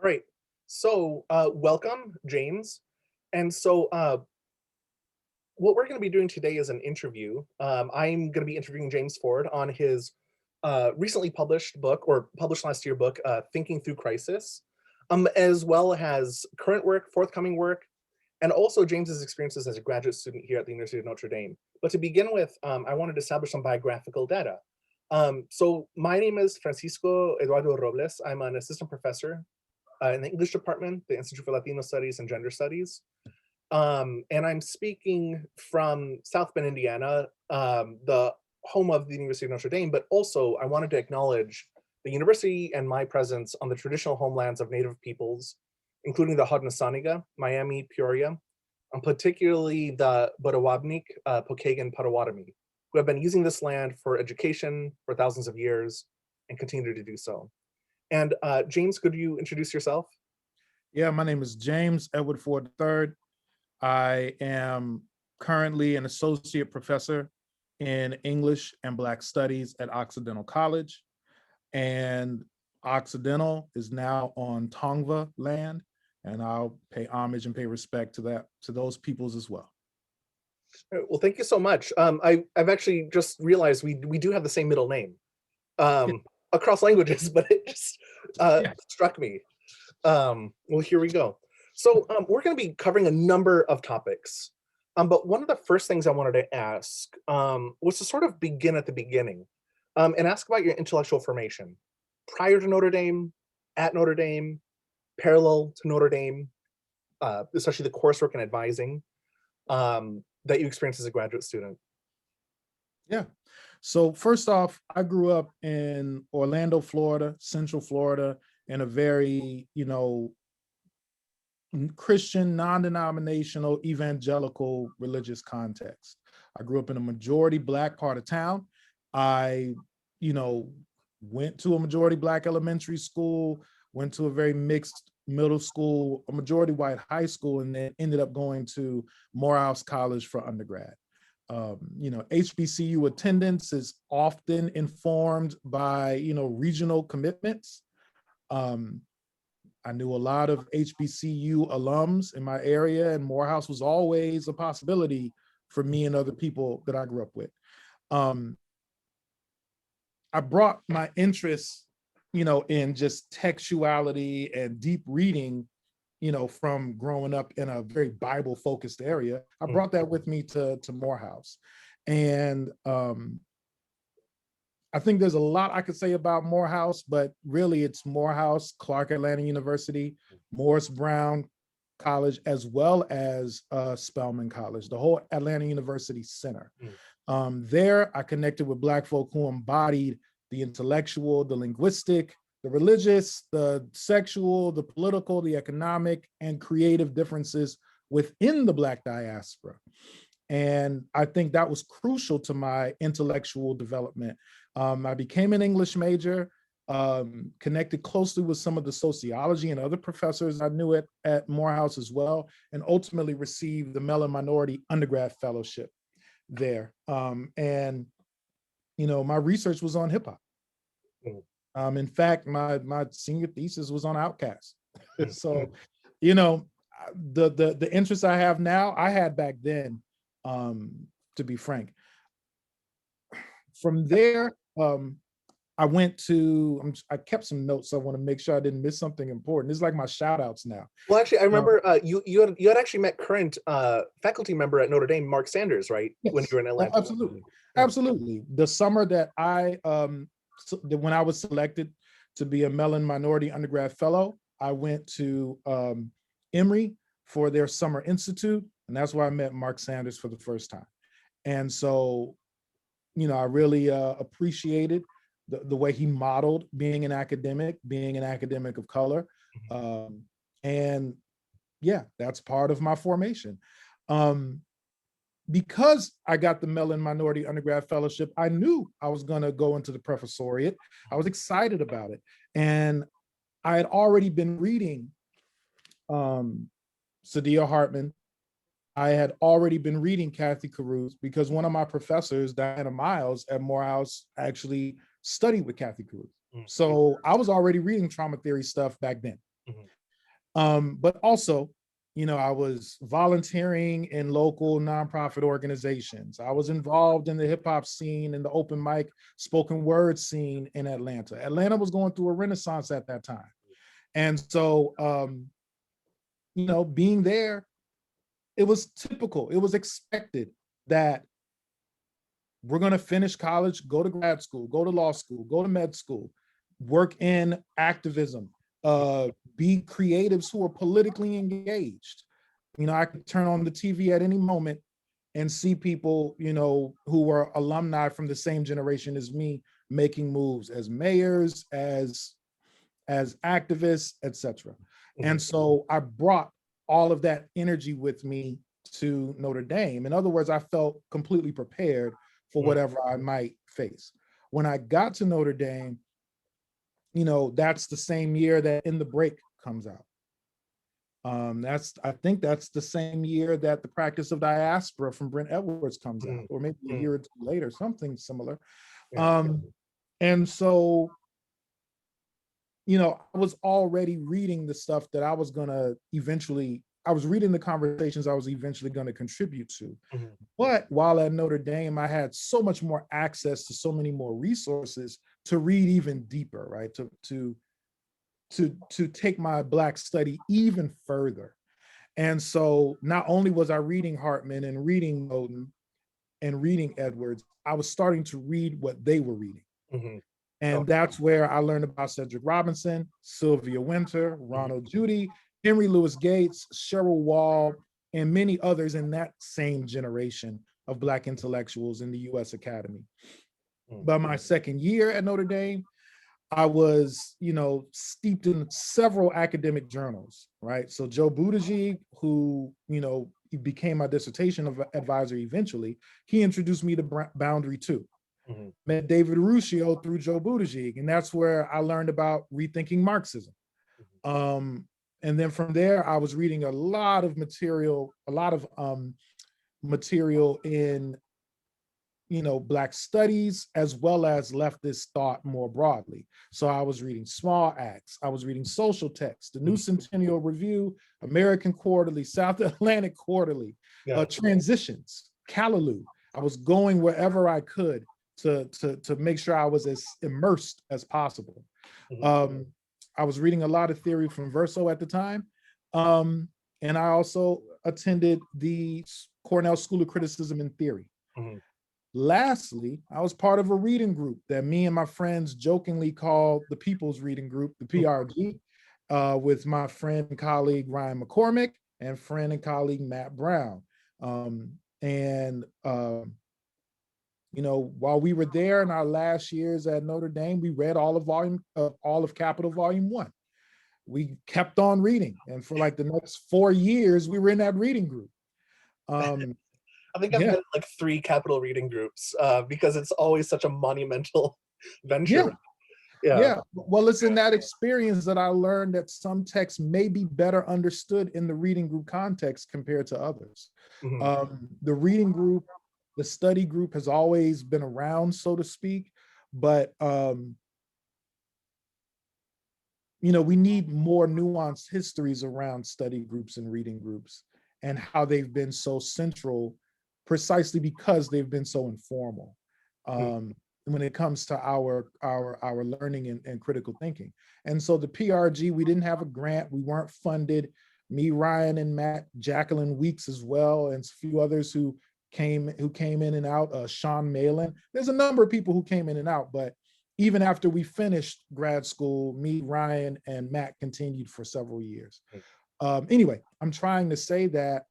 Great. So, welcome, James. And so, what we're going to be doing today is an interview. I'm going to be interviewing James Ford on his recently published book, or published last year book, Thinking Through Crisis, as well as current work, forthcoming work, and also James's experiences as a graduate student here at the University of Notre Dame. But to begin with, I wanted to establish some biographical data. So my name is Francisco Eduardo Robles. I'm an assistant professor in the English department, the Institute for Latino Studies and Gender Studies. And I'm speaking from South Bend, Indiana, the home of the University of Notre Dame, but also I wanted to acknowledge the university and my presence on the traditional homelands of Native peoples, including the Haudenosaunee, Miami, Peoria, and particularly the Bottawabnik, Pokagon, Potawatomi, who have been using this land for education for thousands of years and continue to do so. And James, could you introduce yourself? Yeah, my name is James Edward Ford III. I am currently an associate professor in English and Black Studies at Occidental College. And Occidental is now on Tongva land, and I'll pay homage and pay respect to those peoples as well. Well, thank you so much. I've actually just realized we do have the same middle name across languages, but it just struck me. Well, here we go. So we're going to be covering a number of topics. But one of the first things I wanted to ask was to sort of begin at the beginning and ask about your intellectual formation prior to Notre Dame, at Notre Dame, parallel to Notre Dame, especially the coursework and advising that you experienced as a graduate student. Yeah. So first off, I grew up in Orlando, Florida, Central Florida, in a very, Christian, non-denominational, evangelical religious context. I grew up in a majority Black part of town. I, went to a majority Black elementary school, went to a very mixed middle school, a majority white high school, and then ended up going to Morehouse College for undergrad. HBCU attendance is often informed by, regional commitments. I knew a lot of HBCU alums in my area, and Morehouse was always a possibility for me and other people that I grew up with. I brought my interest, in just textuality and deep reading, from growing up in a very Bible-focused area. I brought that with me to Morehouse. And I think there's a lot I could say about Morehouse, but really it's Morehouse, Clark Atlanta University, Morris Brown College, as well as Spelman College, the whole Atlanta University Center. There, I connected with Black folk who embodied the intellectual, the linguistic, the religious, the sexual, the political, the economic, and creative differences within the Black diaspora. And I think that was crucial to my intellectual development. I became an English major, connected closely with some of the sociology and other professors I knew at Morehouse as well, and ultimately received the Mellon Minority Undergrad Fellowship there. And my research was on hip hop. In fact, my senior thesis was on Outkast. So, the interest I have now, I had back then, to be frank. From there, I kept some notes, so I want to make sure I didn't miss something important. It's like my shout outs now. Well, actually, I remember you had actually met current faculty member at Notre Dame, Mark Sanders, right? Yes, when you were in Atlanta. Absolutely. The summer that when I was selected to be a Mellon Minority Undergrad Fellow, I went to Emory for their Summer Institute, and that's where I met Mark Sanders for the first time. And so, I really appreciated the way he modeled being an academic of color. And yeah, that's part of my formation. Because I got the Mellon Minority Undergrad Fellowship, I knew I was going to go into the professoriate. I was excited about it. And I had already been reading Saidiya Hartman. I had already been reading Kathy Caruth because one of my professors, Diana Miles at Morehouse, actually studied with Kathy Caruth. So I was already reading trauma theory stuff back then. Mhm. But also, I was volunteering in local nonprofit organizations. I was involved in the hip hop scene and the open mic spoken word scene in Atlanta. Atlanta was going through a renaissance at that time. And so, being there, it was typical, it was expected that we're going to finish college, go to grad school, go to law school, go to med school, work in activism, be creatives who are politically engaged. I could turn on the TV at any moment and see people, who were alumni from the same generation as me making moves as mayors, as activists, etc. And Mhm. so I brought all of that energy with me to Notre Dame. In other words, I felt completely prepared for Mhm. whatever I might face. When I got to Notre Dame, that's the same year that In the Break comes out. I think that's the same year that The Practice of Diaspora from Brent Edwards comes out, Mhm. or maybe a Mhm. year or two later, something similar. Yeah. And so, I was already reading the stuff that I was reading the conversations I was eventually going to contribute to. Mhm. But while at Notre Dame, I had so much more access to so many more resources to read even deeper, right? To take my Black study even further. And so not only was I reading Hartman and reading Moten and reading Edwards, I was starting to read what they were reading. Mhm. And Oh. that's where I learned about Cedric Robinson, Sylvia Wynter, Mhm. Ronald Judy, Henry Louis Gates, Cheryl Wall, and many others in that same generation of Black intellectuals in the US Academy. Mhm. By my second year at Notre Dame, I was, steeped in several academic journals, right? So Joe Buttigieg, who, became my dissertation advisor eventually, he introduced me to Boundary 2. Mhm. Met David Ruscio through Joe Buttigieg, and that's where I learned about rethinking Marxism. Um, and then from there, I was reading a lot of material in Black studies as well as leftist thought more broadly. So I was reading Small Acts, I was reading Social Text, the New Mhm. Centennial Review, American Quarterly, South Atlantic Quarterly, Yeah. Transitions, Callaloo. I was going wherever I could to make sure I was as immersed as possible. Mhm. Um, I was reading a lot of theory from Verso at the time. Um, and I also attended the Cornell School of Criticism and Theory. Mhm. Lastly, I was part of a reading group that me and my friends jokingly called the People's Reading Group, the PRG, with my friend and colleague Ryan McCormick and friend and colleague Matt Brown. And while we were there in our last years at Notre Dame, we read all of Capital Volume 1. We kept on reading, and for like the next 4 years, we were in that reading group. I think I've Yeah, been in like 3 capital reading groups, because it's always such a monumental venture. yeah. Yeah. Yeah, well, it's in that experience that I learned that some texts may be better understood in the reading group context compared to others. Mhm. The reading group, the study group has always been around, so to speak, but we need more nuanced histories around study groups and reading groups and how they've been so central precisely because they've been so informal. Mhm. When it comes to our learning and critical thinking. And so the PRG, we didn't have a grant, we weren't funded. Me, Ryan, and Matt, Jacqueline Weeks as well, and a few others who came in and out. Sean Malin. There's a number of people who came in and out, but even after we finished grad school, me, Ryan, and Matt continued for several years. Anyway, I'm trying to say that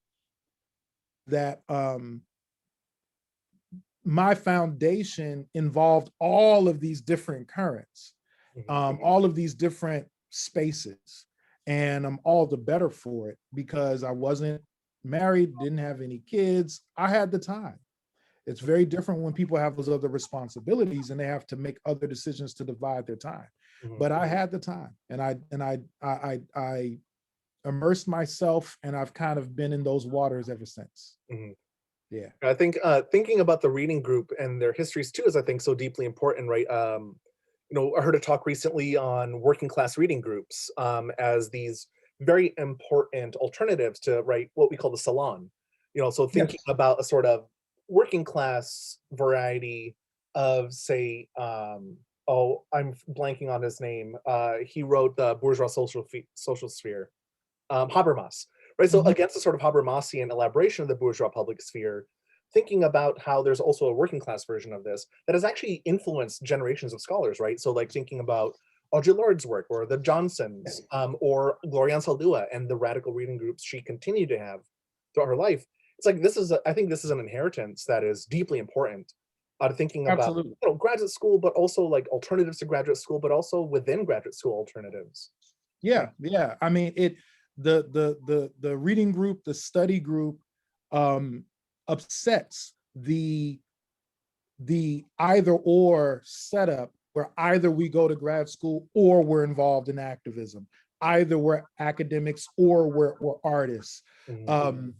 my foundation involved all of these different currents, Mhm. all of these different spaces. And I'm all the better for it because I wasn't married, didn't have any kids. I had the time. It's very different when people have those other responsibilities and they have to make other decisions to divide their time. Mhm. But I had the time, and I immersed myself, and I've kind of been in those waters ever since. Mhm. Yeah. I think, thinking about the reading group and their histories too is, I think, so deeply important, right? I heard a talk recently on working class reading groups as these very important alternatives to what we call the salon. So thinking Yes. about a sort of working class variety of, say, oh, I'm blanking on his name. He wrote the Bourgeois Social Sphere, Habermas, right? So Mhm. against the sort of Habermasian elaboration of the bourgeois public sphere, thinking about how there's also a working class version of this that has actually influenced generations of scholars, right? So like thinking about Audre Lorde's work or the Johnsons or Gloria Anzaldúa and the radical reading groups she continued to have throughout her life. It's like I think this is an inheritance that is deeply important thinking about Absolutely. graduate school, but also like alternatives to graduate school, but also within graduate school alternatives. Yeah, yeah. I mean, the reading group, the study group, um, upsets the either or setup where either we go to grad school or we're involved in activism, either we're academics or we're artists. Mhm. Um,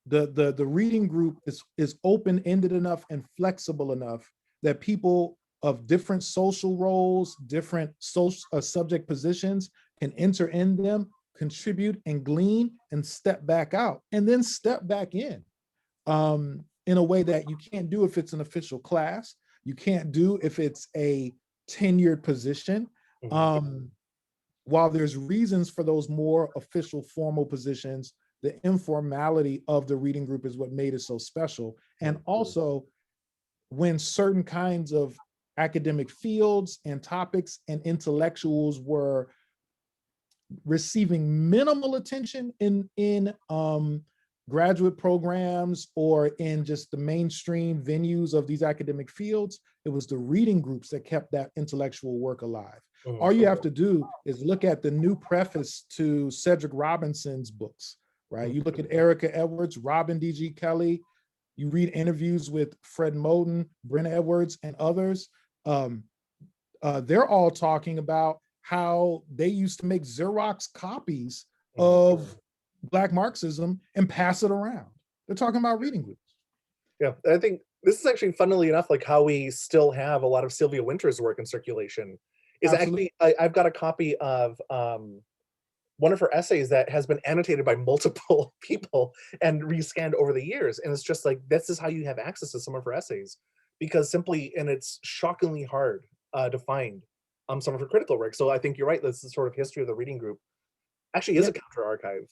the reading group is open-ended enough and flexible enough that people of different social roles, different social subject positions can enter in them, contribute and glean and step back out and then step back in a way that you can't do if it's an official class. You can't do if it's a tenured position. Mhm. Um, while there's reasons for those more official formal positions, the informality of the reading group is what made it so special. And Mhm. also, when certain kinds of academic fields and topics and intellectuals were receiving minimal attention in graduate programs or in just the mainstream venues of these academic fields, it was the reading groups that kept that intellectual work alive. Mhm. All you have to do is look at the new preface to Cedric Robinson's books, right? Mhm. You look at Erica Edwards, Robin D.G. Kelley, you read interviews with Fred Moten, Brent Edwards, and others. Um, they're all talking about how they used to make Xerox copies Mhm. of Black Marxism and pass it around. They're talking about reading groups. Yeah, I think this is actually, funnily enough, like how we still have a lot of Sylvia Wynter's work in circulation. Is Absolutely. actually I've got a copy of one of her essays that has been annotated by multiple people and rescanned over the years, and it's just like this is how you have access to some of her essays, because simply and it's shockingly hard to find some of her critical work. So I think you're right. This is sort of history of the reading group. Actually, is Yeah, a counter archive.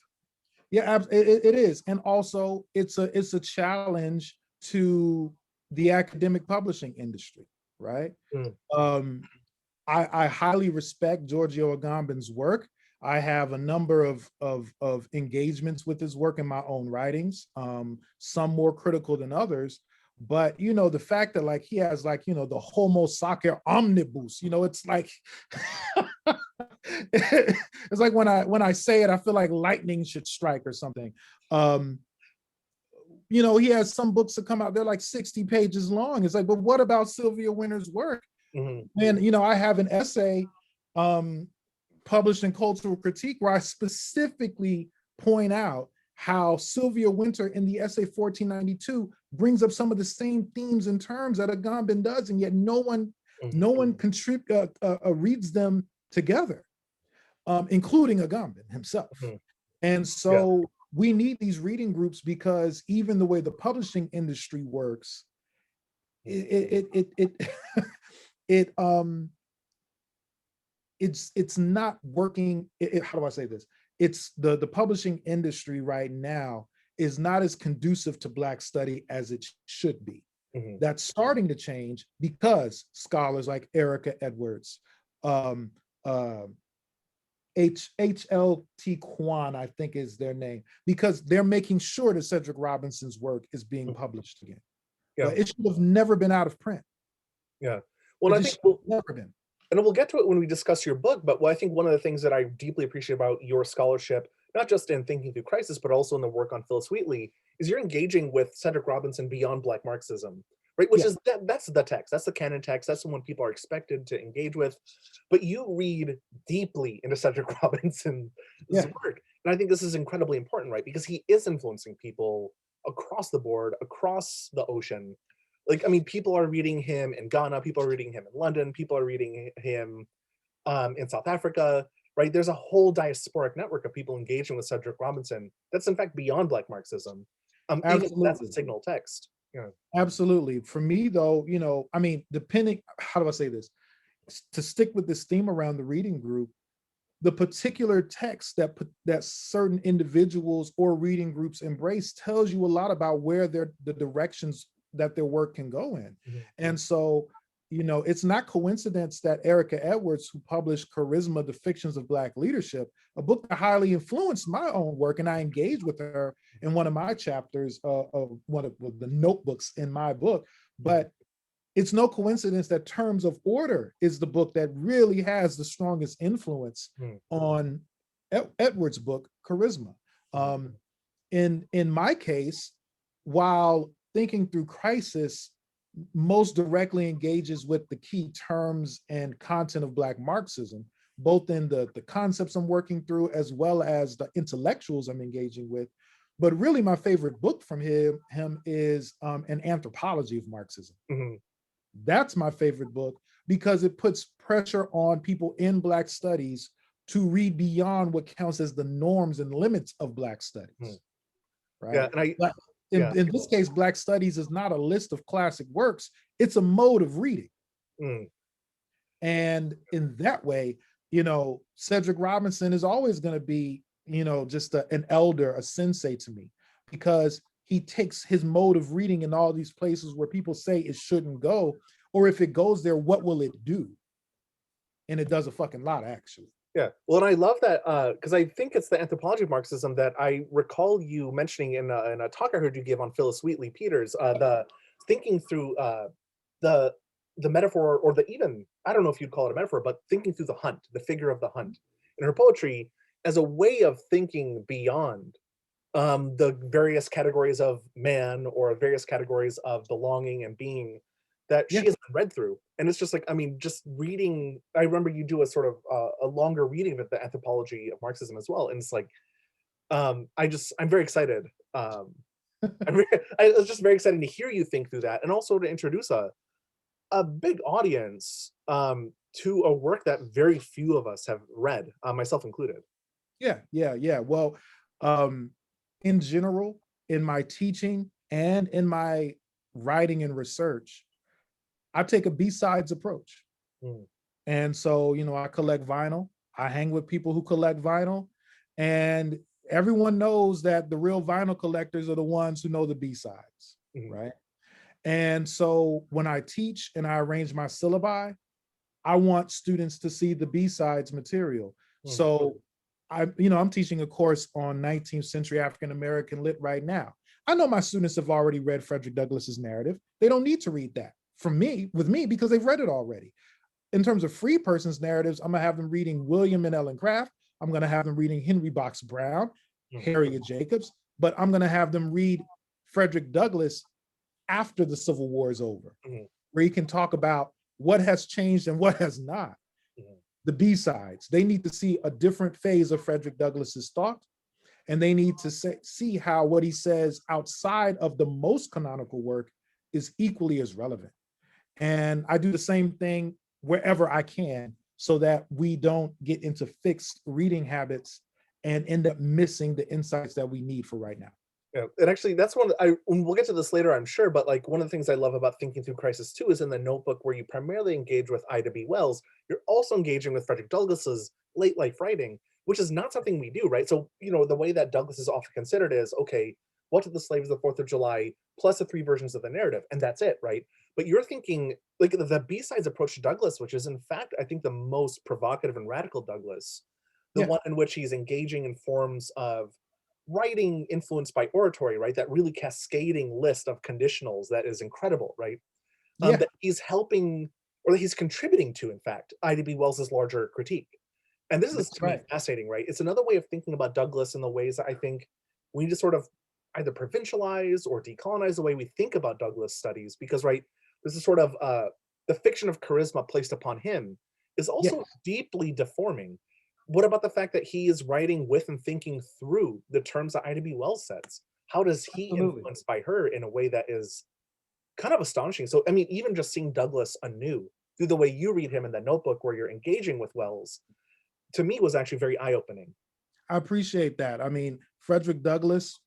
yeah, it is, and also it's a challenge to the academic publishing industry, right? Mm. Um, I highly respect Giorgio Agamben's work. I have a number of engagements with his work in my own writings, some more critical than others. But the fact that like he has like the Homo Sacer omnibus, it's like it's like when I say it, I feel like lightning should strike or something. Um, he has some books that come out, they're like 60 pages long. It's like, but what about Sylvia Wynter's work? Mhm. And I have an essay um, published in Cultural Critique where I specifically point out how Sylvia Wynter in the essay 1492 brings up some of the same themes and terms that Agamben does, and yet no one Mhm. reads them together, including Agamben himself. Mhm. And Yeah. so we need these reading groups because even the way the publishing industry works, it it it's not working. How do I say this? It's the publishing industry right now is not as conducive to Black study as it should be. Mhm. That's starting to change because scholars like Erica Edwards, um, uh, HLT Kwan, I think is their name, because they're making sure that Cedric Robinson's work is being Mhm. published again. Yeah. But it should have never been out of print. Yeah. Well, It I just think should have never been. and we'll get to it when we discuss your book, but I think one of the things that I deeply appreciate about your scholarship, not just in thinking through crisis, but also in the work on Phyllis Wheatley, is you're engaging with Cedric Robinson beyond Black Marxism, right? Which Yeah, is that's the text, that's the canon text, that's the one people are expected to engage with. But you read deeply into Cedric Robinson's yeah, work. And I think this is incredibly important, right? Because he is influencing people across the board, across the ocean. Like, I mean, people are reading him in Ghana, people are reading him in London, people are reading him in South Africa, right? There's a whole diasporic network of people engaging with Cedric Robinson that's in fact beyond Black Marxism, even if that's a Absolutely. signal text. Yeah. Absolutely. For me, though, I mean, depending, how do I say this? To stick with this theme around the reading group, the particular text that certain individuals or reading groups embrace tells you a lot about where the directions that their work can go in. Mhm. And so, it's not coincidence that Erica Edwards, who published Charisma, The Fictions of Black Leadership, a book that highly influenced my own work, and I engaged with her in one of my chapters of one of the notebooks in my book. But it's no coincidence that Terms of Order is the book that really has the strongest influence on Edwards' book, Charisma. In my case, while Thinking Through Crisis most directly engages with the key terms and content of Black Marxism, both in the concepts I'm working through as well as the intellectuals I'm engaging with. But really, my favorite book from him is An Anthropology of Marxism. Mm-hmm. That's my favorite book because it puts pressure on people in Black studies to read beyond what counts as the norms and limits of Black studies, right? Yeah, and in this case, Black studies is not a list of classic works, it's a mode of reading. And in that way, Cedric Robinson is always going to be, just an elder, a sensei to me, because he takes his mode of reading in all these places where people say it shouldn't go, or if it goes there, what will it do? And it does a fucking lot, actually. Yeah, well, and I love that because I think it's the anthropology of Marxism that I recall you mentioning in a talk I heard you give on Phyllis Wheatley Peters, the thinking through the metaphor, or the even, I don't know if you'd call it a metaphor, but thinking through the hunt, the figure of the hunt in her poetry as a way of thinking beyond the various categories of man or various categories of belonging and being that she has read through. And it's just like, I mean, just reading, I remember you do a sort of a longer reading of the anthropology of Marxism as well. And it's like, I'm very excited. It's just very exciting to hear you think through that, and also to introduce a big audience to a work that very few of us have read, myself included. Yeah. Well, in general, in my teaching and in my writing and research, I take a B-sides approach. And so, I collect vinyl. I hang with people who collect vinyl. And everyone knows that the real vinyl collectors are the ones who know the B-sides, right? And so when I teach and I arrange my syllabi, I want students to see the B-sides material. So I'm teaching a course on 19th century African-American lit right now. I know my students have already read Frederick Douglass's narrative. They don't need to read that with me because they've read it already. In terms of free persons narratives, I'm gonna have them reading William and Ellen Craft. I'm gonna have them reading Henry Box Brown, Harriet Jacobs, but I'm gonna have them read Frederick Douglass after the Civil War is over, where he can talk about what has changed and what has not. The B-sides, they need to see a different phase of Frederick Douglass's thought, and they need to see how what he says outside of the most canonical work is equally as relevant. And I do the same thing wherever I can so that we don't get into fixed reading habits and end up missing the insights that we need for right now. Yeah, and actually, that's we'll get to this later, I'm sure, but like one of the things I love about Thinking Through Crisis too is in the notebook where you primarily engage with Ida B. Wells, you're also engaging with Frederick Douglass's late life writing, which is not something we do, right? So, the way that Douglass is often considered is, okay, what did the slaves of the 4th of July, plus the 3 versions of the narrative, and that's it, right? But you're thinking, like the B-sides approach to Douglass, which is in fact, I think the most provocative and radical Douglass, the one in which he's engaging in forms of writing influenced by oratory, right? That really cascading list of conditionals that is incredible, right? That he's helping, or that he's contributing to, in fact, Ida B. Wells's larger critique. And this is, to me, fascinating, right? It's another way of thinking about Douglass in the ways that I think we need to sort of either provincialize or decolonize the way we think about Douglass studies, because, right, this is sort of the fiction of charisma placed upon him is also deeply deforming. What about the fact that he is writing with and thinking through the terms that Ida B. Wells sets? How does he influenced by her in a way that is kind of astonishing. So, I mean, even just seeing Douglas anew through the way you read him in the Notebook, where you're engaging with Wells, to me was actually very eye opening. I appreciate that. I mean, Frederick Douglass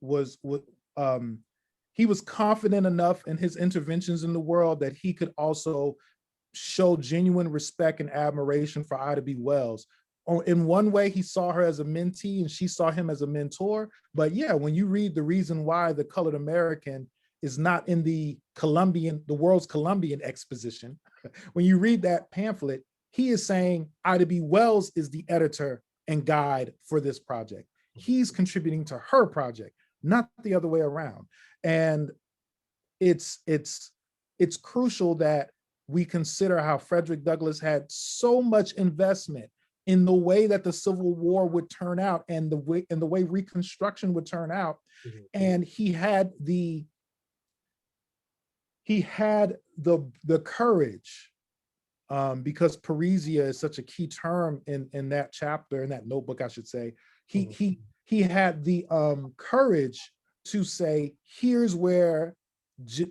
he was confident enough in his interventions in the world that he could also show genuine respect and admiration for Ida B. Wells. In one way, he saw her as a mentee and she saw him as a mentor. But yeah, when you read the reason why the colored American is not in the world's Columbian exposition, when you read that pamphlet, he is saying Ida B. Wells is the editor and guide for this project. He's contributing to her project, not the other way around. And it's crucial that we consider how Frederick Douglass had so much investment in the way that the Civil War would turn out and the way Reconstruction would turn out. Mm-hmm. And he had the courage, because parrhesia is such a key term in that chapter, in that notebook, I should say. He had the courage to say, here's where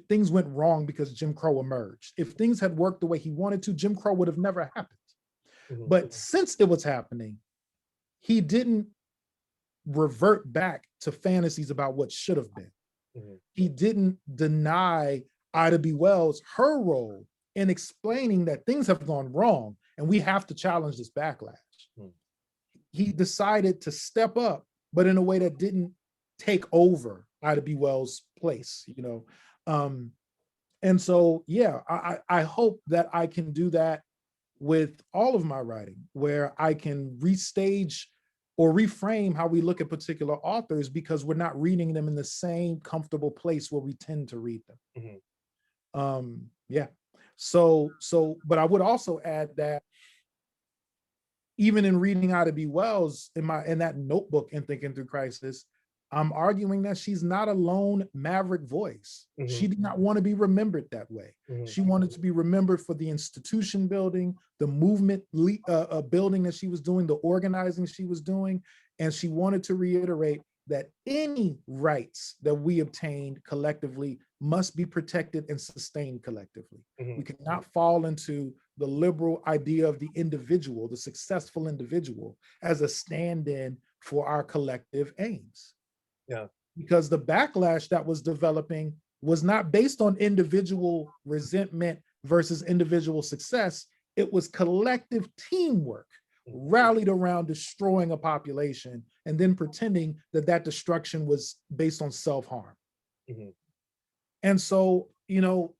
things went wrong because Jim Crow emerged. If things had worked the way he wanted to, Jim Crow would have never happened. Mm-hmm. But since it was happening, he didn't revert back to fantasies about what should have been. Mm-hmm. He didn't deny Ida B. Wells her role in explaining that things have gone wrong and we have to challenge this backlash. Mm-hmm. He decided to step up, but in a way that didn't take over Ida B. Wells' place, you know. And so, yeah, I hope that I can do that with all of my writing, where I can restage or reframe how we look at particular authors, because we're not reading them in the same comfortable place where we tend to read them. Mm-hmm. Yeah. So, but I would also add that even in reading Ida B. Wells in that notebook in Thinking Through Crisis, I'm arguing that she's not a lone maverick voice. Mm-hmm. She did not want to be remembered that way. Mm-hmm. She wanted to be remembered for the institution building, the movement building that she was doing, the organizing she was doing. And she wanted to reiterate that any rights that we obtained collectively must be protected and sustained collectively. Mm-hmm. We cannot fall into the liberal idea of the individual, the successful individual, as a stand-in for our collective aims. Yeah. Because the backlash that was developing was not based on individual resentment versus individual success. It was collective teamwork rallied around destroying a population and then pretending that destruction was based on self-harm. Mm-hmm. And so, you know,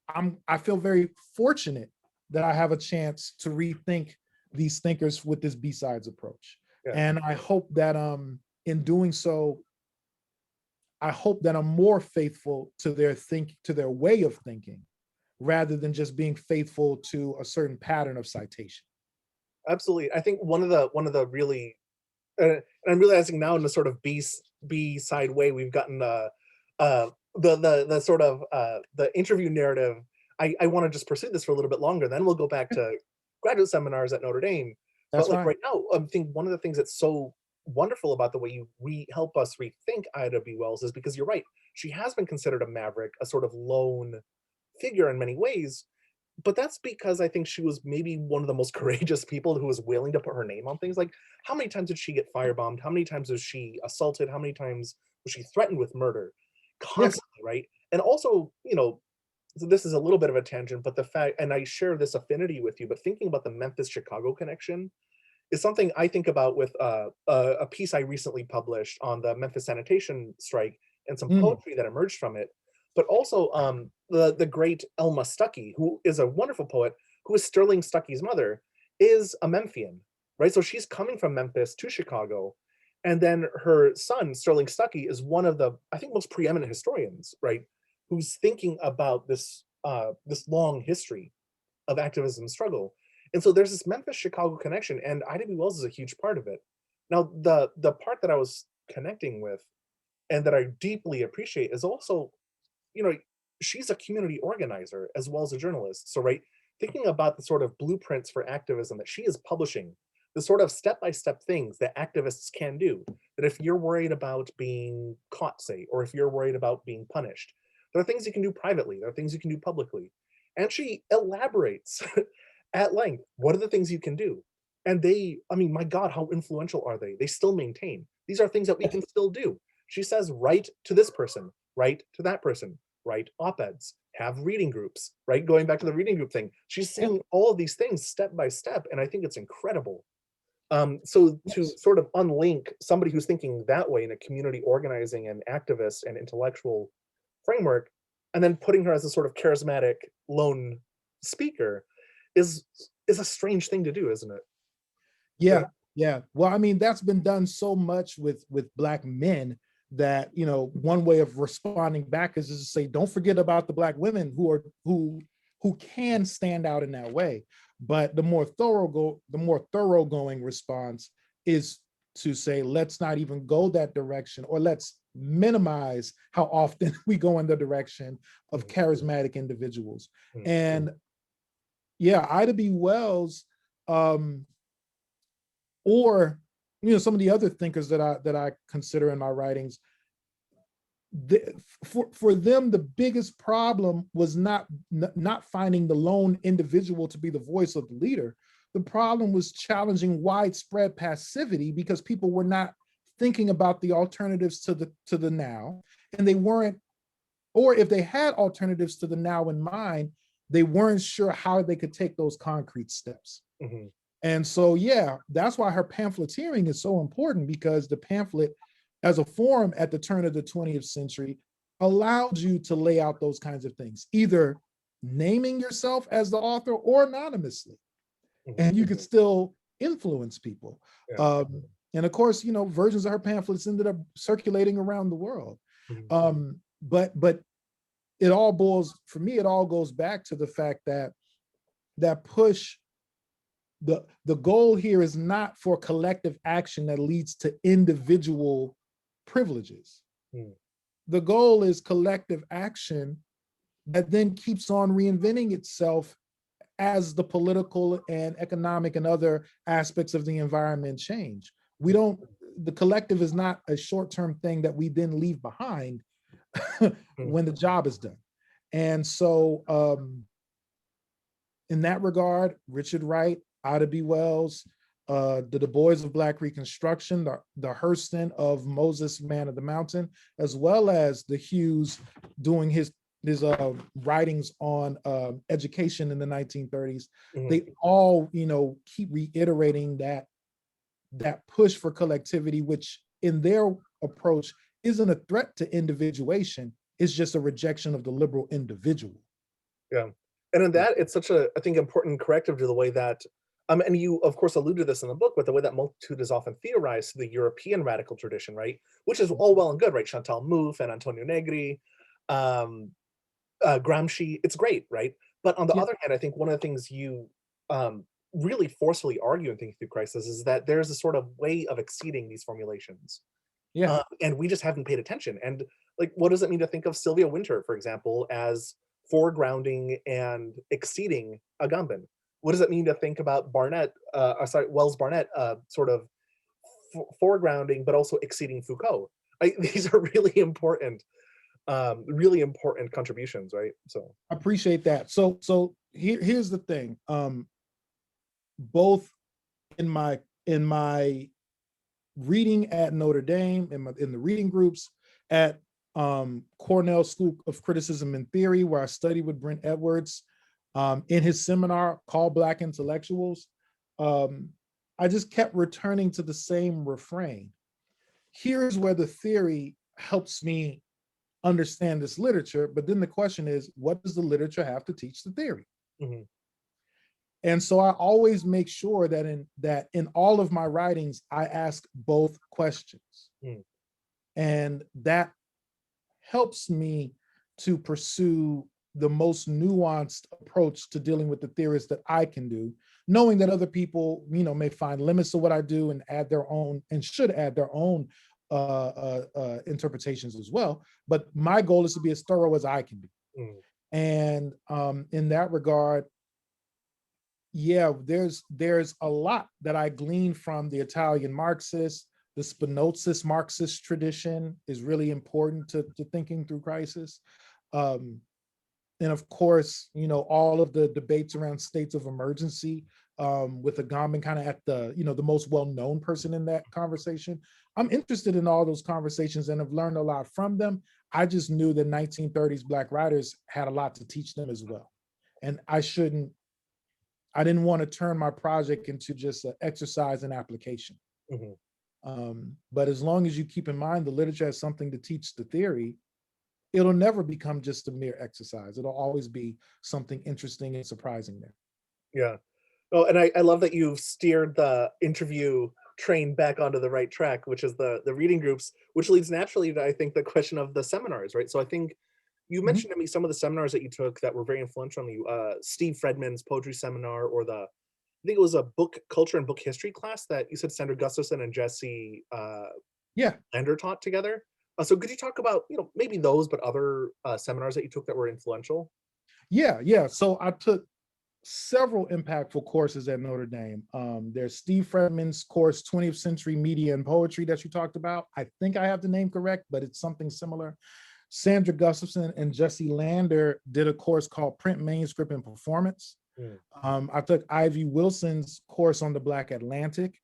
I feel very fortunate that I have a chance to rethink these thinkers with this B-sides approach. Yeah. And I hope that in doing so, I hope that I'm more faithful to their way of thinking, rather than just being faithful to a certain pattern of citation. Absolutely. I think one of the really, and I'm realizing now in the sort of B-side way, we've gotten the sort of the interview narrative. I want to just pursue this for a little bit longer. Then we'll go back to graduate seminars at Notre Dame. That's but like right now, I think one of the things that's so wonderful about the way you help us rethink Ida B. Wells is because you're right. She has been considered a maverick, a sort of lone figure in many ways. But that's because I think she was maybe one of the most courageous people who was willing to put her name on things. Like, how many times did she get firebombed? How many times was she assaulted? How many times was she threatened with murder? Constantly, yes. Right? And also, you know, so this is a little bit of a tangent, but the fact, and I share this affinity with you, but thinking about the Memphis-Chicago connection is something I think about with a piece I recently published on the Memphis sanitation strike and some poetry that emerged from it. But also the great Elma Stuckey, who is a wonderful poet, who is Sterling Stuckey's mother, is a Memphian, right? So she's coming from Memphis to Chicago. And then her son, Sterling Stuckey, is one of the, I think, most preeminent historians, right? Who's thinking about this long history of activism and struggle. And so there's this Memphis-Chicago connection, and Ida B. Wells is a huge part of it. Now, the part that I was connecting with and that I deeply appreciate is also, you know, she's a community organizer as well as a journalist. So, right, thinking about the sort of blueprints for activism that she is publishing, the sort of step-by-step things that activists can do, that if you're worried about being caught, say, or if you're worried about being punished, There are things you can do privately. There are things you can do publicly. And she elaborates at length. What are the things you can do? And they, I mean, my God, how influential are they? They still maintain. These are things that we can still do. She says, write to this person, write to that person, write op-eds, have reading groups, right? Going back to the reading group thing. She's Yeah. saying all of these things step by step, and I think it's incredible. So to Yes. sort of unlink somebody who's thinking that way in a community organizing and activist and intellectual framework, and then putting her as a sort of charismatic lone speaker is is a strange thing to do, isn't it? Yeah. Yeah, yeah. Well, I mean, that's been done so much with Black men that, you know, one way of responding back is to say, don't forget about the Black women who can stand out in that way. But the more thoroughgoing response is to say, let's not even go that direction, or let's minimize how often we go in the direction of Mhm, charismatic individuals. mhm, And yeah, Ida B. Wells, um, or some of the other thinkers that I consider in my writings, for them the biggest problem was not finding the lone individual to be the voice of the leader. The problem was challenging widespread passivity, because people were not thinking about the alternatives to the now, and they weren't, or if they had alternatives to the now in mind, they weren't sure how they could take those concrete steps. mhm, And so, yeah, that's why her pamphleteering is so important, because the pamphlet, as a form at the turn of the 20th century, allowed you to lay out those kinds of things, either naming yourself as the author or anonymously, mhm, and you could still influence people. yeah, Um, and of course, versions of her pamphlets ended up circulating around the world. mhm, But for me, it all goes back to the fact that that push the goal here is not for collective action that leads to individual privileges. mhm, The goal is collective action that then keeps on reinventing itself as the political and economic and other aspects of the environment change. The collective is not a short-term thing that we then leave behind mhm, when the job is done. And so, in that regard, Richard Wright, Ida B. Wells, the Du Bois of Black Reconstruction, the Hurston of Moses, Man of the Mountain, as well as the Hughes doing his writings on education in the 1930s. mhm, They all, keep reiterating that push for collectivity, which in their approach isn't a threat to individuation, it's just a rejection of the liberal individual. yeah. And in that, it's such a, I think, important corrective to the way that, and you, of course, alluded to this in the book, but the way that multitude is often theorized to the European radical tradition, right? Which is all well and good, right? Chantal Mouffe and Antonio Negri, um, Gramsci, it's great, right? But on the Yeah, other hand, I think one of the things you really forcefully argue in Thinking Through Crisis is that there's a sort of way of exceeding these formulations. yeah, And we just haven't paid attention. And like, what does it mean to think of Sylvia Wynter, for example, as foregrounding and exceeding Agamben? What does it mean to think about Barnett, sorry, Wells Barnett, sort of foregrounding but also exceeding Foucault? These are really important contributions, right? So, I appreciate that. So here's the thing. Both in my reading at Notre Dame, in the reading groups at Cornell School of Criticism and Theory, where I studied with Brent Edwards, in his seminar called Black Intellectuals, I just kept returning to the same refrain. Here's where the theory helps me understand this literature, but then the question is, what does the literature have to teach the theory? mhm, And so I always make sure that in all of my writings, I ask both questions. mhm, And that helps me to pursue the most nuanced approach to dealing with the theories that I can do, knowing that other people, may find limits to what I do and add their own, and should add their own interpretations as well. But my goal is to be as thorough as I can be. mhm, And in that regard, yeah, there's a lot that I glean from the Italian Marxists. The Spinozist Marxist tradition is really important to Thinking Through Crisis. And of course, all of the debates around states of emergency, with Agamben kind of at the, the most well-known person in that conversation. I'm interested in all those conversations and have learned a lot from them. I just knew that 1930s Black writers had a lot to teach them as well. And I didn't want to turn my project into just an exercise in application. But as long as you keep in mind the literature has something to teach the theory, it'll never become just a mere exercise. It'll always be something interesting and surprising there. Yeah. Oh, and I love that you've steered the interview train back onto the right track, which is the reading groups, which leads naturally to, I think, the question of the seminars, right? So I think you mentioned to me some of the seminars that you took that were very influential on you. Steve Fredman's poetry seminar, or I think it was a book culture and book history class that you said Sandra Gustafson and Jesse Yeah. Lander taught together. So could you talk about, maybe those, but other seminars that you took that were influential? Yeah. So I took several impactful courses at Notre Dame. There's Steve Fredman's course, 20th Century Media and Poetry, that you talked about. I think I have the name correct, but it's something similar. Sandra Gustafson and Jesse Lander did a course called Print, Manuscript, and Performance. I took Ivy Wilson's course on the Black Atlantic.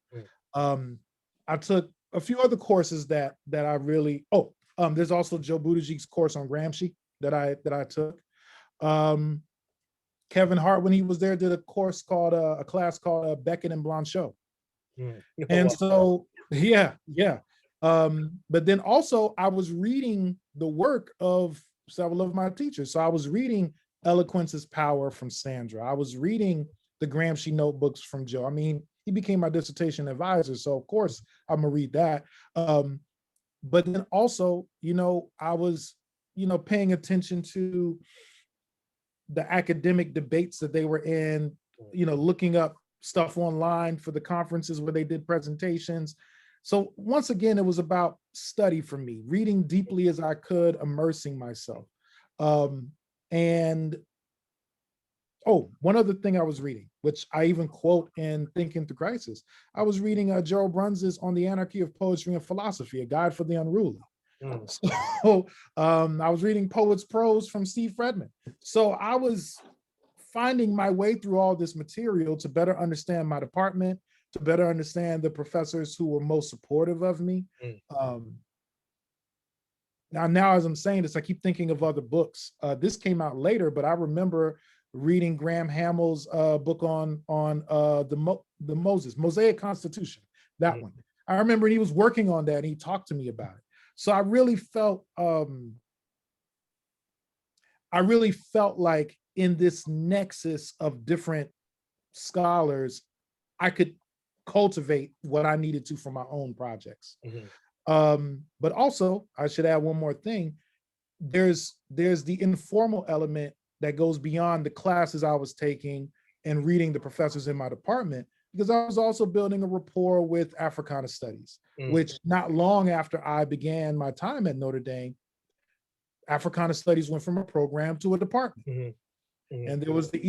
I took a few other courses that I really, there's also Joe Buttigieg's course on Gramsci that I took. Kevin Hart, when he was there, did a course called a class called Beckett and Blanchot. And so, yeah. But then also I was reading the work of several of my teachers. So I was reading Eloquence is Power from Sandra. I was reading the Gramsci notebooks from Joe. I mean, he became my dissertation advisor, so of course I'm gonna read that. But then also, I was, paying attention to the academic debates that they were in, looking up stuff online for the conferences where they did presentations. So once again, it was about study for me, reading deeply as I could, immersing myself. And one other thing I was reading, which I even quote in Thinking Through Crisis, I was reading Gerald Bruns's On the Anarchy of Poetry and Philosophy, a guide for the unruly. So I was reading Poet's Prose from Steve Fredman. So I was finding my way through all this material to better understand my department, to better understand the professors who were most supportive of me. Now, as I'm saying this, I keep thinking of other books. This came out later, but I remember reading Graham Hamill's book on the Mosaic Constitution, that one. I remember he was working on that and he talked to me about it. So I really felt like in this nexus of different scholars, I could cultivate what I needed to for my own projects. But also, I should add one more thing. There's the informal element that goes beyond the classes I was taking and reading the professors in my department, because I was also building a rapport with Africana Studies, which not long after I began my time at Notre Dame, Africana Studies went from a program to a department. And there was the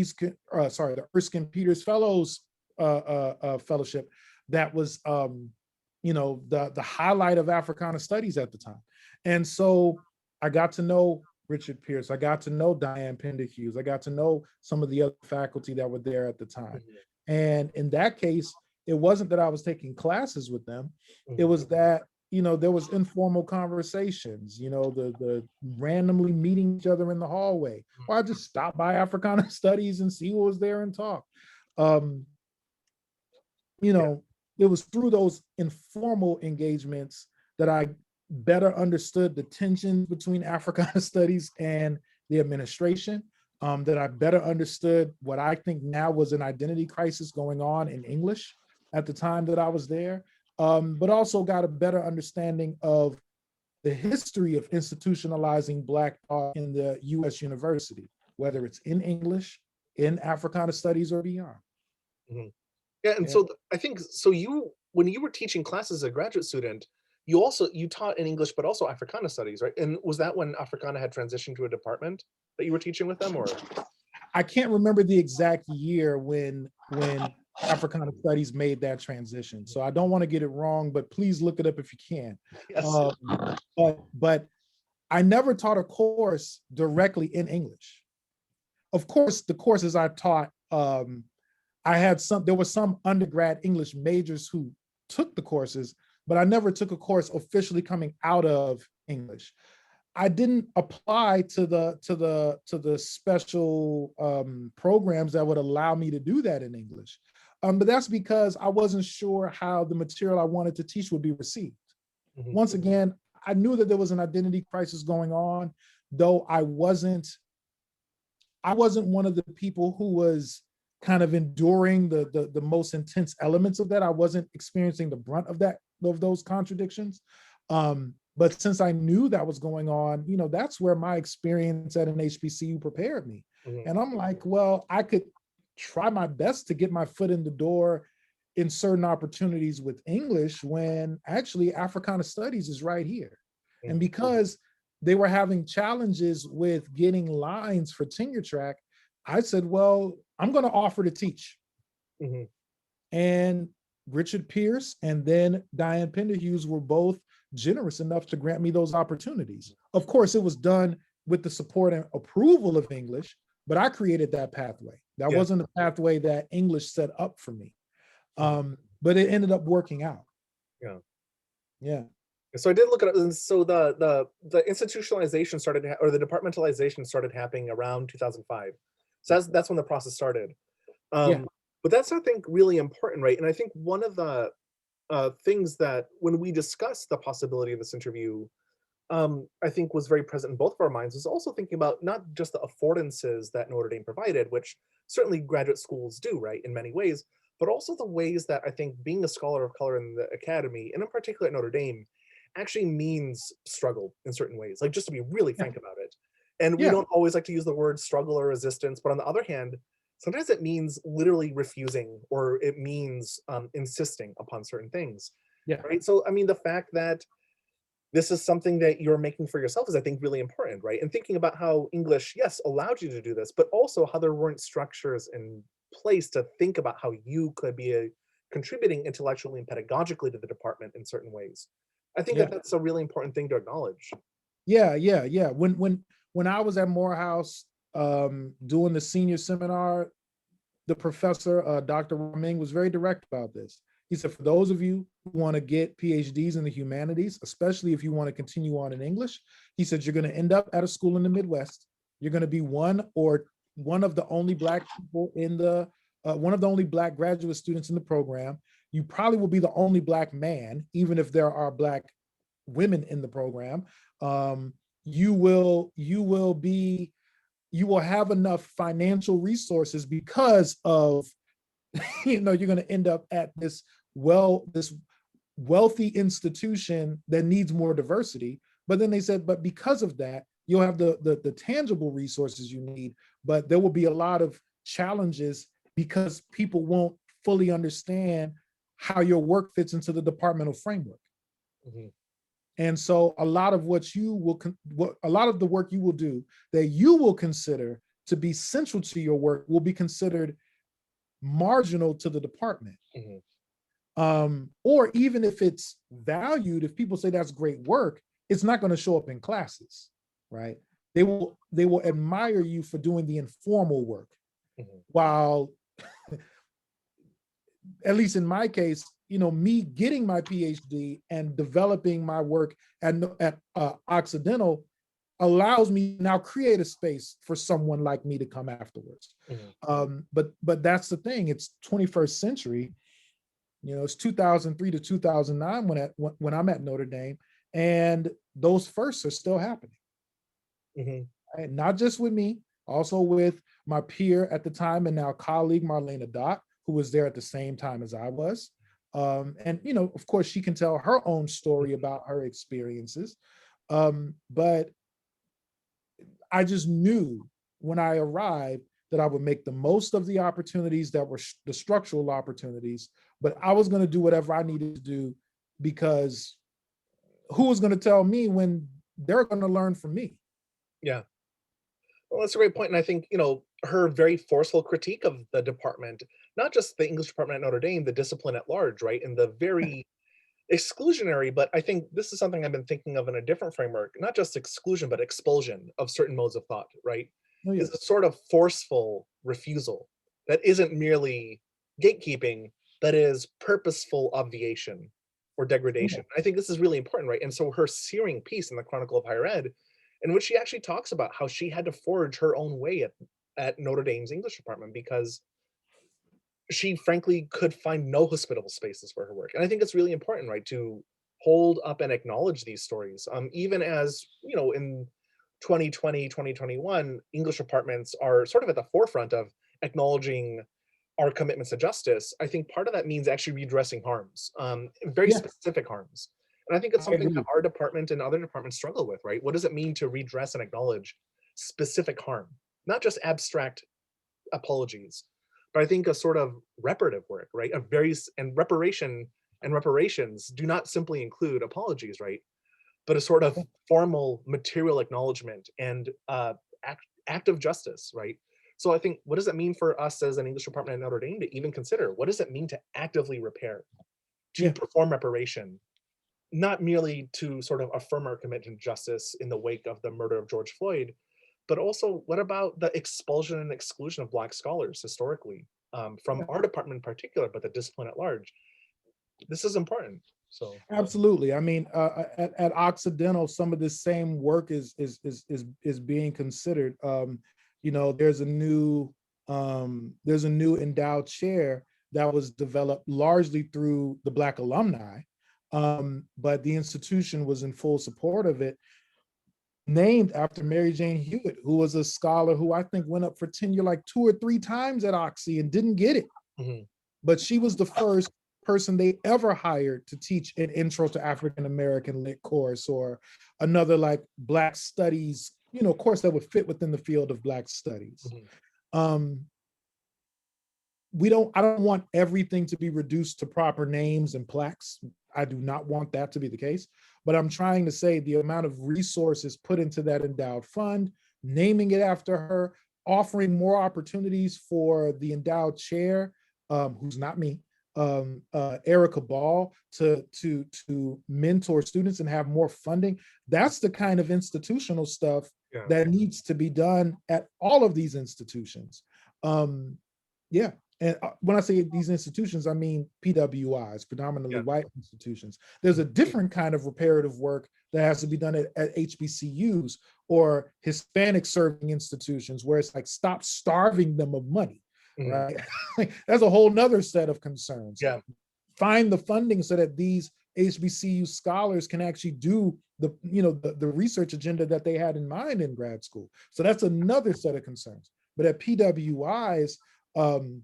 Erskine Peters Fellows Fellowship that was, the highlight of Africana Studies at the time. And so I got to know Richard Pierce. I got to know Diane Pender-Hughes. I got to know some of the other faculty that were there at the time. And in that case, it wasn't that I was taking classes with them. It was that, there was informal conversations, the randomly meeting each other in the hallway, or I just stopped by Africana Studies and see who was there and talk. It was through those informal engagements that I better understood the tension between Africana Studies and the administration, that I better understood what I think now was an identity crisis going on in English at the time that I was there, but also got a better understanding of the history of institutionalizing Black thought in the US university, whether it's in English, in Africana Studies, or beyond. Yeah, and so I think, when you were teaching classes as a graduate student, you taught in English, but also Africana Studies, right? And was that when Africana had transitioned to a department that you were teaching with them, or? I can't remember the exact year when Africana Studies made that transition, so I don't want to get it wrong, but please look it up if you can. Yes. But I never taught a course directly in English. Of course, the courses I taught, there were some undergrad English majors who took the courses, but I never took a course officially coming out of English. I didn't apply to the special programs that would allow me to do that in English. But that's because I wasn't sure how the material I wanted to teach would be received. Mhm. Once again, I knew that there was an identity crisis going on, though I wasn't one of the people who was kind of enduring the most intense elements of that. I wasn't experiencing the brunt of those contradictions. But since I knew that was going on, that's where my experience at an HBCU prepared me. Mhm. And I'm like, well, I could try my best to get my foot in the door in certain opportunities with English when actually Africana Studies is right here. Mhm. And because they were having challenges with getting lines for tenure track, I said, well, I'm going to offer to teach. Mhm. And Richard Pierce and then Diane Penderhughes were both generous enough to grant me those opportunities. Of course, it was done with the support and approval of English, but I created that pathway. That Yeah. wasn't a pathway that English set up for me. Mhm. But it ended up working out. Yeah. Yeah. So I did look at it. And so the institutionalization started, or the departmentalization started happening around 2005. So that's when the process started. Yeah. But that's, I think, really important, right? And I think one of the things that when we discussed the possibility of this interview, I think was very present in both of our minds was also thinking about not just the affordances that Notre Dame provided, which certainly graduate schools do, right, in many ways, but also the ways that I think being a scholar of color in the academy, and in particular at Notre Dame, actually means struggle in certain ways, like just to be really Yeah. frank about it. And we Yeah. don't always like to use the word struggle or resistance, but on the other hand, sometimes it means literally refusing, or it means insisting upon certain things, Yeah. right? So, I mean, the fact that this is something that you're making for yourself is, I think, really important, right? And thinking about how English, yes, allowed you to do this, but also how there weren't structures in place to think about how you could be contributing intellectually and pedagogically to the department in certain ways. I think that Yeah. that's a really important thing to acknowledge. Yeah. Yeah. Yeah. When I was at Morehouse doing the senior seminar, the professor, Dr. Raming, was very direct about this. He said, for those of you who want to get PhDs in the humanities, especially if you want to continue on in English, he said, you're going to end up at a school in the Midwest. You're going to be one of the only Black people one of the only Black graduate students in the program. You probably will be the only Black man, even if there are Black women in the program. You will have enough financial resources because of you're going to end up at this wealthy institution that needs more diversity. But then they said, but because of that, you'll have the tangible resources you need, but there will be a lot of challenges because people won't fully understand how your work fits into the departmental framework. Mhm. And so a lot of a lot of the work you will do that you will consider to be central to your work will be considered marginal to the department. Mhm. Or even if it's valued, if people say that's great work, it's not going to show up in classes, right? They will admire you for doing the informal work, Mhm. while at least in my case, me getting my PhD and developing my work at Occidental allows me now create a space for someone like me to come afterwards. Mhm. But that's the thing. It's 21st century. It's 2003 to 2009 when I'm at Notre Dame, and those firsts are still happening. Mhm. Right? Not just with me, also with my peer at the time and now colleague Marlena Dot, who was there at the same time as I was. And of course, she can tell her own story about her experiences. But I just knew when I arrived that I would make the most of the opportunities that were the structural opportunities, but I was going to do whatever I needed to do, because who was going to tell me when they're going to learn from me? Yeah. Well, that's a great point. And I think, her very forceful critique of the department, not just the English department at Notre Dame, the discipline at large, right? And the very exclusionary, but I think this is something I've been thinking of in a different framework, not just exclusion, but expulsion of certain modes of thought, right? Oh yeah. Is a sort of forceful refusal that isn't merely gatekeeping, but is purposeful obviation or Yeah. degradation. I think this is really important, right? And so her searing piece in the Chronicle of Higher Ed, in which she actually talks about how she had to forge her own way at Notre Dame's English department because she frankly could find no hospitable spaces for her work. And I think it's really important, right, to hold up and acknowledge these stories. Even as, in 2020, 2021, English departments are sort of at the forefront of acknowledging our commitments to justice. I think part of that means actually redressing harms, very Yeah, specific harms. And I think it's I something that agree. our department and other departments struggle with, right? What does it mean to redress and acknowledge specific harm, not just abstract apologies, but I think a sort of reparative work, right? A very and reparations do not simply include apologies, right? But a sort of formal material acknowledgement and act of justice, right? So I think, what does it mean for us as an English department at Notre Dame to even consider? What does it mean to actively repair, to Yeah. perform reparation, not merely to sort of affirm our commitment to justice in the wake of the murder of George Floyd, but also what about the expulsion and exclusion of Black scholars historically, from our department in particular, but the discipline at large? This is important. So, Absolutely. I mean, at Occidental, some of this same work is being considered. There's a new endowed chair that was developed largely through the Black alumni, but the institution was in full support of it, named after Mary Jane Hewitt, who was a scholar who I think went up for tenure like 2 or 3 times at Oxy and didn't get it. mhm, But she was the first person they ever hired to teach an intro to African American lit course or another like Black studies, course that would fit within the field of Black studies. mhm, Um, I don't want everything to be reduced to proper names and plaques. I do not want that to be the case, but I'm trying to say the amount of resources put into that endowed fund, naming it after her, offering more opportunities for the endowed chair, who's not me, Erica Ball, to mentor students and have more funding. That's the kind of institutional stuff yeah, that needs to be done at all of these institutions. Yeah, and when I say these institutions, I mean PWIs, predominantly yeah, white institutions. There's a different kind of reparative work that has to be done at HBCUs or Hispanic serving institutions, where it's like stop starving them of money, mhm, right? That's a whole nother set of concerns. yeah, Find the funding so that these HBCU scholars can actually do the research agenda that they had in mind in grad school. So that's another set of concerns. But at PWIs, um,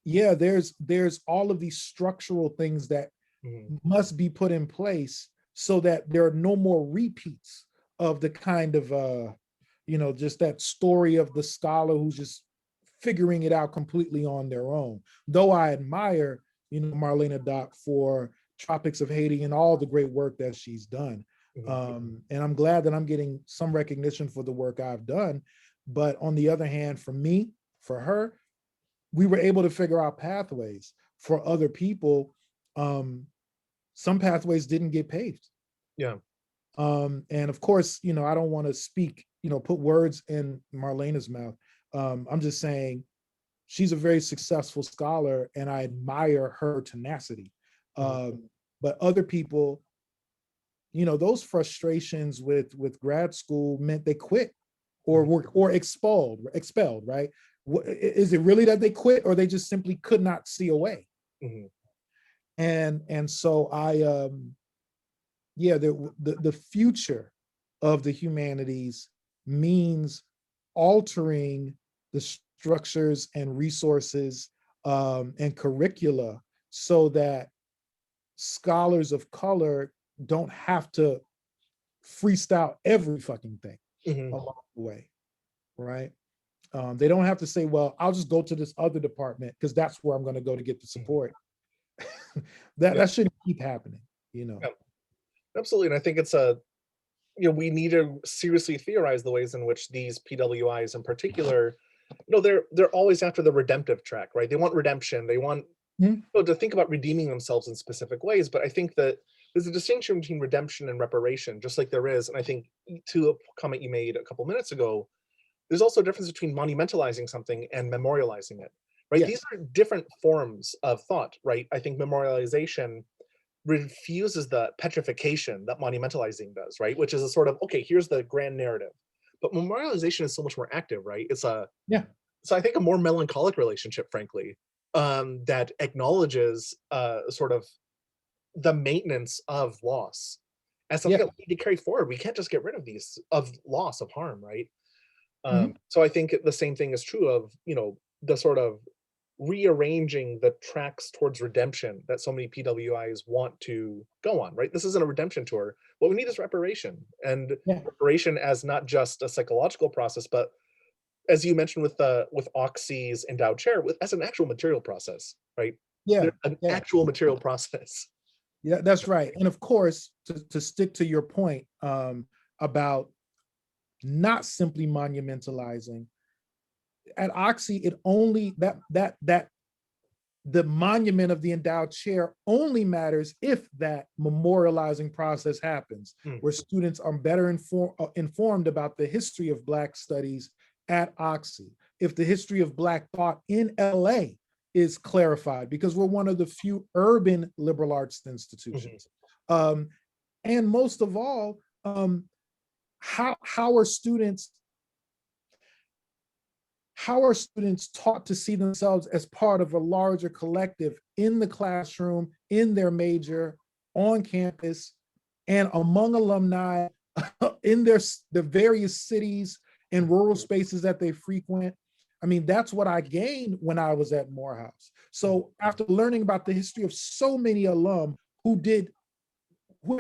yeah, there's all of these structural things that mhm, must be put in place so that there are no more repeats of the kind of just that story of the scholar who's just figuring it out completely on their own. Though I admire, Marlena Dock for Tropics of Haiti and all the great work that she's done. mhm, And I'm glad that I'm getting some recognition for the work I've done. But on the other hand, for me, for her, we were able to figure out pathways for other people. Some pathways didn't get paved. yeah, And of course, I don't want to speak, put words in Marlena's mouth. I'm just saying she's a very successful scholar and I admire her tenacity. mhm, But other people, those frustrations with grad school meant they quit or mhm, were or expelled, right? Is it really that they quit or they just simply could not see a way? mhm, And so the future of the humanities means altering the structures and resources and curricula so that scholars of color don't have to freestyle every fucking thing mhm, along the way, right? They don't have to say, well, I'll just go to this other department because that's where I'm going to go to get the mhm, support. that yeah, that shouldn't keep happening, you know. yeah, absolutely. And I think we need to seriously theorize the ways in which these PWIs in particular, they're always after the redemptive track, right? They want redemption. They want Mhm. So to think about redeeming themselves in specific ways, but I think that there's a distinction between redemption and reparation, just like there is, and I think to a comment you made a couple minutes ago, there's also a difference between monumentalizing something and memorializing it, right? These Yes. are different forms of thought, right? I think memorialization refuses the petrification that monumentalizing does, right? Which is a sort of, okay, here's the grand narrative. But memorialization is so much more active, right? Yeah. So I think a more melancholic relationship, frankly, that acknowledges sort of the maintenance of loss as something Yeah. that we need to carry forward. We can't just get rid of these of loss of harm, right? Mhm. So I think the same thing is true of, the sort of rearranging the tracks towards redemption that so many PWIs want to go on, right? This isn't a redemption tour. What we need is reparation, and Yeah. reparation as not just a psychological process, but as you mentioned with Oxy's endowed chair, as an actual material process, right? Yeah. There's an Yeah. actual material process. Yeah, that's right. And of course, to stick to your point about not simply monumentalizing, at Oxy, it only that the monument of the endowed chair only matters if that memorializing process happens, Mm, where students are better informed about the history of Black studies at Oxy, if the history of Black thought in LA is clarified, because we're one of the few urban liberal arts mhm, institutions. Um, and most of all, how are students taught to see themselves as part of a larger collective in the classroom, in their major, on campus, and among alumni in the various cities and rural spaces that they frequent? I mean, that's what I gained when I was at Morehouse. mhm, So after learning about the history of so many alum who had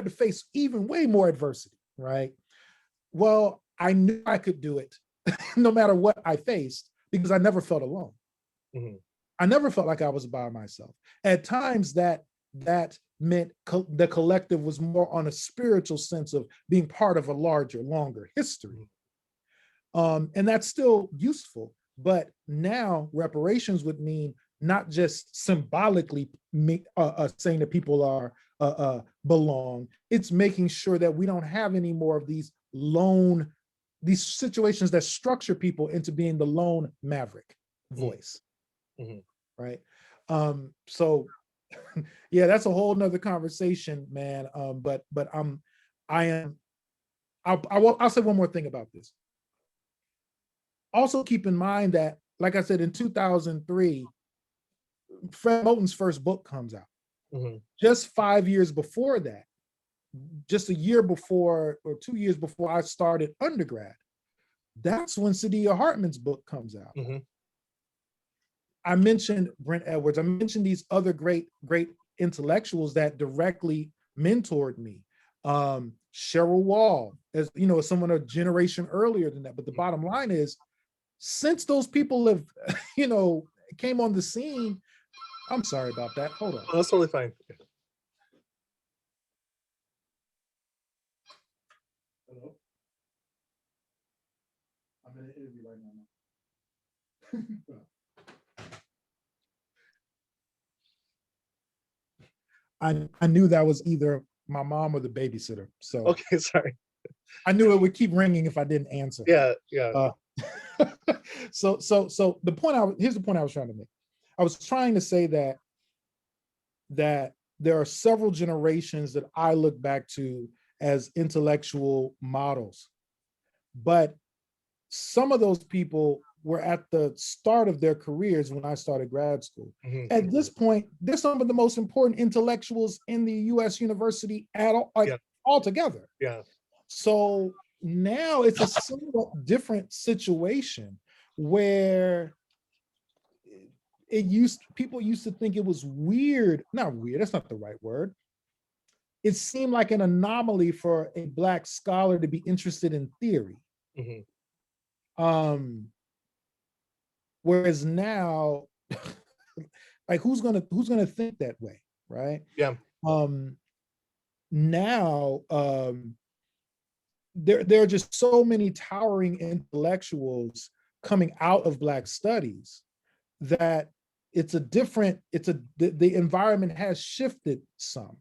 to face even way more adversity, right? Well, I knew I could do it no matter what I faced, because I never felt alone. mhm, I never felt like I was by myself. At times that meant the collective was more on a spiritual sense of being part of a larger, longer history. mhm, And that's still useful. But now reparations would mean not just symbolically saying that people are belong. It's making sure that we don't have any more of these situations that structure people into being the lone maverick mhm, voice, mhm. right? So yeah, that's a whole nother conversation, man. But I am I'll say one more thing about this. Also keep in mind that, like I said, in 2003, Fred Moten's first book comes out. Mhm, Just 5 years before that, just a year before or 2 years before I started undergrad, that's when Sadia Hartman's book comes out. mhm, I mentioned Brent Edwards. I mentioned these other great intellectuals that directly mentored me. Cheryl Wall, as you know, someone a generation earlier than that. But the bottom line is, since those people have, you know, came on the scene, I'm sorry about that. Hold on. oh, that's totally fine. Hello? I'm in an interview right now. I knew that was either my mom or the babysitter. So Okay, sorry. I knew it would keep ringing if I didn't answer. Yeah, yeah. Uh, so here's the point I was trying to make. I was trying to say that there are several generations that I look back to as intellectual models, but some of those people were at the start of their careers when I started grad school. Mhm, At this point, they're some of the most important intellectuals in the U.S. university at all, like yeah, altogether. yeah. So now it's a somewhat different situation where people used to think it was weird, not weird, that's not the right word. It seemed like an anomaly for a Black scholar to be interested in theory. Mhm, Um, Whereas now, like who's gonna think that way, right? yeah. Um, Now, there are just so many towering intellectuals coming out of Black studies that it's a different, the environment has shifted some.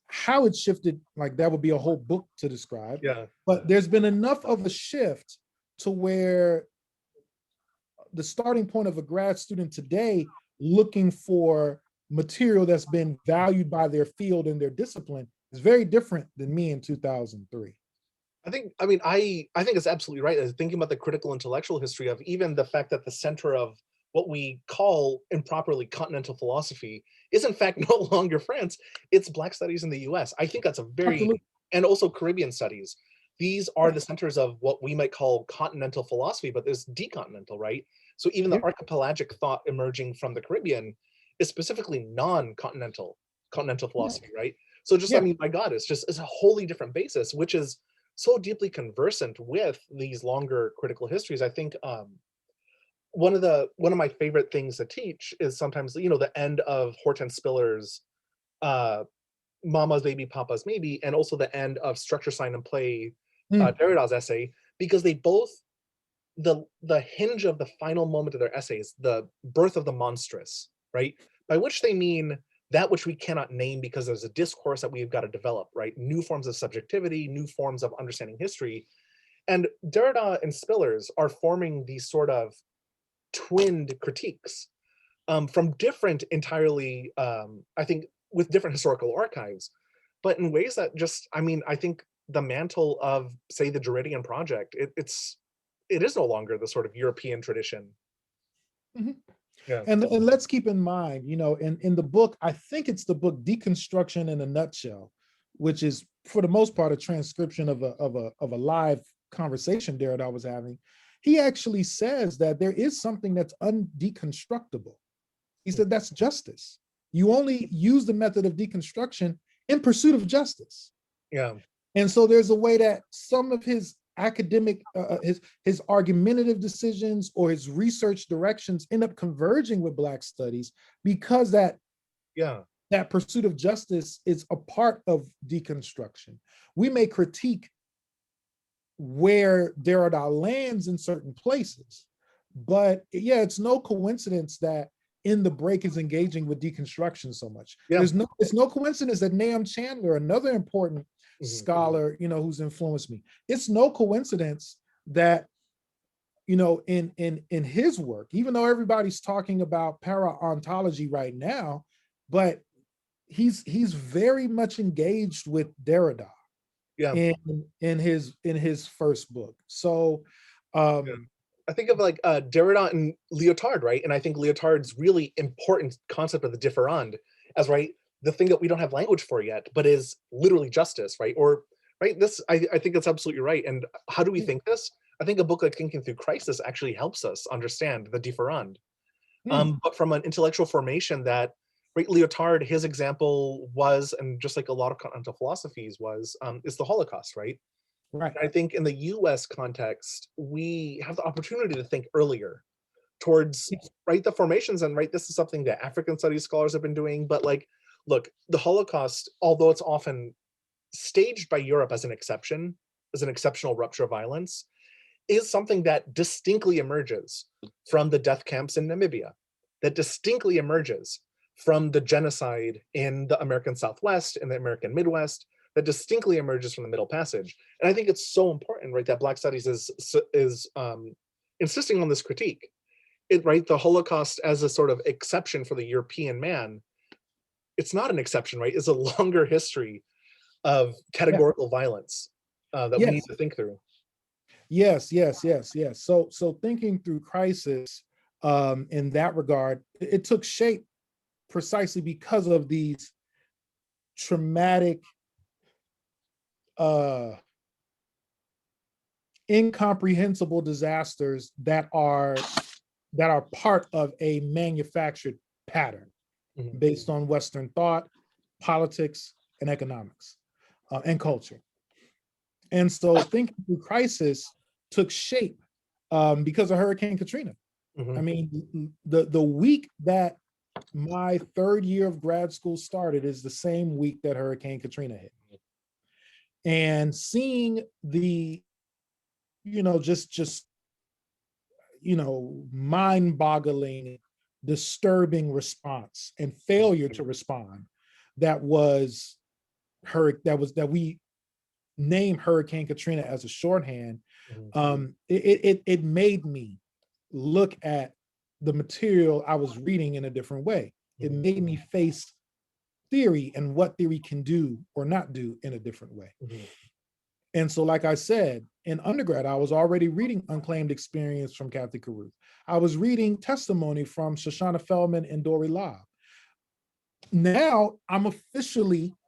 How it shifted, like that would be a whole book to describe. Yeah. But there's been enough of a shift to where the starting point of a grad student today looking for material that's been valued by their field and their discipline is very different than me in 2003. I think it's absolutely right. Thinking about the critical intellectual history of even the fact that the center of what we call improperly continental philosophy is in fact no longer France, it's Black studies in the US. I think that's a very, Absolutely. and also Caribbean studies. These are the centers of what we might call continental philosophy, but there's decontinental, right? So even the Yeah. archipelagic thought emerging from the Caribbean is specifically non-continental, continental Yeah. philosophy, right? So just, I Yeah. mean, my God, it's a wholly different basis, which is so deeply conversant with these longer critical histories. I think one of my favorite things to teach is sometimes, you know, the end of Hortense Spiller's uh, Mama's Baby, Papa's Maybe, and also the end of Structure, Sign, and Play, Mm. Derrida's essay, because they both, the hinge of the final moment of their essays, the birth of the monstrous, right? By which they mean that which we cannot name because there's a discourse that we've got to develop, right? New forms of subjectivity, new forms of understanding history. And Derrida and Spillers are forming these sort of twinned critiques from different entirely, I think, with different historical archives, but in ways that just, I mean, I think the mantle of, say, the Derridian project, it is no longer the sort of European tradition. Mhm. Yeah. And let's keep in mind, you know, in the book, I think it's the book Deconstruction in a Nutshell, which is for the most part a transcription of a live conversation Derrida was having. He actually says that there is something that's undeconstructible. He said that's justice. You only use the method of deconstruction in pursuit of justice. Yeah. And so there's a way that some of his academic, his argumentative decisions or his research directions end up converging with Black studies because Yeah. that pursuit of justice is a part of deconstruction. We may critique where Derrida lands in certain places, but yeah, it's no coincidence that In the Break is engaging with deconstruction so much. Yeah. It's no coincidence that Nahum Chandler, another important Mhm. scholar, you know, who's influenced me. It's no coincidence that, you know, in his work, even though everybody's talking about para-ontology right now, but he's very much engaged with Derrida Yeah. in his first book. So Yeah. um I think of like Derrida and Lyotard, right? And I think Lyotard's really important concept of the différande as, right, the thing that we don't have language for yet, but is literally justice, right? Or, right, this, I think that's absolutely right. And how do we think this? I think a book like Thinking Through Crisis actually helps us understand the différande. But from an intellectual formation that, right, Lyotard, his example was, and just like a lot of continental philosophies was, is the Holocaust, right? right. I think in the US context, we have the opportunity to think earlier towards, right, the formations, and right, this is something that African studies scholars have been doing, but like, look, the Holocaust, although it's often staged by Europe as an exception, as an exceptional rupture of violence, is something that distinctly emerges from the death camps in Namibia, that distinctly emerges from the genocide in the American Southwest, in the American Midwest, that distinctly emerges from the Middle Passage. And I think it's so important, right, that Black Studies is insisting on this critique. Right, the Holocaust as a sort of exception for the European man, it's not an exception, right? It's a longer history of Yeah. categorical violence that we need Yes. to think through. Yes. So Thinking Through Crisis, in that regard, it took shape precisely because of these traumatic, uh, incomprehensible disasters that are part of a manufactured pattern Mhm. based on Western thought, politics, and economics, and culture. And so Thinking Through Crisis took shape because of Hurricane Katrina. I Mhm. mean, the week that my third year of grad school started is the same week that Hurricane Katrina hit. And seeing the, you know, just mind-boggling, disturbing response and failure to respond that we name Hurricane Katrina as a shorthand. It made me look at the material I was reading in a different way. It made me face theory and what theory can do or not do in a different way. And so, like I said, in undergrad, I was already reading Unclaimed Experience from Kathy Carruth. I was reading testimony from Shoshana Feldman and Dory Lobb. Now I'm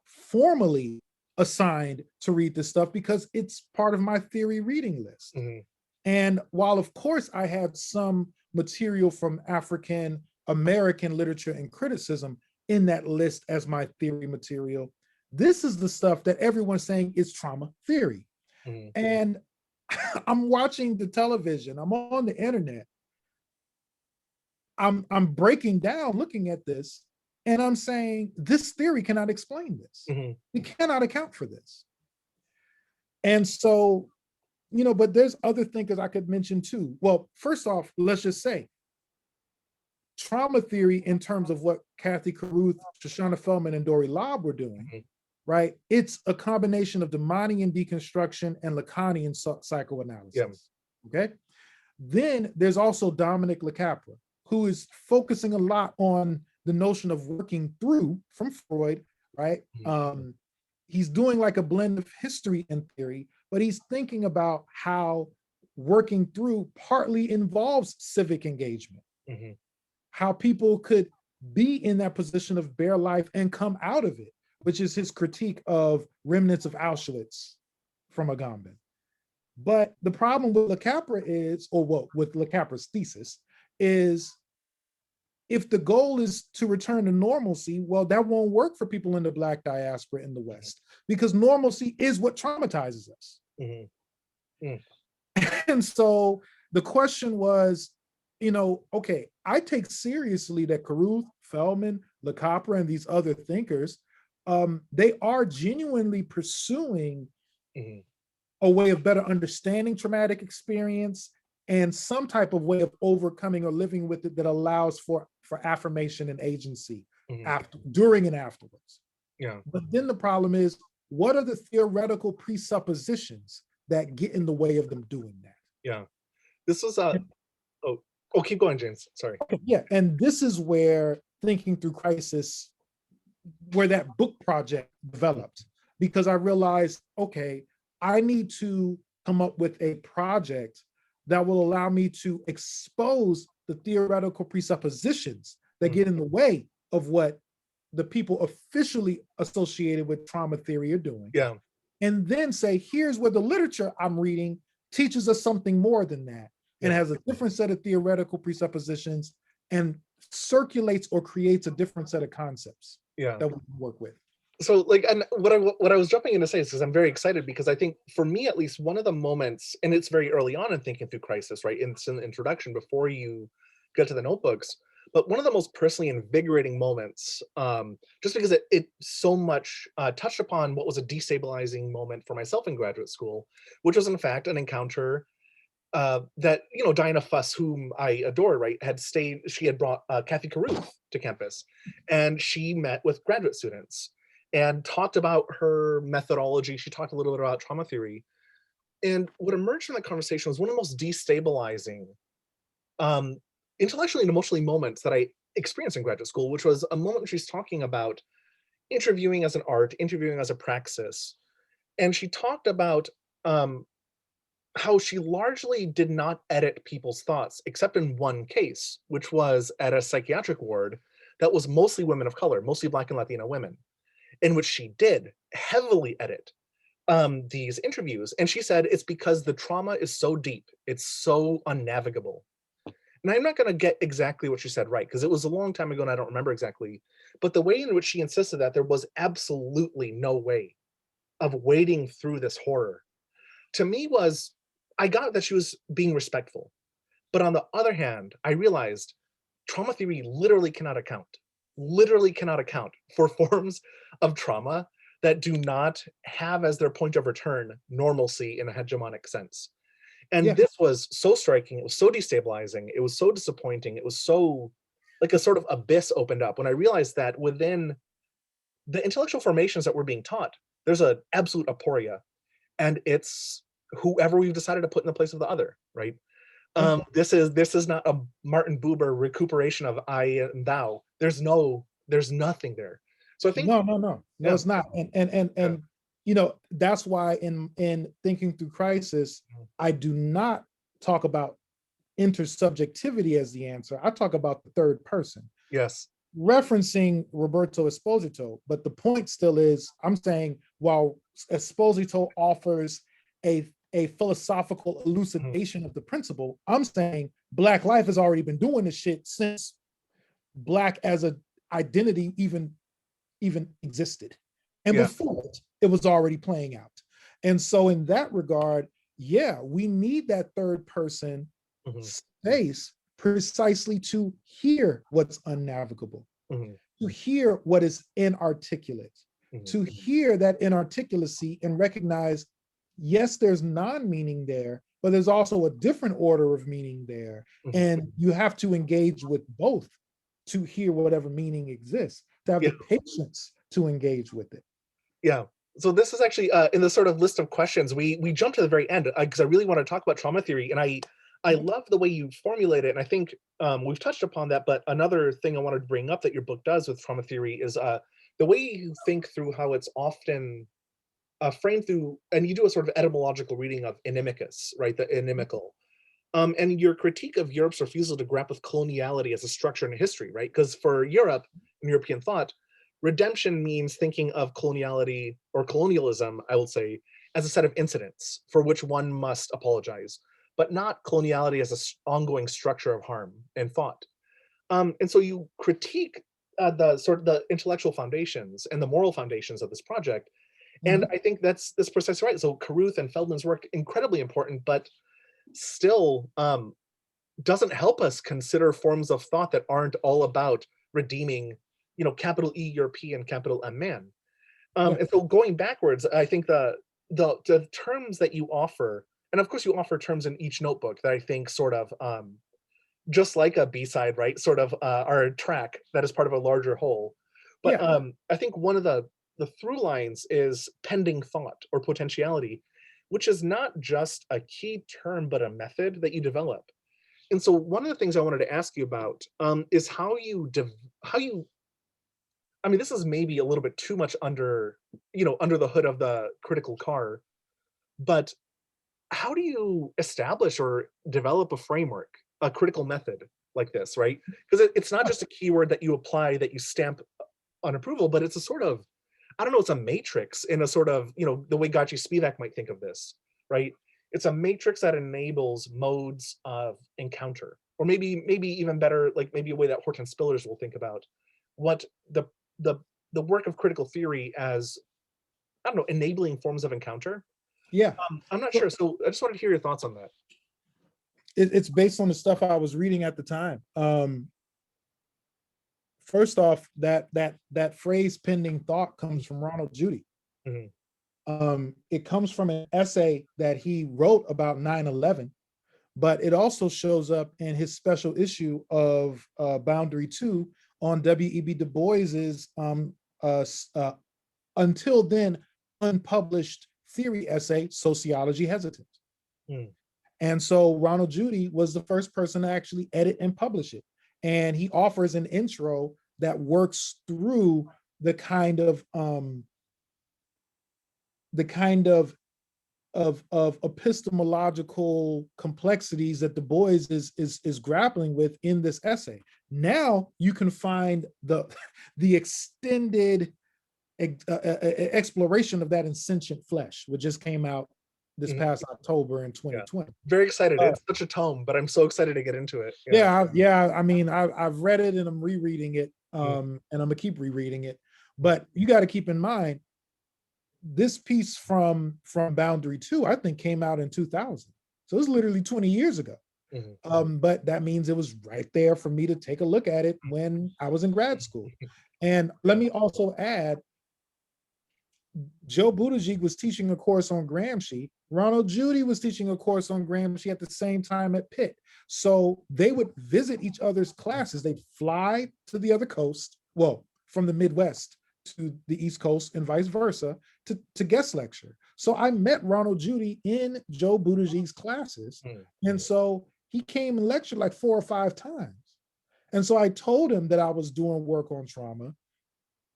formally assigned to read this stuff because it's part of my theory reading list. And while, of course, I have some material from African American literature and criticism in that list as my theory material, this is the stuff that everyone's saying is trauma theory. And I'm watching the television, I'm on the internet, I'm breaking down, looking at this, and I'm saying, this theory cannot explain this. It cannot account for this. And so, but there's other thinkers I could mention too. Well, first off, let's just say, trauma theory in terms of what Kathy Carruth, Shoshana Feldman, and Dory Lobb were doing, right? It's a combination of Demonian deconstruction and Lacanian psychoanalysis, okay? Then there's also Dominic LeCapra, who is focusing a lot on the notion of working through from Freud, right? He's doing like a blend of history and theory, but he's thinking about how working through partly involves civic engagement, how people could be in that position of bare life and come out of it, which is his critique of remnants of Auschwitz from Agamben. But the problem with LeCapra is, or what with LeCapra's thesis, is if the goal is to return to normalcy, well, that won't work for people in the Black diaspora in the West, because normalcy is what traumatizes us. And so the question was, okay, I take seriously that Carruth, Feldman, LeCapra, and these other thinkers, they are genuinely pursuing a way of better understanding traumatic experience and some type of way of overcoming or living with it that allows for affirmation and agency during and afterwards. But then the problem is, what are the theoretical presuppositions that get in the way of them doing that? This was keep going, James. Sorry. Okay, and this is where Thinking Through Crisis, where that book project developed, because I realized, okay, I need to come up with a project that will allow me to expose the theoretical presuppositions that get in the way of what the people officially associated with trauma theory are doing. And then say, here's where the literature I'm reading teaches us something more than that, and has a different set of theoretical presuppositions and circulates or creates a different set of concepts that we can work with. So and what I was jumping in to say is, because I'm very excited, because I think for me at least, one of the moments, and it's very early on in Thinking Through Crisis, right? It's in the introduction before you get to the notebooks, but one of the most personally invigorating moments, just because it so much touched upon what was a destabilizing moment for myself in graduate school, which was in fact an encounter that, Diana Fuss, whom I adore, right, she had brought Kathy Carruth to campus, and she met with graduate students and talked about her methodology. She talked a little bit about trauma theory. And what emerged from that conversation was one of the most destabilizing intellectually and emotionally moments that I experienced in graduate school, which was a moment when she's talking about interviewing as an art, interviewing as a praxis. And she talked about how she largely did not edit people's thoughts, except in one case, which was at a psychiatric ward that was mostly women of color, mostly Black and Latino women, in which she did heavily edit these interviews. And she said it's because the trauma is so deep, it's so unnavigable. And I'm not going to get exactly what she said right, because it was a long time ago and I don't remember exactly, but the way in which she insisted that there was absolutely no way of wading through this horror, to me was, I got that she was being respectful. But on the other hand, I realized trauma theory literally cannot account for forms of trauma that do not have as their point of return normalcy in a hegemonic sense. And Yeah. this was so striking, it was so destabilizing, it was so disappointing, it was so like a sort of abyss opened up when I realized that within the intellectual formations that we're being taught, there's an absolute aporia, and it's whoever we've decided to put in the place of the other, right? Yeah. This is not a Martin Buber recuperation of I and thou. There's nothing there. So I think, No, yeah, it's not. yeah, And that's why in thinking through crisis, I do not talk about intersubjectivity as the answer. I talk about the third person, yes, referencing Roberto Esposito. But the point still is, I'm saying while Esposito offers a philosophical mhm, elucidation of the principle, I'm saying Black life has already been doing this shit since Black as a identity even existed. And yeah, before it was already playing out. And so, in that regard, yeah, we need that third person mhm, space precisely to hear what's unnavigable, mhm, to hear what is inarticulate, mhm, to hear that inarticulacy and recognize, yes, there's non meaning there, but there's also a different order of meaning there. mhm, And you have to engage with both to hear whatever meaning exists, to have yeah, the patience to engage with it. yeah. So this is actually in the sort of list of questions we jump to the very end because I really want to talk about trauma theory, and I Yeah. love the way you formulate it, and I think we've touched upon that. But another thing I wanted to bring up that your book does with trauma theory is the way you think through how it's often framed through, and you do a sort of etymological reading of inimicus, right? The inimical. And your critique of Europe's refusal to grapple with coloniality as a structure in history, right? Because for Europe and European thought, redemption means thinking of coloniality or colonialism, I would say, as a set of incidents for which one must apologize, but not coloniality as an ongoing structure of harm and thought. And so you critique the sort of the intellectual foundations and the moral foundations of this project, and Mhm. I think that's precisely right. So Carruth and Feldman's work incredibly important, but still doesn't help us consider forms of thought that aren't all about redeeming, capital E European, capital M man. Yeah. And so going backwards, I think the terms that you offer, and of course you offer terms in each notebook that I think sort of just like a B-side, right? Sort of are a track that is part of a larger whole. But Yeah. I think one of the through lines is pending thought or potentiality, which is not just a key term, but a method that you develop. And so one of the things I wanted to ask you about is how you. I mean, this is maybe a little bit too much under the hood of the critical car, but how do you establish or develop a framework, a critical method like this, right? Because it's not just a keyword that you apply that you stamp on approval, but it's a sort of, I don't know, it's a matrix in a sort of, the way Gotchi Spivak might think of this, right? It's a matrix that enables modes of encounter, or maybe even better, like maybe a way that Horton Spillers will think about what the the work of critical theory as, I don't know, enabling forms of encounter. Yeah. I'm not So sure, so I just wanted to hear your thoughts on that. it's based on the stuff I was reading at the time. First off, that phrase pending thought comes from Ronald Judy. Mhm. It comes from an essay that he wrote about 9/11, but it also shows up in his special issue of Boundary 2 on W.E.B. Du Bois's uh, until then unpublished theory essay, Sociology Hesitant. Mm. And so Ronald Judy was the first person to actually edit and publish it. And he offers an intro that works through the kind of um, the kind of epistemological complexities that Du Bois is grappling with in this essay. Now you can find the extended exploration of that in Sentient Flesh, which just came out this Mhm. past October in Yeah. 2020. Very excited. Uh, It's such a tome, but I'm so excited to get into it. Yeah. yeah. I mean, I've read it and I'm rereading it, Mhm. and I'm gonna keep rereading it. Mhm. But you got to keep in mind this piece from Boundary 2, I think, came out in 2000. So it's literally 20 years ago. Mhm. But that means it was right there for me to take a look at it when I was in grad school. And let Yeah. me also add, Joe Buttigieg was teaching a course on Gramsci. Ronald Judy was teaching a course on Gramsci at the same time at Pitt. So they would visit each other's classes. They'd fly to the other coast, well, from the Midwest to the East Coast and vice versa to guest lecture. So I met Ronald Judy in Joe Buttigieg's classes. And so he came and lectured like 4 or 5 times. And so I told him that I was doing work on trauma.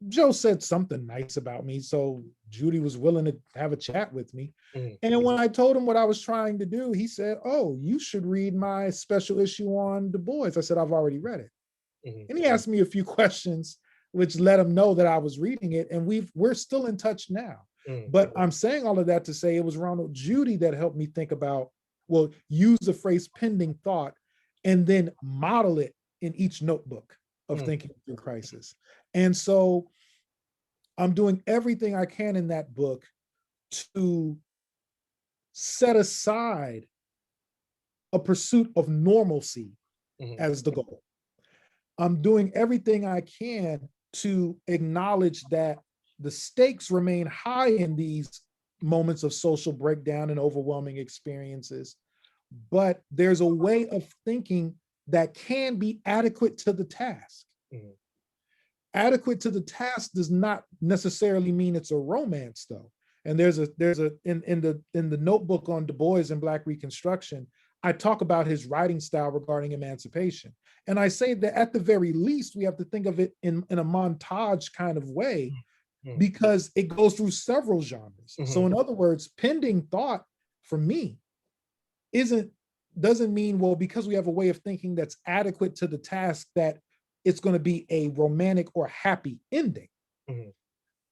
Joe said something nice about me, so Judy was willing to have a chat with me. And then when I told him what I was trying to do, he said, "Oh, you should read my special issue on Du Bois." I said, "I've already read it." And he asked me a few questions, which let him know that I was reading it, and we're still in touch now. But I'm saying all of that to say it was Ronald Judy that helped me think about, well, use the phrase pending thought and then model it in each notebook of thinking through crisis. And so I'm doing everything I can in that book to set aside a pursuit of normalcy as the goal. I'm doing everything I can to acknowledge that the stakes remain high in these moments of social breakdown and overwhelming experiences, but there's a way of thinking that can be adequate to the task. Adequate to the task does not necessarily mean it's a romance, though. And there's a in the notebook on Du Bois and Black Reconstruction, I talk about his writing style regarding emancipation. And I say that at the very least, we have to think of it in a montage kind of way, because it goes through several genres. So in other words, pending thought for me doesn't mean, well, because we have a way of thinking that's adequate to the task, that it's going to be a romantic or happy ending,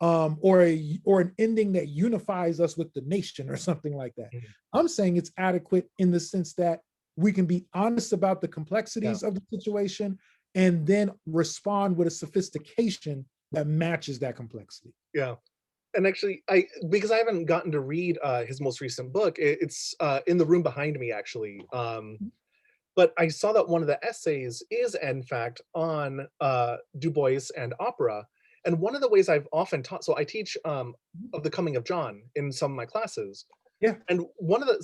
or an ending that unifies us with the nation or something like that. I'm saying it's adequate in the sense that we can be honest about the complexities of the situation and then respond with a sophistication that matches that complexity. Yeah. And actually, because I haven't gotten to read his most recent book, it's in the room behind me, actually. But I saw that one of the essays is, in fact, on Du Bois and opera. And one of the ways I've often taught, so I teach of the Coming of John in some of my classes. Yeah. And one of the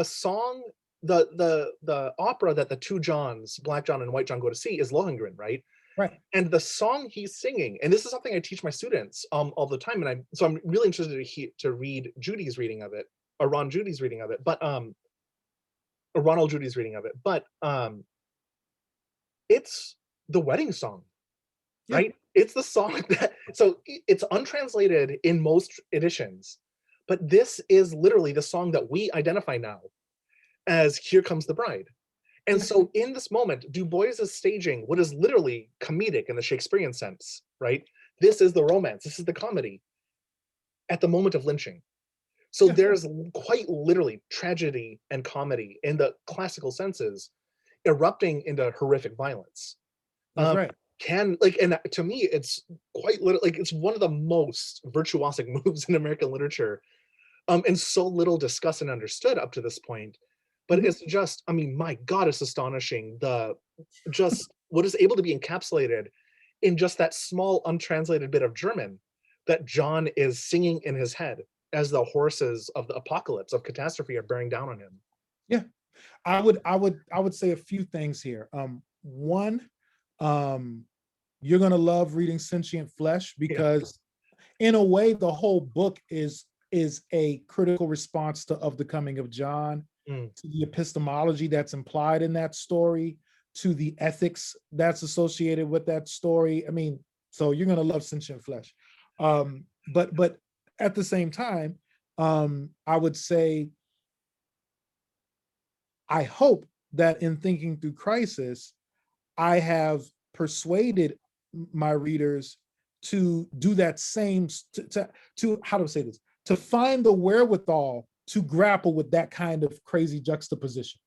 song, the opera that the 2 Johns, Black John and White John, go to see is Lohengrin, right? Right. And the song he's singing, and this is something I teach my students all the time, and I'm really interested to read Judy's reading of it, or Ron Judy's reading of it, but or Ronald Judy's reading of it, but it's the wedding song, right? It's the song that, so it's untranslated in most editions, but this is literally the song that we identify now as Here Comes the Bride. And so in this moment, Du Bois is staging what is literally comedic in the Shakespearean sense, right? This is the romance, this is the comedy at the moment of lynching. So there's quite literally tragedy and comedy in the classical senses erupting into horrific violence. That's right. And to me, it's quite literally, like, it's one of the most virtuosic moves in American literature, and so little discussed and understood up to this point. But it's just, I mean, my God, it's astonishing just what is able to be encapsulated in just that small untranslated bit of German that John is singing in his head as the horses of the apocalypse, of catastrophe, are bearing down on him. Yeah, I would say a few things here. One, you're gonna love reading Sentient Flesh, because in a way the whole book is a critical response to Of the Coming of John, to the epistemology that's implied in that story, to the ethics that's associated with that story. I mean, so you're gonna love Sentient Flesh. But at the same time, I would say, I hope that in thinking through crisis, I have persuaded my readers to do that same, to how do I say this, to find the wherewithal to grapple with that kind of crazy juxtaposition.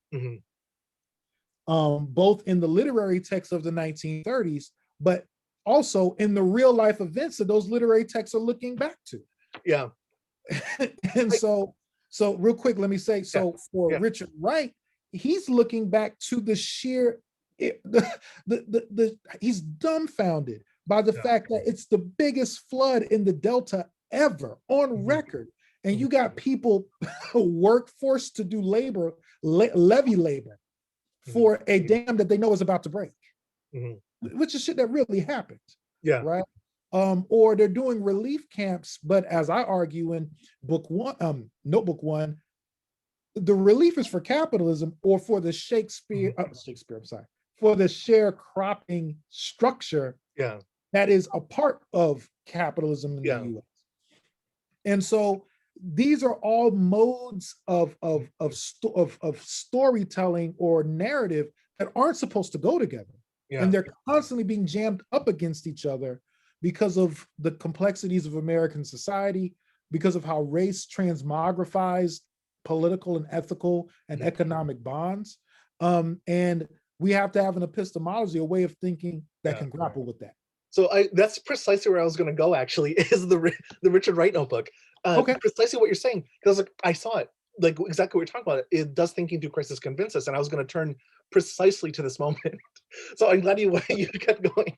Both in the literary texts of the 1930s, but also in the real life events that those literary texts are looking back to. Yeah. And so real quick, let me say, for Richard Wright, he's looking back to the sheer, he's dumbfounded by the Yeah. fact that it's the biggest flood in the Delta ever on record. And you got people workforce to do labor, levy labor for a dam that they know is about to break, which is shit that really happened. Yeah. Right. Or they're doing relief camps, but as I argue in notebook one, the relief is for capitalism or for the for the sharecropping structure that is a part of capitalism in the US. And so these are all modes of storytelling or narrative that aren't supposed to go together. And they're constantly being jammed up against each other because of the complexities of American society, because of how race transmogrifies political and ethical and economic bonds. And we have to have an epistemology, a way of thinking that can grapple with that. So that's precisely where I was going to go, actually, is the Richard Wright notebook. Precisely what you're saying, because I saw it, like exactly what you're talking about. It does Thinking Through Crisis convince us, and I was going to turn precisely to this moment. So I'm glad you kept going,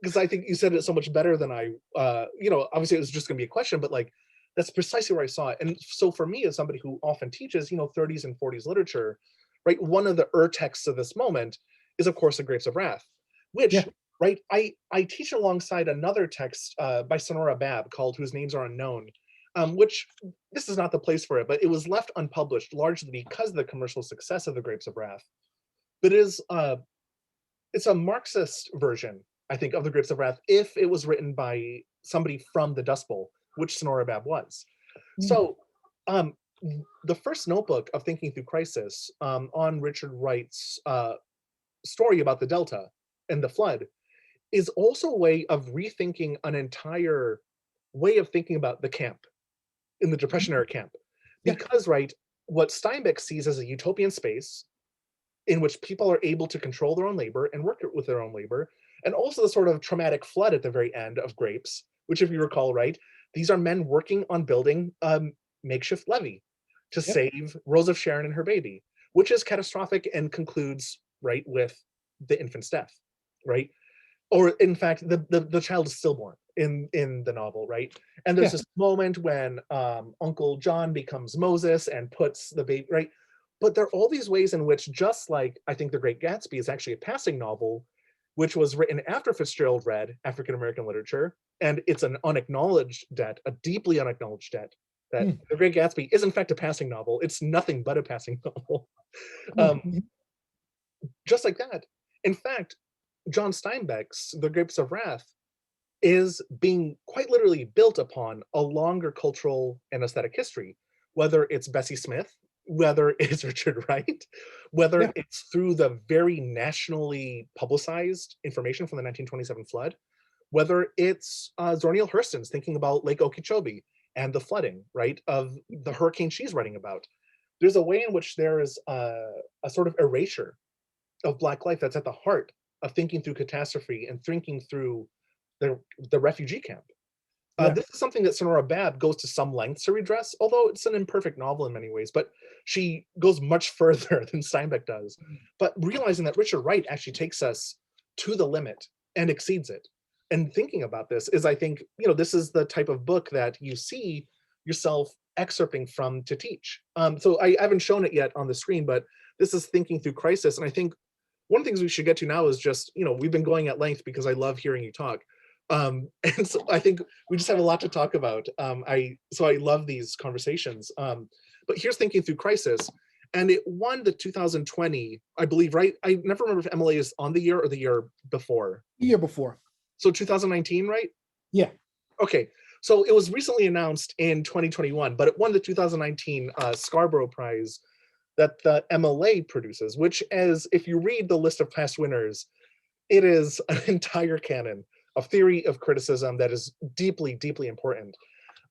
because I think you said it so much better than I, obviously it was just going to be a question, but like, that's precisely where I saw it. And so for me, as somebody who often teaches, 30s and 40s literature, right, one of the texts of this moment is, of course, The Grapes of Wrath, which, right, I teach alongside another text by Sonora Babb called Whose Names Are Unknown, which this is not the place for it, but it was left unpublished largely because of the commercial success of The Grapes of Wrath. But it's a Marxist version, I think, of The Grapes of Wrath if it was written by somebody from the Dust Bowl, which Sonora Babb was. So the first notebook of Thinking Through Crisis on Richard Wright's story about the Delta and the flood is also a way of rethinking an entire way of thinking about the camp in the Depression era camp. Because, right, what Steinbeck sees as a utopian space in which people are able to control their own labor and work with their own labor, and also the sort of traumatic flood at the very end of Grapes, which, if you recall, right, these are men working on building a makeshift levee to save Rose of Sharon and her baby, which is catastrophic and concludes, right, with the infant's death, right? Or in fact, the child is stillborn in the novel, right? And there's this moment when Uncle John becomes Moses and puts the baby, right? But there are all these ways in which, just like I think The Great Gatsby is actually a passing novel, which was written after Fitzgerald read African-American literature, and it's an unacknowledged debt, a deeply unacknowledged debt, that The Great Gatsby is in fact a passing novel. It's nothing but a passing novel. Just like that. In fact, John Steinbeck's The Grapes of Wrath is being quite literally built upon a longer cultural and aesthetic history, whether it's Bessie Smith, whether it's Richard Wright, whether it's through the very nationally publicized information from the 1927 flood, whether it's Zora Neale Hurston's thinking about Lake Okeechobee and the flooding, right, of the hurricane she's writing about. There's a way in which there is a sort of erasure of Black life that's at the heart of thinking through catastrophe and thinking through the refugee camp. This is something that Sonora Babb goes to some lengths to redress, although it's an imperfect novel in many ways, but she goes much further than Steinbeck does. But realizing that Richard Wright actually takes us to the limit and exceeds it. And thinking about this is, I think, this is the type of book that you see yourself excerpting from to teach. So I haven't shown it yet on the screen, but this is Thinking Through Crisis. And I think one of the things we should get to now is just, we've been going at length because I love hearing you talk. And so I think we just have a lot to talk about. I love these conversations. But here's Thinking Through Crisis. And it won the 2020, I believe, right? I never remember if MLA is on the year or the year before. The year before. So 2019, right? Yeah. Okay. So it was recently announced in 2021, but it won the 2019 Scarborough Prize that the MLA produces, which, as if you read the list of past winners, it is an entire canon of theory of criticism that is deeply, deeply important.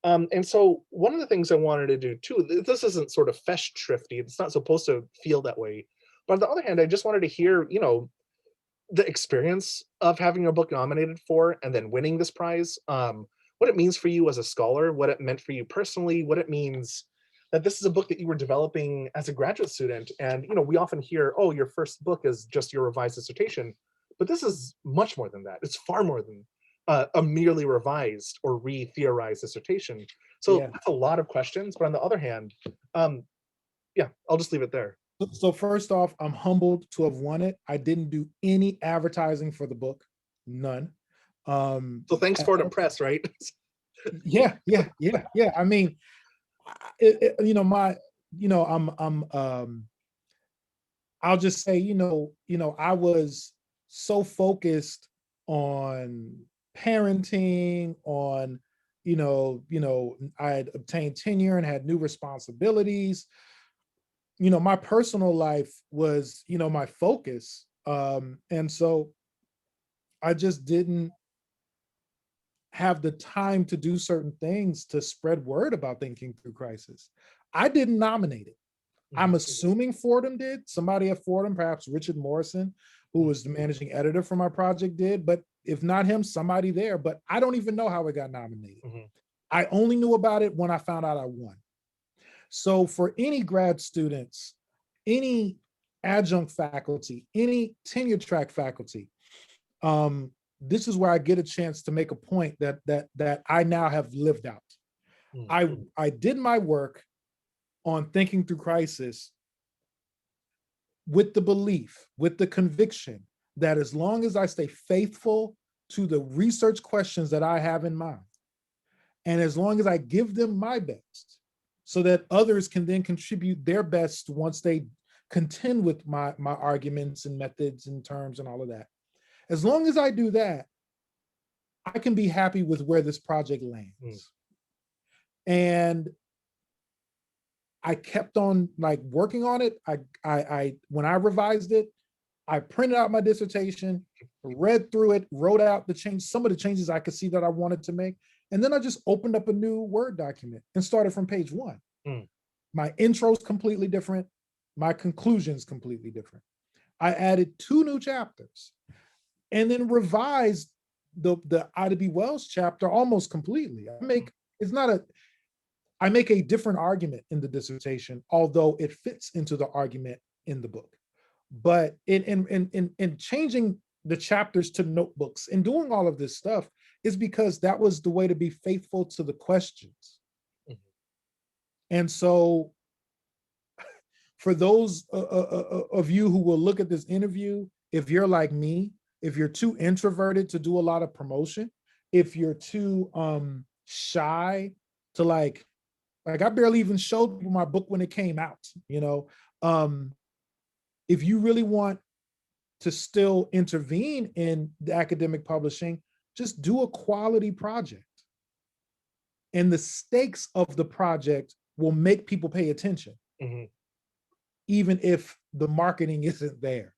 And so one of the things I wanted to do too, this isn't sort of festschrifty, it's not supposed to feel that way. But on the other hand, I just wanted to hear, the experience of having a book nominated for and then winning this prize, what it means for you as a scholar, what it meant for you personally, what it means that this is a book that you were developing as a graduate student. And, we often hear, oh, your first book is just your revised dissertation. But this is much more than that. It's far more than a merely revised or re-theorized dissertation. So Yeah. that's a lot of questions. But on the other hand, um, yeah, I'll just leave it there. So first off, I'm humbled to have won it. I didn't do any advertising for the book, none. So thanks, At Ford and all. Press, right? Yeah. I mean, my, I'll just say, I was so focused on parenting, on, I had obtained tenure and had new responsibilities. My personal life was, my focus. And so I just didn't have the time to do certain things to spread word about thinking through crisis. I didn't nominate it. I'm assuming Fordham did. Somebody at Fordham, perhaps Richard Morrison, who was the managing editor for my project, did. But if not him, somebody there. But I don't even know how it got nominated. I only knew about it when I found out I won. So for any grad students, any adjunct faculty, any tenure track faculty, this is where I get a chance to make a point that I now have lived out. I did my work on thinking through crisis with the belief, with the conviction that as long as I stay faithful to the research questions that I have in mind, and as long as I give them my best, so that others can then contribute their best once they contend with my arguments and methods and terms and all of that. As long as I do that, I can be happy with where this project lands. And I kept on working on it. I when I revised it, I printed out my dissertation, read through it, wrote out some of the changes I could see that I wanted to make. And then I just opened up a new Word document and started from page 1. My intro's completely different. My conclusion's completely different. I added 2 new chapters and then revised the Ida B. Wells chapter almost completely. I make a different argument in the dissertation, although it fits into the argument in the book. But in changing the chapters to notebooks and doing all of this stuff is because that was the way to be faithful to the questions. And so for those of you who will look at this interview, if you're like me, if you're too introverted to do a lot of promotion, if you're too shy to I barely even showed people my book when it came out, if you really want to still intervene in the academic publishing, just do a quality project. And the stakes of the project will make people pay attention, even if the marketing isn't there.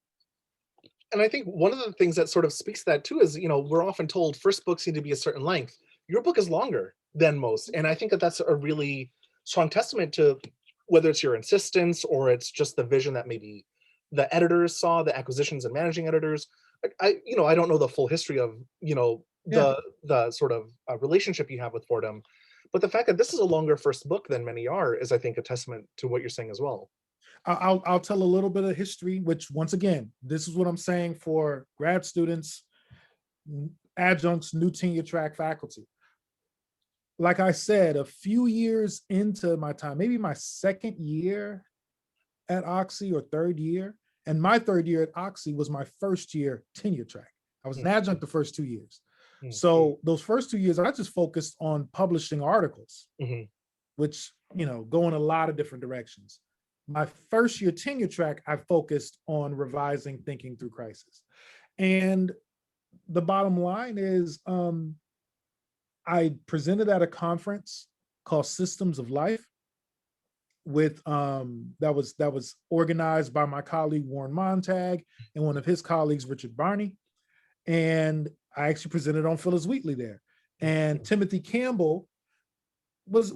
And I think one of the things that sort of speaks to that too is, we're often told first books need to be a certain length. Your book is longer than most. And I think that that's a really strong testament to whether it's your insistence or it's just the vision that maybe the editors saw, the acquisitions and managing editors. I don't know the full history of, the sort of relationship you have with Fordham, but the fact that this is a longer first book than many are is, I think, a testament to what you're saying as well. I'll tell a little bit of history, which once again, this is what I'm saying for grad students, adjuncts, new tenure track faculty. Like I said, a few years into my time, maybe my second year at Oxy or third year, and my third year at Oxy was my first year tenure track. I was an adjunct the first 2 years. So those first 2 years, I just focused on publishing articles, which, go in a lot of different directions. My first year tenure track, I focused on revising thinking through crisis. And the bottom line is I presented at a conference called Systems of Life with that was organized by my colleague Warren Montag and one of his colleagues, Richard Barney. And I actually presented on Phyllis Wheatley there. And Timothy Campbell was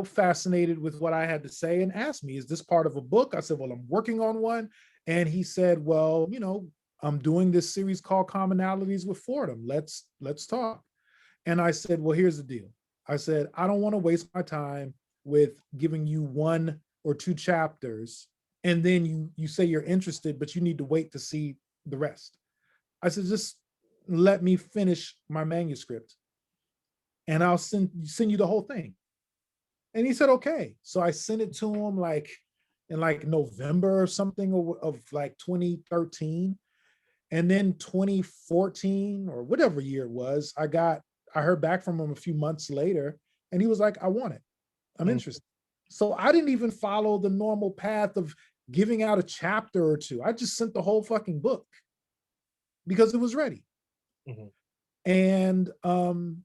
fascinated with what I had to say and asked me, is this part of a book? I said, well, I'm working on one. And he said, well, I'm doing this series called Commonalities with Fordham. Let's talk. And I said, well, here's the deal. I said, I don't want to waste my time with giving you 1 or 2 chapters. And then you say you're interested, but you need to wait to see the rest. I said, just let me finish my manuscript and I'll send you the whole thing. And he said, okay. So I sent it to him like in like November or something of like 2013. And then 2014 or whatever year it was, I heard back from him a few months later and he was like, I want it. I'm interested. So I didn't even follow the normal path of giving out a chapter or two. I just sent the whole fucking book because it was ready. Mhm. And I'm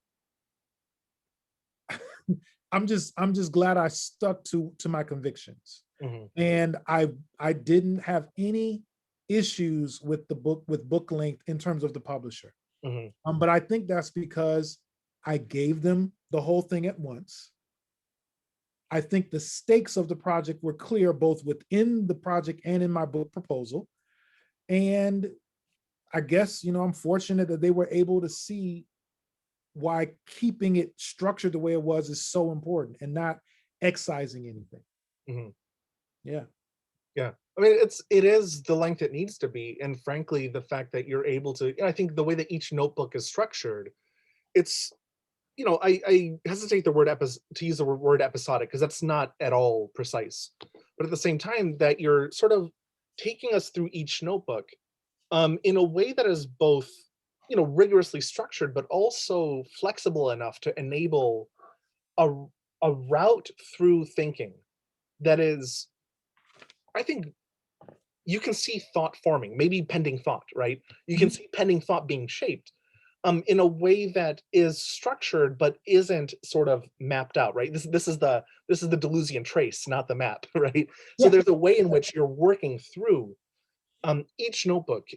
just glad I stuck to my convictions. Mhm. And I didn't have any issues with the book, with book length in terms of the publisher. Mhm. But I think that's because I gave them the whole thing at once. I think the stakes of the project were clear both within the project and in my book proposal. And I guess, I'm fortunate that they were able to see why keeping it structured the way it was is so important and not excising anything. Mhm. Yeah. Yeah. I mean, it is the length it needs to be, and frankly, the fact that you're able to, I think the way that each notebook is structured, it's, I hesitate to use the word episodic because that's not at all precise. But at the same time, that you're sort of taking us through each notebook, in a way that is both, rigorously structured, but also flexible enough to enable a a route through thinking that is, I think, you can see thought forming, maybe pending thought, right? You can Mhm. see pending thought being shaped, in a way that is structured but isn't sort of mapped out, right? This is the Deleuzian trace, not the map, right? So Yeah. there's a way in which you're working through, each notebook,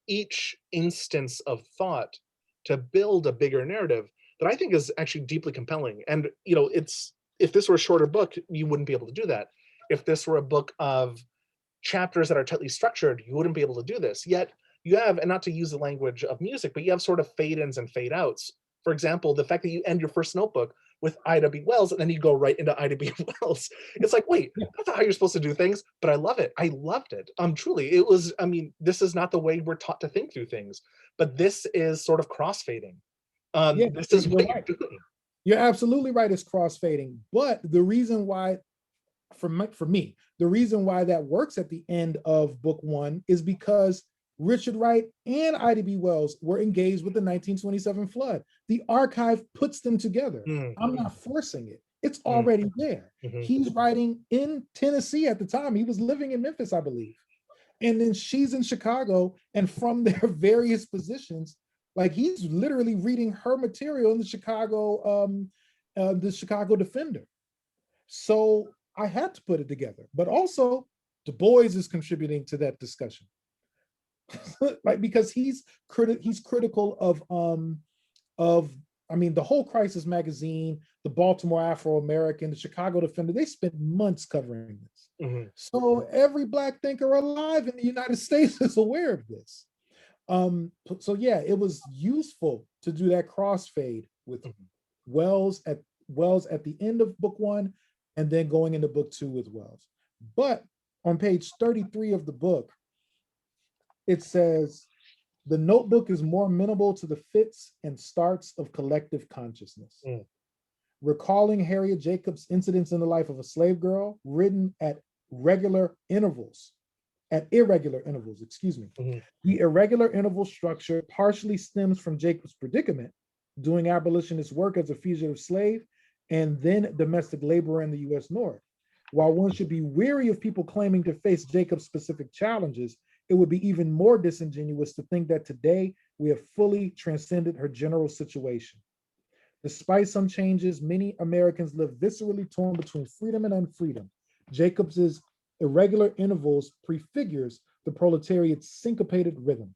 each instance of thought to build a bigger narrative that I think is actually deeply compelling. And it's, if this were a shorter book, you wouldn't be able to do that. If this were a book of chapters that are tightly structured, you wouldn't be able to do this. Yet you have, and not to use the language of music, but you have sort of fade ins and fade outs. For example, the fact that you end your first notebook with Ida B. Wells and then you go right into Ida B. Wells. It's like, wait, Yeah. that's not how you're supposed to do things, but I love it. I loved it. Truly, it was, I mean, this is not the way we're taught to think through things, but this is sort of crossfading. Yeah. This is You're what right. you're doing. You're absolutely right. It's crossfading. But the reason why, for me, the reason why that works at the end of book one is because Richard Wright and Ida B. Wells were engaged with the 1927 flood. The archive puts them together. Mm, I'm not forcing it. It's mm, already there. mhm, He's writing in Tennessee at the time. He was living in Memphis, I believe. And then she's in Chicago. And from their various positions, like he's literally reading her material in the Chicago Defender. So I had to put it together. But also, Du Bois is contributing to that discussion, like because he's critical of I mean the whole Crisis magazine, the Baltimore Afro American, the Chicago Defender. They spent months covering this. mhm, So every Black thinker alive in the United States is aware of this. So yeah, it was useful to do that crossfade with mhm, Wells at Wells at the end of book one, and then going into book two with Wells. But on page 33 of the book, it says the notebook is more amenable to the fits and starts of collective consciousness. mm, Recalling Harriet Jacobs' incidents in the life of a slave girl, written at regular intervals, excuse me. mhm, The irregular interval structure partially stems from Jacobs' predicament, doing abolitionist work as a fugitive slave and then domestic laborer in the US North. While one should be weary of people claiming to face Jacobs' specific challenges, it would be even more disingenuous to think that today we have fully transcended her general situation. Despite some changes, many Americans live viscerally torn between freedom and unfreedom. Jacobs's irregular intervals prefigures the proletariat's syncopated rhythm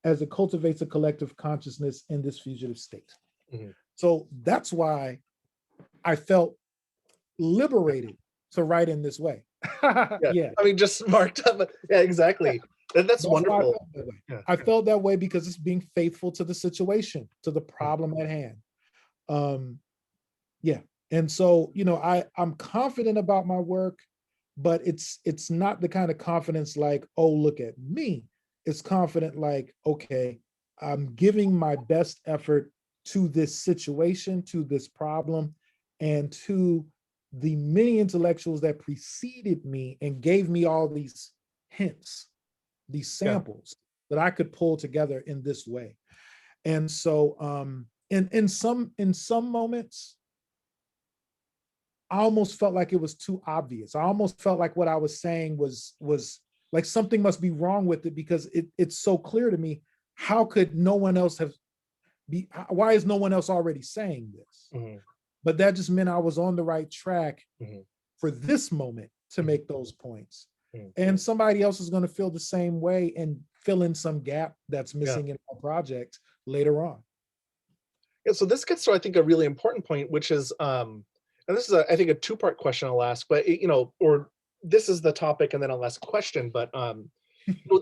as it cultivates a collective consciousness in this fugitive state. mhm. So that's why I felt liberated to write in this way. Yeah, Yeah, I mean, just marked up. Yeah, exactly. That's that's why I wonderful. felt that way. Yeah. I felt that way because it's being faithful to the situation, to the problem at hand. Um, yeah, and so I'm confident about my work, but it's not the kind of confidence like, oh, look at me. is confident, like, okay, I'm giving my best effort to this situation, to this problem, and to the many intellectuals that preceded me and gave me all these hints, these Yeah. samples that I could pull together in this way. And so in some moments, I almost felt like it was too obvious. I almost felt like what I was saying was like something must be wrong with it, because it's so clear to me. How could no one else have why is no one else already saying this? Mm-hmm. But that just meant I was on the right track Mm-hmm. for this moment to Mhm. make those points. Mhm. And somebody else is going to feel the same way and fill in some gap that's Yeah. missing in our project later on. Yeah, so this gets to, I think, a really important point, which is, and this is, I think, a two-part question I'll ask, but or this is the topic, and then I'll ask a question. But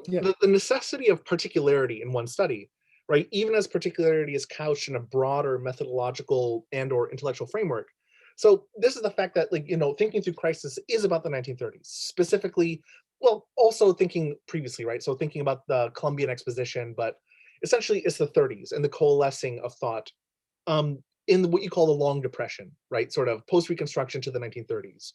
Yeah. the necessity of particularity in one study, right? Even as particularity is couched in a broader methodological and/or intellectual framework. So this is the fact that, like, thinking through crisis is about the 1930s specifically. Well, also thinking previously, right? So thinking about the Columbian Exposition, but essentially it's the 30s and the coalescing of thought in what you call the Long Depression, right? Sort of post-Reconstruction to the 1930s.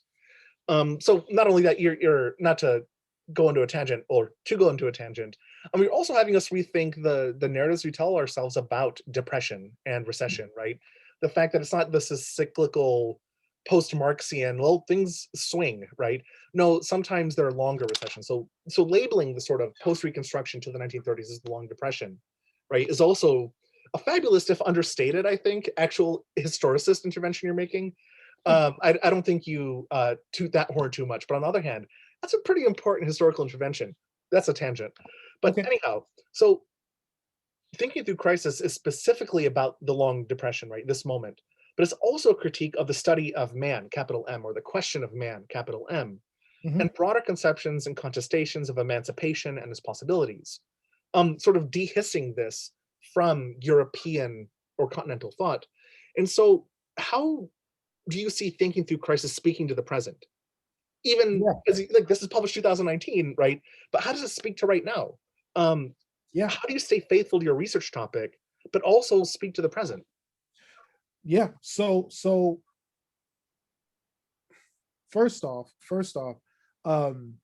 So not only that, you're not to go into a tangent or to go into a tangent, you're also having us rethink the narratives we tell ourselves about depression and recession, right? The fact that it's not this is cyclical post-Marxian, well, things swing, right? No, sometimes there are longer recessions. So labeling the sort of post-Reconstruction to the 1930s as the Long Depression, right, is also a fabulous, if understated, I think, actual historicist intervention you're making. I don't think you toot that horn too much, but on the other hand, that's a pretty important historical intervention. That's a tangent. But Okay. anyhow, so thinking through crisis is specifically about the Long Depression, right? This moment. But it's also a critique of the study of man, capital M, or the question of man, capital M, Mhm. and broader conceptions and contestations of emancipation and its possibilities. Sort of dehissing this from European or continental thought. And so, how do you see thinking through crisis speaking to the present? Even Yeah. as like this is published 2019, right? But how does it speak to right now? Um, Yeah. how do you stay faithful to your research topic, but also speak to the present? Yeah. So first off, um,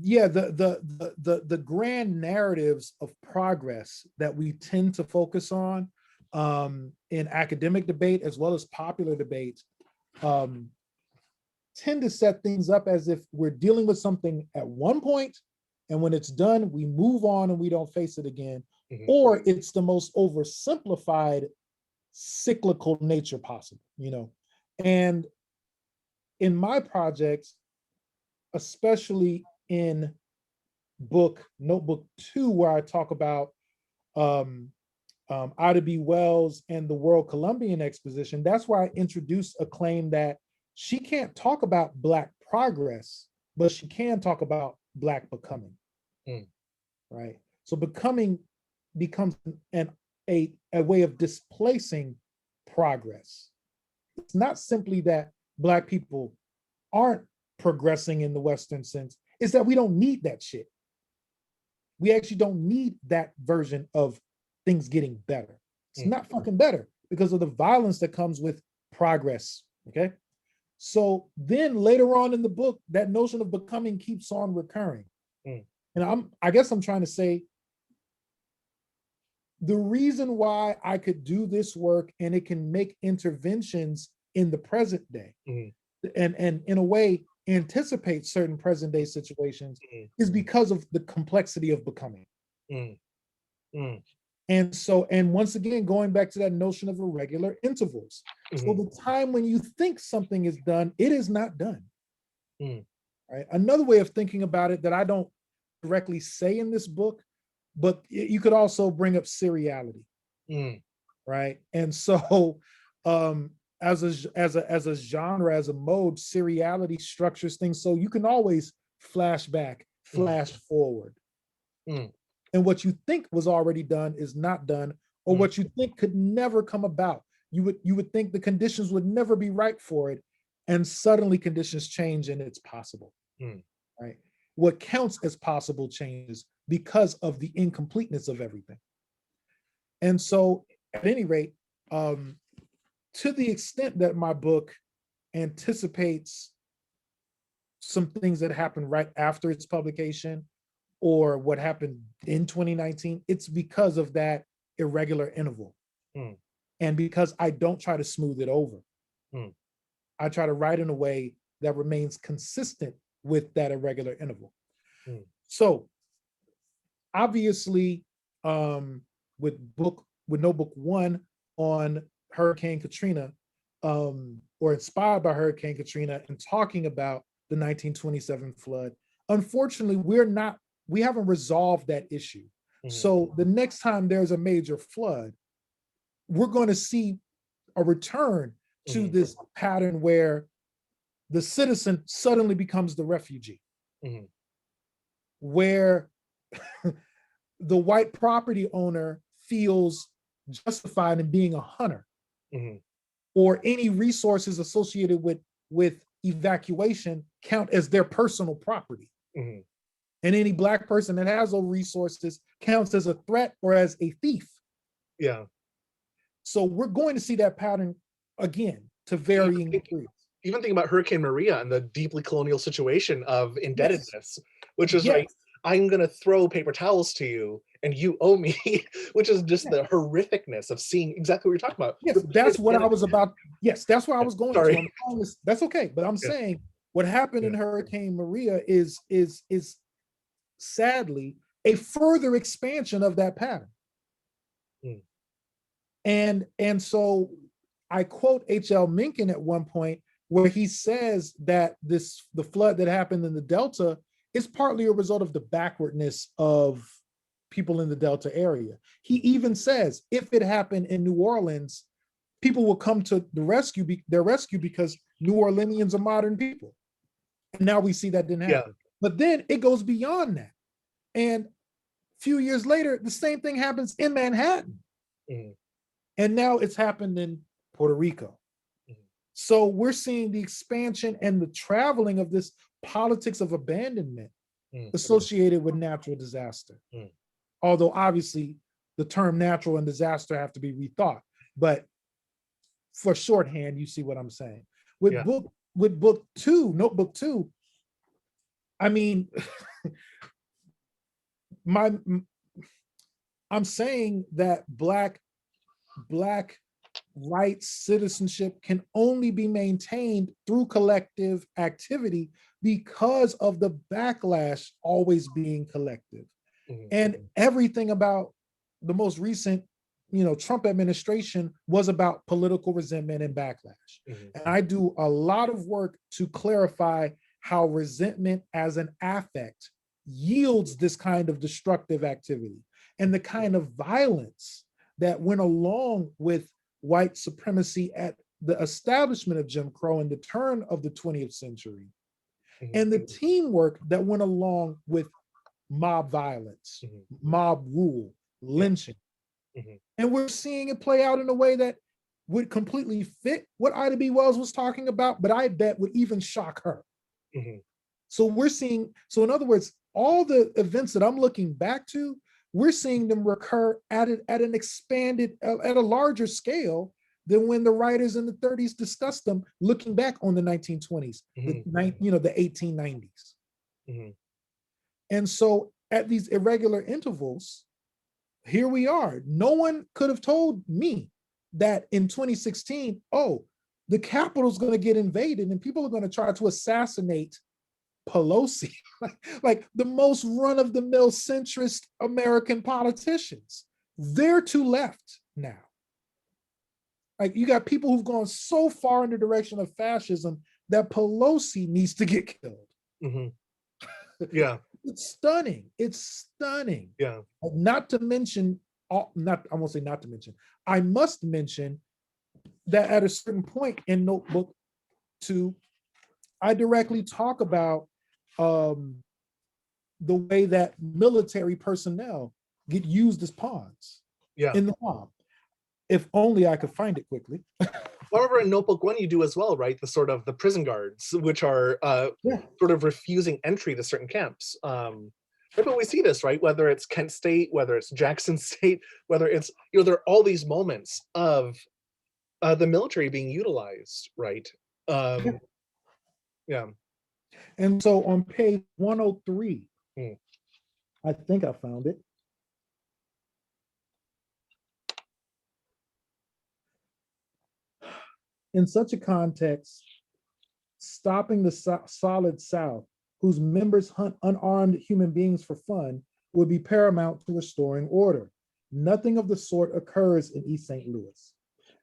yeah, the grand narratives of progress that we tend to focus on in academic debate as well as popular debate um, tend to set things up as if we're dealing with something at one point, and when it's done, we move on and we don't face it again, Mhm. or it's the most oversimplified cyclical nature possible. And in my projects, especially in notebook 2, where I talk about um, Ida B. Wells and the World Columbian Exposition, that's where I introduce a claim that she can't talk about Black progress, but she can talk about Black becoming, Mm. right? So becoming becomes a way of displacing progress. It's not simply that Black people aren't progressing in the Western sense, it's that we don't need that shit. We actually don't need that version of things getting better. It's Mm. not fucking better because of the violence that comes with progress. Okay. So then later on in the book, that notion of becoming keeps on recurring. Mm. And I guess I'm trying to say the reason why I could do this work and it can make interventions in the present day Mm. and in a way anticipate certain present day situations Mm. is because of the complexity of becoming. Mm. Mm. And once again, going back to that notion of irregular intervals. So Mhm. the time when you think something is done, it is not done. Mm. Right. Another way of thinking about it that I don't directly say in this book, but you could also bring up seriality. Mm. Right. And so um as a genre, as a mode, seriality structures things so you can always flash back, Mm. flash forward. Mm. And what you think was already done is not done, or Mm. what you think could never come about. You would think the conditions would never be right for it, and suddenly conditions change and it's possible, Mm. right? what counts as possible changes because of the incompleteness of everything. And so, at any rate, to the extent that my book anticipates some things that happened right after its publication or what happened in 2019, it's because of that irregular interval. Mm. And because I don't try to smooth it over. Mm. I try to write in a way that remains consistent with that irregular interval. Mm. So obviously, with notebook one on Hurricane Katrina, or inspired by Hurricane Katrina and talking about the 1927 flood, unfortunately, we haven't resolved that issue. Mm. So the next time there's a major flood, we're going to see a return to this pattern where the citizen suddenly becomes the refugee, where the white property owner feels justified in being a hunter, or any resources associated with evacuation count as their personal property. And any Black person that has those resources counts as a threat or as a thief. Yeah. So we're going to see that pattern again to varying degrees. Even think about Hurricane Maria and the deeply colonial situation of indebtedness, which is like, I'm going to throw paper towels to you and you owe me, which is just the horrificness of seeing exactly what you're talking about. Yes, that's what I was about. Yes, that's where I was going Sorry. to. That's okay. But I'm saying what happened in Hurricane Maria is sadly a further expansion of that pattern. And so I quote H.L. Mencken at one point where he says that the flood that happened in the Delta is partly a result of the backwardness of people in the Delta area. He even says if it happened in New Orleans, people will come to their rescue because New Orleanians are modern people. And now we see that didn't happen. But then it goes beyond that. And a few years later, the same thing happens in Manhattan. And now it's happened in Puerto Rico. So we're seeing the expansion and the traveling of this politics of abandonment associated with natural disaster. Although obviously the term natural and disaster have to be rethought, but for shorthand, you see what I'm saying. With notebook two, I mean, I'm saying that Black rights citizenship can only be maintained through collective activity because of the backlash always being collective. And everything about the most recent, Trump administration was about political resentment and backlash. And I do a lot of work to clarify how resentment as an affect yields this kind of destructive activity and the kind of violence that went along with white supremacy at the establishment of Jim Crow in the turn of the 20th century, and the teamwork that went along with mob violence, mob rule, lynching. And we're seeing it play out in a way that would completely fit what Ida B. Wells was talking about, but I bet would even shock her. So in other words, all the events that I'm looking back to, we're seeing them recur at an expanded, at a larger scale than when the writers in the 30s discussed them, looking back on the 1920s, the 1890s. And so at these irregular intervals, here we are. No one could have told me that in 2016, the Capitol's going to get invaded and people are going to try to assassinate Pelosi, like the most run-of-the-mill centrist American politicians. They're to left now. Like you got people who've gone so far in the direction of fascism that Pelosi needs to get killed. Yeah. It's stunning. It's stunning. Yeah. Not to mention, I won't say not to mention, I must mention that at a certain point in Notebook 2, I directly talk about the way that military personnel get used as pawns in the mob. If only I could find it quickly. However, in Notebook 1, you do as well, right? The sort of the prison guards, which are Yeah. sort of refusing entry to certain camps. Right, but we see this, right? Whether it's Kent State, whether it's Jackson State, whether it's, there are all these moments of the military being utilized, right? Yeah. Yeah. And so on page 103, Mm. I think I found it. In such a context, stopping the solid South, whose members hunt unarmed human beings for fun, would be paramount to restoring order. Nothing of the sort occurs in East St. Louis.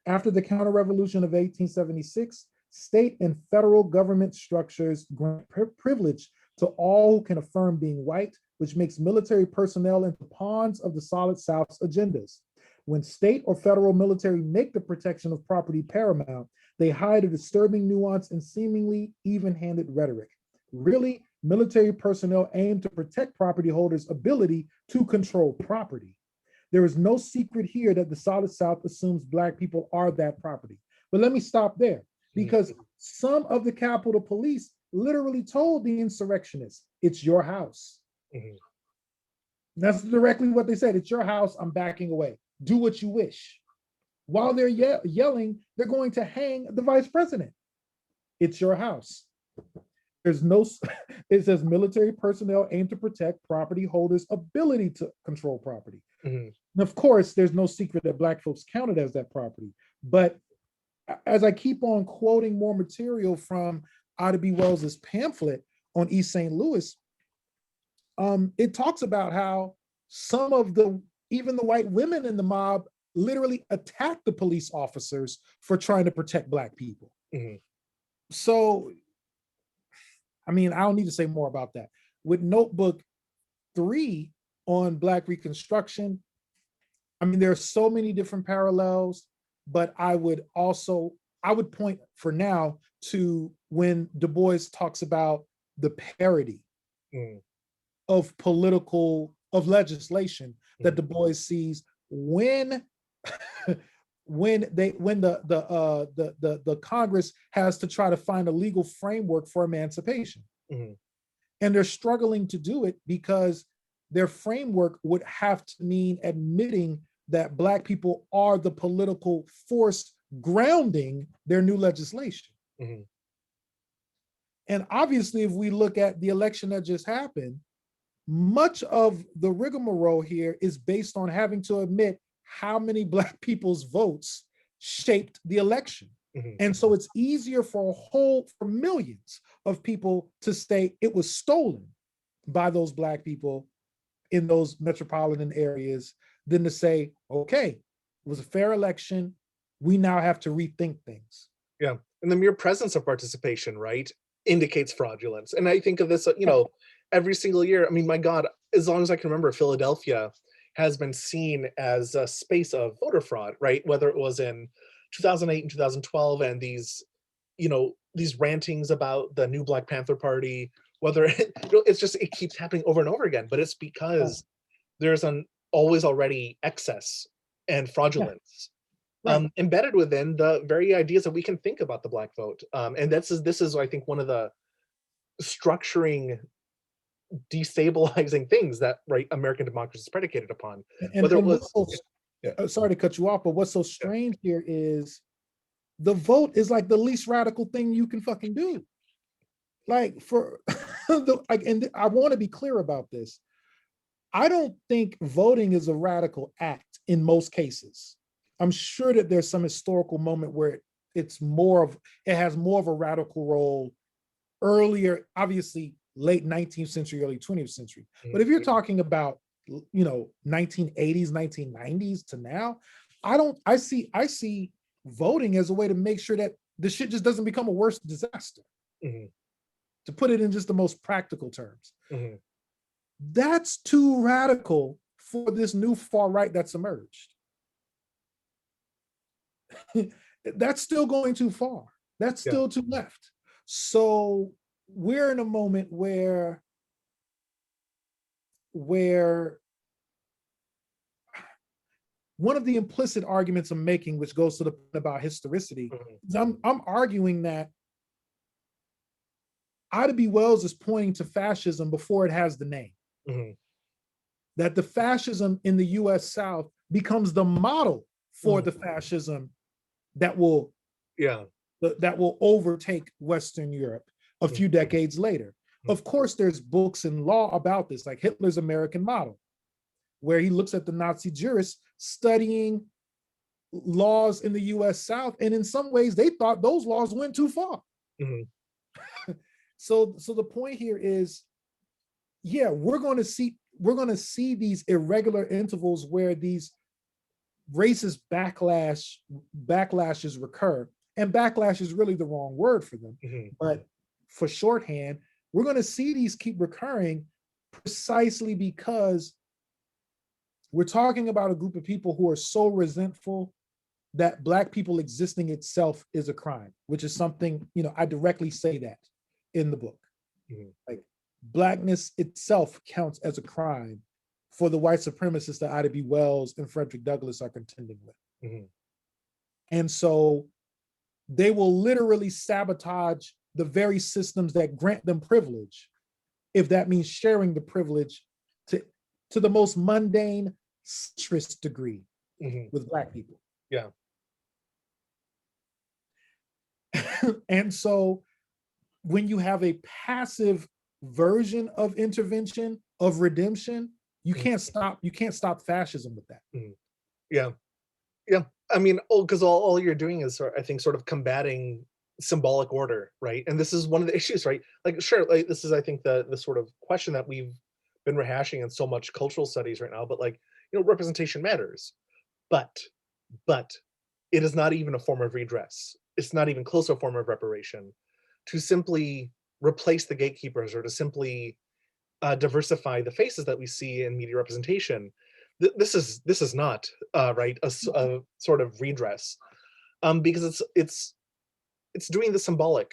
After the counter-revolution of 1876, state and federal government structures grant privilege to all who can affirm being white, which makes military personnel into pawns of the Solid South's agendas. When state or federal military make the protection of property paramount, they hide a disturbing nuance and seemingly even-handed rhetoric. Really, military personnel aim to protect property holders' ability to control property. There is no secret here that the Solid South assumes Black people are that property. But let me stop there, because some of the Capitol Police literally told the insurrectionists, it's your house. Mm-hmm. That's directly what they said. It's your house. I'm backing away. Do what you wish. While they're yelling, they're going to hang the vice president. It's your house. There's no, it says military personnel aim to protect property holders' ability to control property. Mm-hmm. And of course, there's no secret that Black folks counted as that property. But as I keep on quoting more material from Ida B. Wells's pamphlet on East St. Louis, it talks about how some of even the white women in the mob literally attacked the police officers for trying to protect Black people. Mm-hmm. So, I mean, I don't need to say more about that. With Notebook 3 on Black Reconstruction, I mean, there are so many different parallels, but I would point for now to when Du Bois talks about the parody of legislation that Du Bois sees when the Congress has to try to find a legal framework for emancipation. Mm-hmm. And they're struggling to do it because their framework would have to mean admitting that Black people are the political force grounding their new legislation. Mm-hmm. And obviously, if we look at the election that just happened, much of the rigmarole here is based on having to admit how many Black people's votes shaped the election. Mm-hmm. And so it's easier for millions of people to say it was stolen by those Black people in those metropolitan areas than to say, okay, it was a fair election. We now have to rethink things. Yeah. And the mere presence of participation, right, indicates fraudulence. And I think of this, every single year. I mean, my God, as long as I can remember, Philadelphia has been seen as a space of voter fraud, right? Whether it was in 2008 and 2012 and these rantings about the new Black Panther Party, whether it keeps happening over and over again, but it's because there's an always already excess and fraudulence embedded within the very ideas that we can think about the Black vote. And this is, I think, one of the structuring, destabilizing things that American democracy is predicated upon. Sorry to cut you off, but what's so strange here is the vote is like the least radical thing you can fucking do. Like and I want to be clear about this. I don't think voting is a radical act in most cases. I'm sure that there's some historical moment where it has more of a radical role earlier, obviously late 19th century, early 20th century. Mm-hmm. But if you're talking about, 1980s, 1990s to now, I see voting as a way to make sure that the shit just doesn't become a worse disaster. Mm-hmm. To put it in just the most practical terms. Mm-hmm. That's too radical for this new far right that's emerged. That's still going too far. That's still too left. So we're in a moment where one of the implicit arguments I'm making, which goes to the point about historicity, is I'm arguing that Ida B. Wells is pointing to fascism before it has the name. That the fascism in the US South becomes the model for the fascism that will overtake Western Europe a few decades later. Of course, there's books and law about this, like Hitler's American Model, where he looks at the Nazi jurists studying laws in the US South, and in some ways they thought those laws went too far. So the point here is, yeah, we're going to see these irregular intervals where these racist backlashes recur, and backlash is really the wrong word for them. But for shorthand, we're going to see these keep recurring precisely because we're talking about a group of people who are so resentful that Black people existing itself is a crime, which is something, I directly say that in the book. Like, Blackness itself counts as a crime for the white supremacists that Ida B. Wells and Frederick Douglass are contending with. And so they will literally sabotage the very systems that grant them privilege, if that means sharing the privilege to the most mundane, centrist degree with Black people. And so when you have a passive version of intervention, of redemption, you can't stop fascism with that. I mean, because all you're doing is, I think, sort of combating symbolic order, right? And this is one of the issues, right? Like, sure, like, this is, I think, the sort of question that we've been rehashing in so much cultural studies right now, but, like, representation matters, but it is not even a form of redress. It's not even close to a form of reparation to simply replace the gatekeepers, or to simply diversify the faces that we see in media representation. This is not right, a sort of redress, because it's doing the symbolic,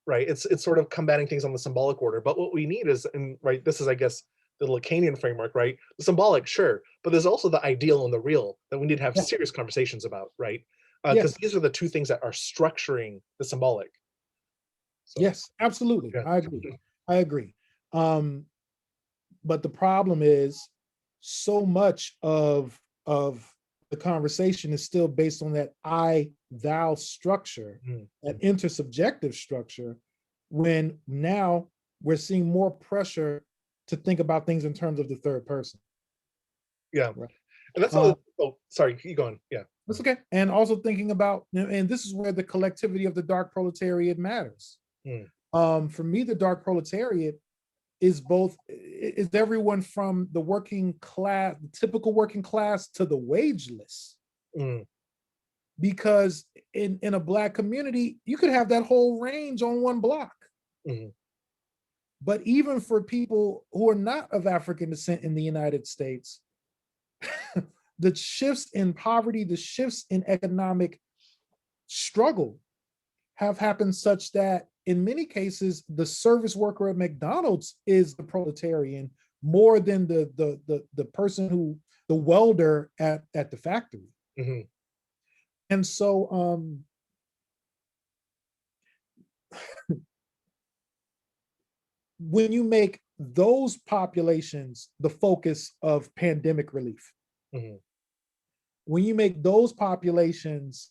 right? It's sort of combating things on the symbolic order. But what we need is, and right, this is, I guess, the Lacanian framework, right? The symbolic, sure, but there's also the ideal and the real that we need to have serious conversations about, right? Because these are the two things that are structuring the symbolic. So, yes, absolutely. I agree. But the problem is, so much of the conversation is still based on that I-thou structure, that intersubjective structure, when now we're seeing more pressure to think about things in terms of the third person. Right. And that's all. Sorry, keep going. That's okay. And also thinking about, and this is where the collectivity of the dark proletariat matters. For me, the dark proletariat is everyone from the working class, the typical working class, to the wageless. Because in a Black community, you could have that whole range on one block. But even for people who are not of African descent in the United States, the shifts in poverty, the shifts in economic struggle have happened such that in many cases, the service worker at McDonald's is the proletarian more than the person who, the welder at the factory. And so when you make those populations the focus of pandemic relief, when you make those populations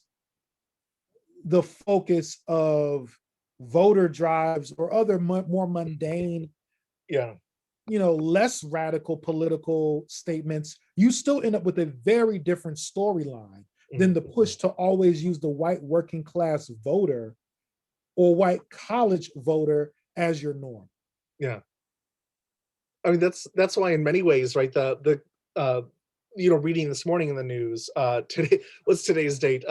the focus of voter drives or other more mundane, less radical political statements, you still end up with a very different storyline than the push to always use the white working class voter or white college voter as your norm. I mean, that's why in many ways, right, the reading this morning in the news, today, what's today's date?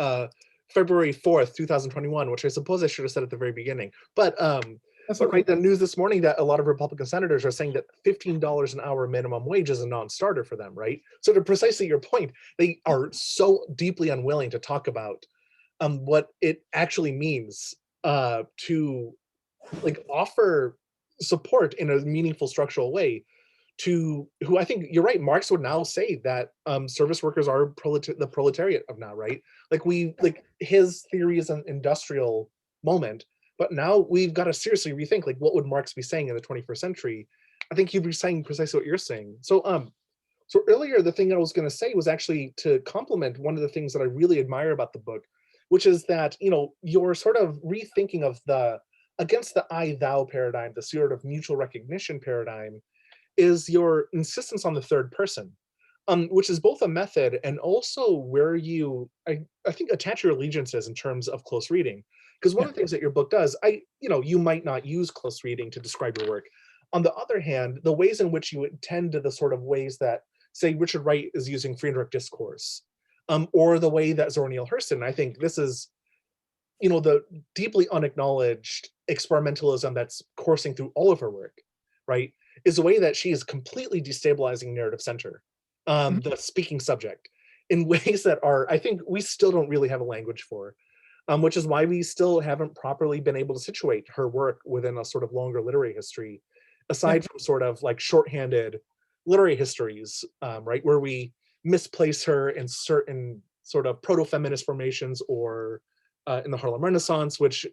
February 4th, 2021, which I suppose I should have said at the very beginning. But right, the news this morning that a lot of Republican senators are saying that $15 an hour minimum wage is a non-starter for them, right? So to precisely your point, they are so deeply unwilling to talk about what it actually means to, like, offer support in a meaningful structural way to who I think you're right. Marx would now say that service workers are the proletariat of now, right? Like his theory is an industrial moment, but now we've got to seriously rethink like what would Marx be saying in the 21st century. I think he'd be saying precisely what you're saying. So earlier, the thing I was going to say was actually to compliment one of the things that I really admire about the book, which is that, your sort of rethinking of the against the I thou paradigm, the sort of mutual recognition paradigm, is your insistence on the third person, which is both a method and also where I think attach your allegiances in terms of close reading. Because one Yeah. of the things that your book does, you might not use close reading to describe your work. On the other hand, the ways in which you attend to the sort of ways that, say, Richard Wright is using free and direct discourse, or the way that Zora Neale Hurston, I think this is, the deeply unacknowledged experimentalism that's coursing through all of her work, right, is a way that she is completely destabilizing narrative center, Mhm. the speaking subject, in ways that are, I think, we still don't really have a language for, which is why we still haven't properly been able to situate her work within a sort of longer literary history, Yeah. aside from sort of like shorthanded literary histories, right, where we misplace her in certain sort of proto-feminist formations or in the Harlem Renaissance, which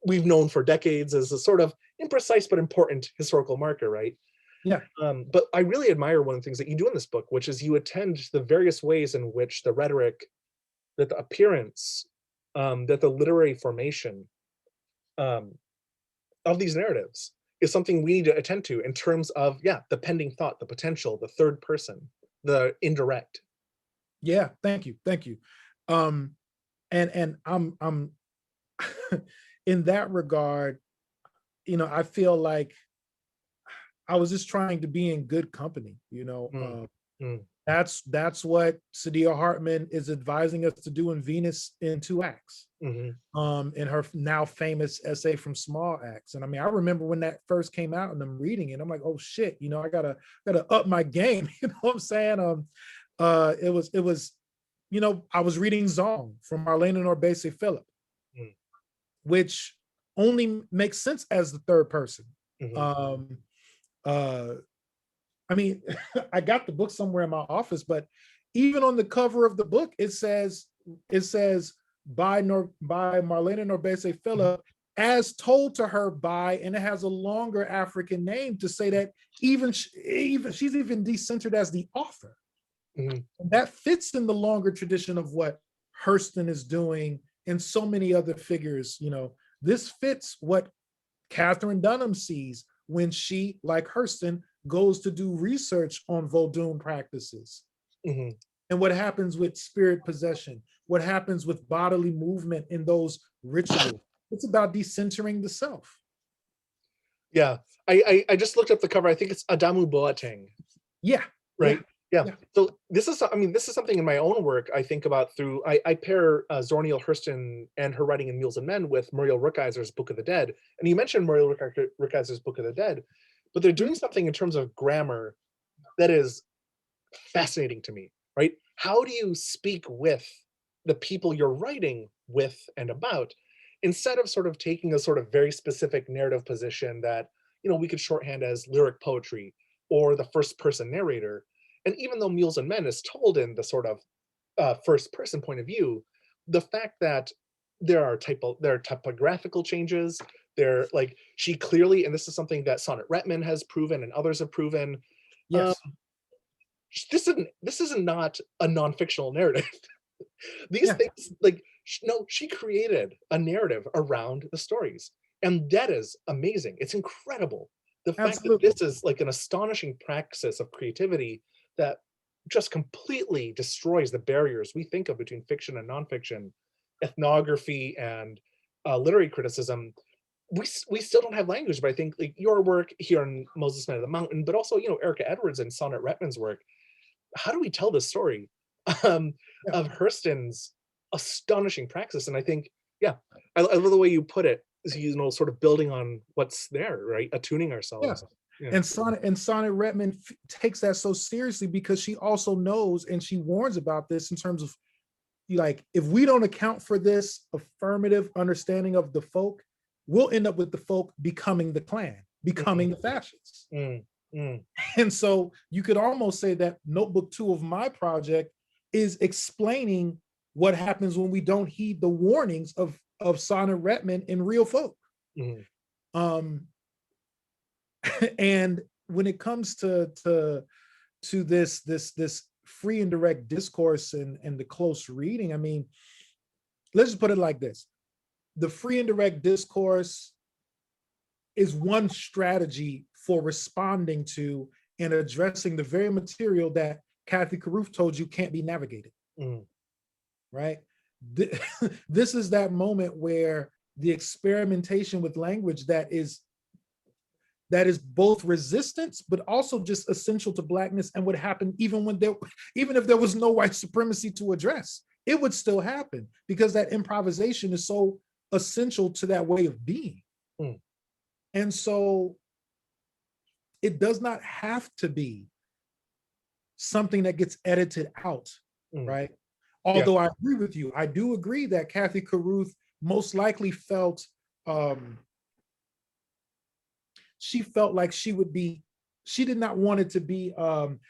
we've known for decades as a sort of imprecise but important historical marker, right? Yeah. But I really admire one of the things that you do in this book, which is you attend to the various ways in which the rhetoric, that the appearance, that the literary formation um, of these narratives is something we need to attend to in terms of, yeah, the pending thought, the potential, the third person, the indirect. Yeah. Thank you. Thank you. Um, and I'm in that regard, I feel like I was just trying to be in good company. Mm, mm, That's what Sadia Hartman is advising us to do in Venus in Two Acts, mhm. in her now famous essay from Small Acts. And I mean, I remember when that first came out and I'm reading it, I'm like, oh shit, I gotta up my game. You know what I'm saying? It was, I was reading Zong from Marlene Norbese Phillip, Mm, which only makes sense as the third person. mhm. Um, uh, I mean, I got the book somewhere in my office, but even on the cover of the book, it says by Marlene Norbese Mhm, Phillip, as told to her by, and it has a longer African name to say that even she's even decentered as the author. mhm. And that fits in the longer tradition of what Hurston is doing and so many other figures. This fits what Catherine Dunham sees when she, like Hurston, goes to do research on Vodun practices Mhm. and what happens with spirit possession, what happens with bodily movement in those rituals. It's about decentering the self. Yeah. I just looked up the cover. I think it's Adamu Boateng, Yeah, yeah, right? Yeah. yeah. So this is something in my own work I think about through, I pair Zora Neale Hurston and her writing in Mules and Men with Muriel Rukeyser's Book of the Dead. And you mentioned Muriel Rukeyser's Book of the Dead, but they're doing something in terms of grammar that is fascinating to me, right? How do you speak with the people you're writing with and about, instead of sort of taking a sort of very specific narrative position that, we could shorthand as lyric poetry or the first person narrator. And even though Mules and Men is told in the sort of first person point of view, the fact that there are typographical changes, there, like, she clearly, and this is something that Sonnet Retman has proven and others have proven, um, Yes. this is not a non-fictional narrative. These Yeah, things, like, no, she created a narrative around the stories, and that is amazing. It's incredible. The fact that absolutely. this is like an astonishing praxis of creativity that just completely destroys the barriers we think of between fiction and nonfiction, ethnography and literary criticism. We still don't have language, but I think like your work here in Moses Man of the Mountain, but also Erica Edwards and Sonnet Retman's work, how do we tell this story um, Yeah, of Hurston's astonishing praxis? And I think, yeah, I love the way you put it. Is sort of building on what's there, right? Attuning yeah. ourselves. Yeah. And Sonnet Redman takes that so seriously because she also knows and she warns about this in terms of, like, if we don't account for this affirmative understanding of the folk, we'll end up with the folk becoming the Klan, becoming Mm, the fascists. mm. Mm, And so you could almost say that notebook 2 of my project is explaining what happens when we don't heed the warnings of Sonnet Redmond in Real Folk. mm, Um, and when it comes to this free and direct discourse and the close reading, I mean, let's just put it like this. The free and direct discourse is one strategy for responding to and addressing the very material that Kathy Carruth told you can't be navigated, mm, right? This is that moment where the experimentation with language that is both resistance but also just essential to Blackness and would happen even if there was no white supremacy to address, it would still happen because that improvisation is so essential to that way of being. mm. And so it does not have to be something that gets edited out, Mm. right? Yeah. Although I agree with you, I do agree that Kathy Carruth most likely felt she felt like she did not want it to be,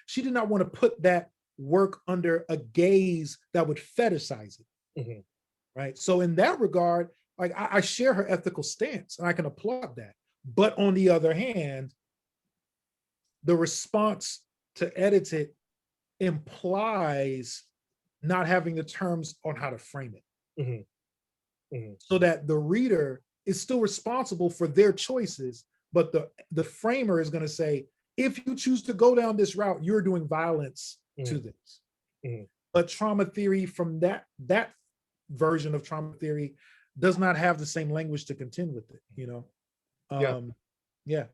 she did not want to put that work under a gaze that would fetishize it, Mm-hmm. right? So in that regard, like I share her ethical stance and I can applaud that. But on the other hand, the response to edit it implies not having the terms on how to frame it, Mm-hmm. Mm-hmm. so that the reader is still responsible for their choices, but the framer is going to say, if you choose to go down this route, you're doing violence to Mm-hmm. this. Mm-hmm. But trauma theory, from that version of trauma theory, does not have the same language to contend with it, you know. Yeah. Yeah.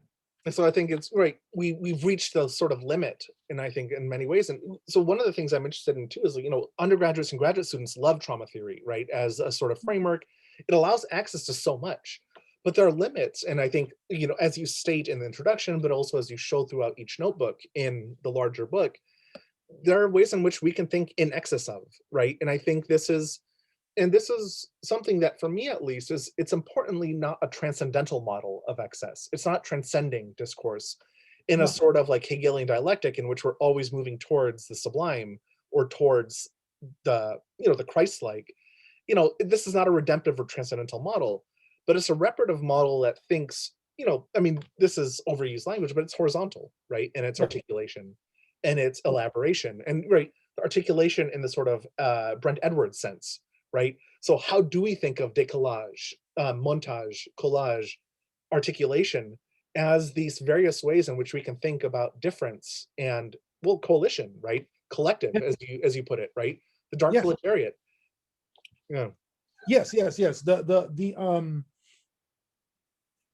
And so I think it's right. We've reached the sort of limit, and I think in many ways. And so one of the things I'm interested in too is, undergraduates and graduate students love trauma theory, right? As a sort of framework, it allows access to so much, but there are limits. And I think, as you state in the introduction, but also as you show throughout each notebook in the larger book, there are ways in which we can think in excess of, right? And I think this is something that for me at least is it's importantly not a transcendental model of excess. It's not transcending discourse in a No. sort of like Hegelian dialectic in which we're always moving towards the sublime or towards the Christ-like. This is not a redemptive or transcendental model, but it's a reparative model that thinks, I mean, this is overused language, but it's horizontal, right? In its Yeah. articulation and its elaboration. And right, the articulation in the sort of Brent Edwards sense, right? So how do we think of décollage, montage, collage, articulation as these various ways in which we can think about difference and, well, coalition, right? Collective, as you put it, right? The dark Yes. proletariat. Yeah. Yes. The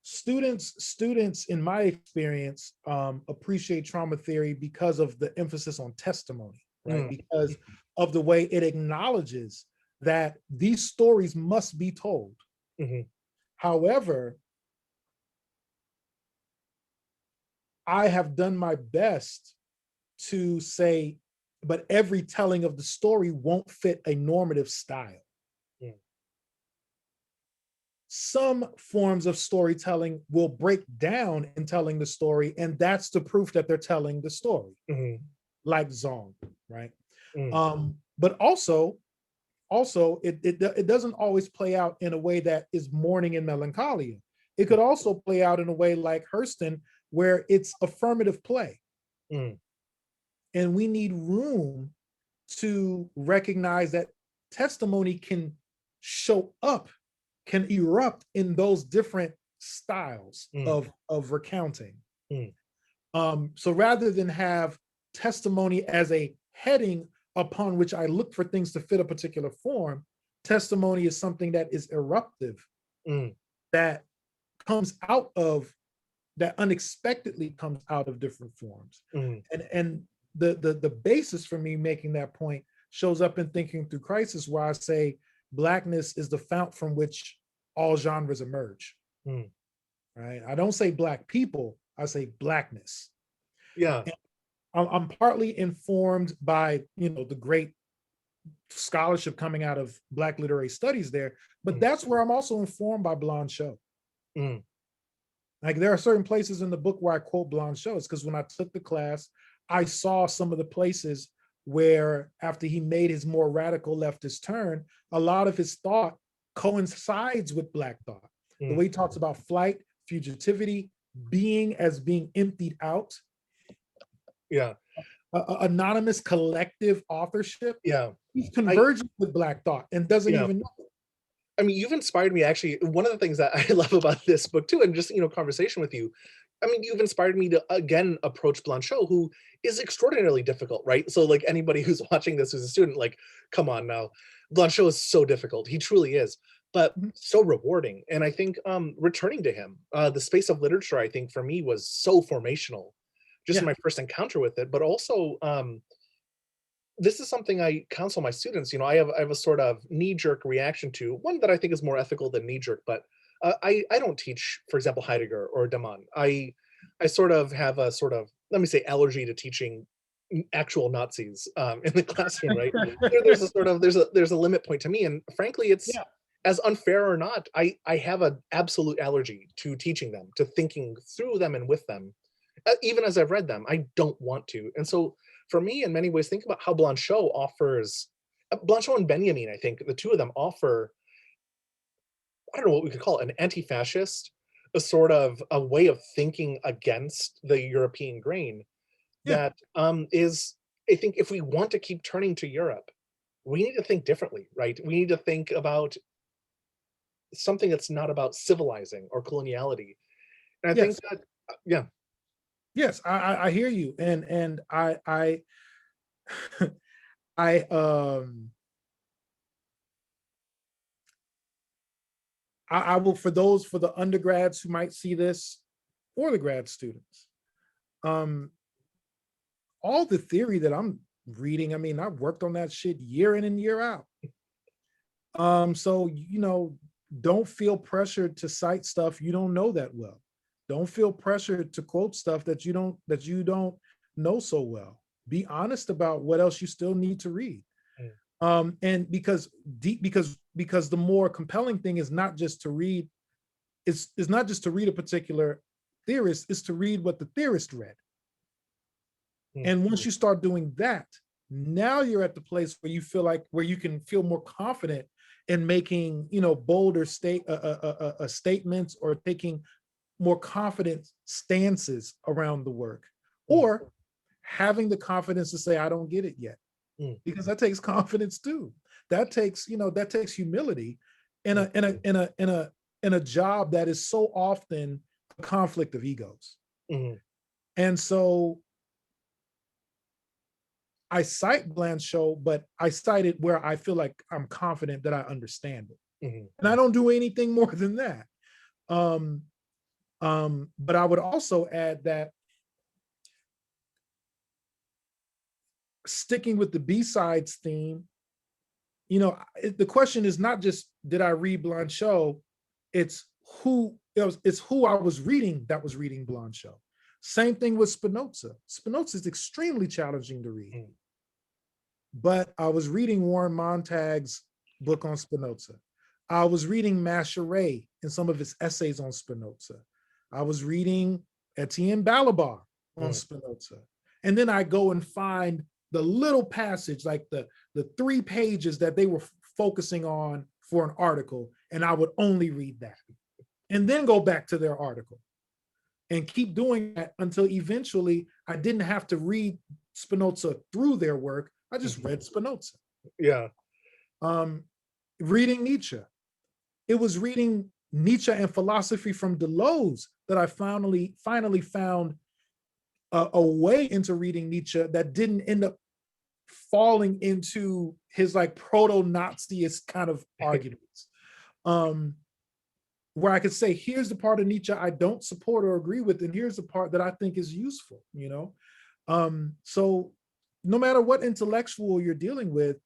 students in my experience appreciate trauma theory because of the emphasis on testimony, right? Mm, Because of the way it acknowledges that these stories must be told. mhm, However, I have done my best to say, but every telling of the story won't fit a normative style. mm, Some forms of storytelling will break down in telling the story, and that's the proof that they're telling the story, mhm, like Zong, right? mm, But also it doesn't always play out in a way that is mourning and melancholia. It could also play out in a way like Hurston, where it's affirmative play, mm, and we need room to recognize that testimony can show up, can erupt in those different styles mm, of recounting. mm, So rather than have testimony as a heading upon which I look for things to fit a particular form, testimony is something that is eruptive, mm, that comes out of, that unexpectedly comes out of different forms. mm, And the basis for me making that point shows up in Thinking Through Crisis, where I say Blackness is the fount from which all genres emerge, mm. right? I don't say Black people, I say Blackness. Yeah. And I'm partly informed by, the great scholarship coming out of Black literary studies there, but Mm, that's where I'm also informed by Blonde Show. mm, Like there are certain places in the book where I quote Blanchot, because when I took the class, I saw some of the places where after he made his more radical leftist turn, a lot of his thought coincides with Black thought. The way he talks about flight, fugitivity, being as being emptied out, Yeah. Anonymous collective authorship. Yeah. He's converging with Black thought and doesn't Yeah. even know it. I mean, you've inspired me actually. One of the things that I love about this book too, and just, conversation with you, I mean, you've inspired me to again approach Blanchot, who is extraordinarily difficult, right? So like anybody who's watching this who's a student, like, come on now. Blanchot is so difficult. He truly is, but Mhm. so rewarding. And I think returning to him, the space of literature, I think for me was so formational, just in Yeah. my first encounter with it, but also this is something I counsel my students. I have a sort of knee-jerk reaction to one that I think is more ethical than knee-jerk, but I don't teach, for example, Heidegger or Daman. I sort of have a sort of, let me say, allergy to teaching actual Nazis in the classroom, right? There's a sort of there's a limit point to me, and frankly, it's Yeah. as unfair or not. I have an absolute allergy to teaching them, to thinking through them and with them, even as I've read them. I don't want to, and so for me, in many ways, think about how Blanchot offers Blanchot and Benjamin, I think the two of them offer, I don't know what we could call it, an anti-fascist, a sort of a way of thinking against the European grain Yeah. that is, I think if we want to keep turning to Europe, we need to think differently, right? We need to think about something that's not about civilizing or coloniality. And I think Yes. that, yeah, Yes. I hear you. And I I will, for the undergrads who might see this, or the grad students, um, all the theory that I'm reading, I mean, I've worked on that shit year in and year out. So don't feel pressured to cite stuff you don't know that well. Don't feel pressured to quote stuff that you don't know so well. Be honest about what else you still need to read. mm, And because the more compelling thing is not just to read, is not just to read a particular theorist, is to read what the theorist read. mm, And once you start doing that, now you're at the place where you feel like, where you can feel more confident in making, bolder statements, or taking more confident stances around the work, mm, or having the confidence to say, I don't get it yet, mm, because that takes confidence too. That takes humility in mm, a job that is so often a conflict of egos. mm, And so I cite Blanchot, but I cite it where I feel like I'm confident that I understand it. mm, And I don't do anything more than that. Um, but I would also add that, sticking with the B-sides theme, the question is not just did I read Blanchot, it's it's who I was reading that was reading Blanchot. Same thing with Spinoza. Spinoza is extremely challenging to read. mm, But I was reading Warren Montag's book on Spinoza. I was reading Macheray and some of his essays on Spinoza. I was reading Etienne Balibar on mm, Spinoza. And then I go and find the little passage, like the 3 pages that they were focusing on for an article, and I would only read that. And then go back to their article and keep doing that until eventually I didn't have to read Spinoza through their work. I just mm, read Spinoza. yeah, Um, Reading Nietzsche. It was reading Nietzsche and philosophy from Deleuze that I finally found a way into reading Nietzsche that didn't end up falling into his like proto-Naziist kind of arguments. Where I could say, here's the part of Nietzsche I don't support or agree with, and here's the part that I think is useful. So no matter what intellectual you're dealing with,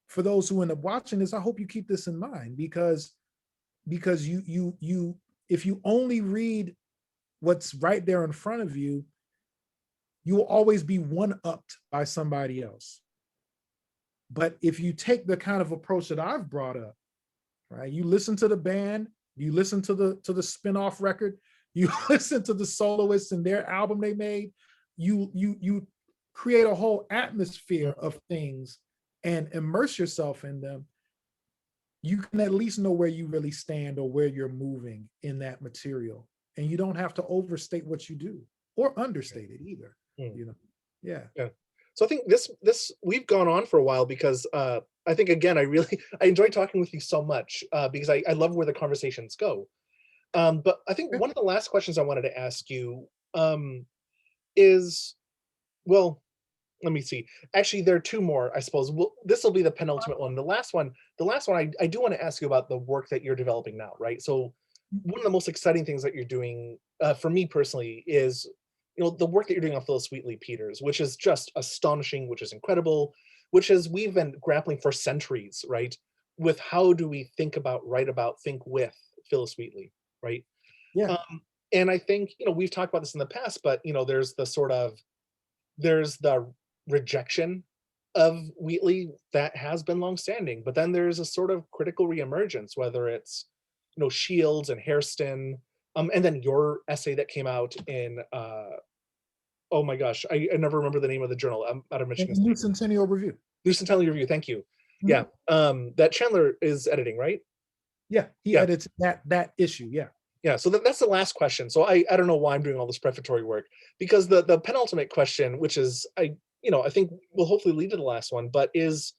for those who end up watching this, I hope you keep this in mind, because you if you only read what's right there in front of you, you will always be one-upped by somebody else. But if you take the kind of approach that I've brought up, right? You listen to the band, you listen to the spin-off record, you listen to the soloists and their album they made, you create a whole atmosphere of things and immerse yourself in them, you can at least know where you really stand or where you're moving in that material. And you don't have to overstate what you do or understate it either. You know? Yeah. Yeah. So I think this we've gone on for a while because I think again I enjoy talking with you so much because I love where the conversations go. But I think one of the last questions I wanted to ask you is, well, let me see. Actually, there are two more, I suppose. Well, this will be the penultimate one. The last one, I do want to ask you about the work that you're developing now, right? So one of the most exciting things that you're doing, for me personally, is the work that you're doing on Phyllis Wheatley Peters, which is just astonishing, which is incredible, which is we've been grappling for centuries, right? With how do we think about, write about, think with Phyllis Wheatley, right? Yeah. And I think we've talked about this in the past, but there's the rejection of Wheatley that has been longstanding, but then there's a sort of critical reemergence, whether it's Shields and Hurston, and then your essay that came out in oh my gosh, I never remember the name of the journal. I'm out of Michigan New State. Centennial Review. New Centennial Review. Thank you. Yeah, that Chandler is editing, right? Yeah, he edits that issue. Yeah. Yeah, so that's the last question. So I don't know why I'm doing all this prefatory work, because the penultimate question, which is I think will hopefully lead to the last one, but is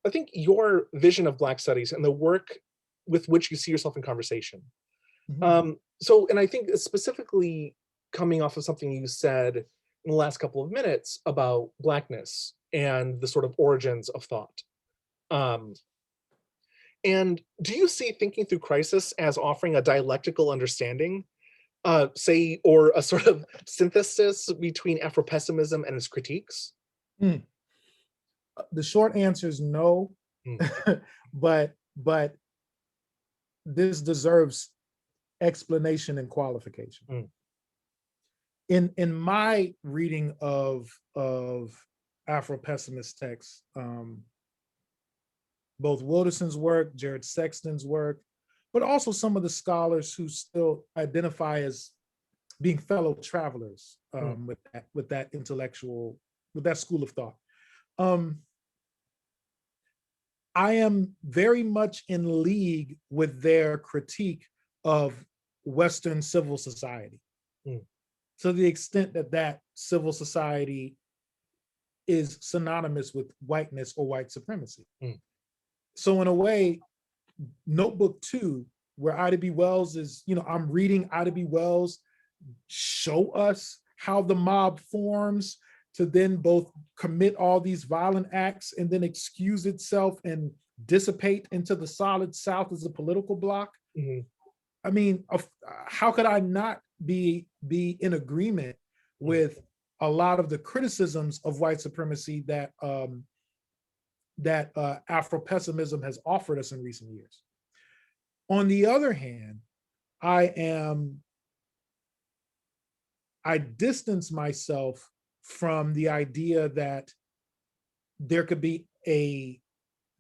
I think your vision of Black studies and the work with which you see yourself in conversation. So, and I think specifically coming off of something you said in the last couple of minutes about Blackness and the sort of origins of thought. And do you see thinking through crisis as offering a dialectical understanding, say, or a sort of synthesis between Afro-pessimism and its critiques? The short answer is no, but this deserves explanation and qualification. In my reading of Afro-pessimist texts, both Wilderson's work, Jared Sexton's work, but also some of the scholars who still identify as being fellow travelers with that intellectual, with that school of thought. I am very much in league with their critique of Western civil society, to the extent that civil society is synonymous with whiteness or white supremacy. So in a way, Notebook 2, where Ida B. Wells is, I'm reading Ida B. Wells show us how the mob forms to then both commit all these violent acts and then excuse itself and dissipate into the solid South as a political bloc. I mean, how could I not be in agreement with a lot of the criticisms of white supremacy that Afro-pessimism has offered us in recent years? On the other hand, I distance myself from the idea that there could be a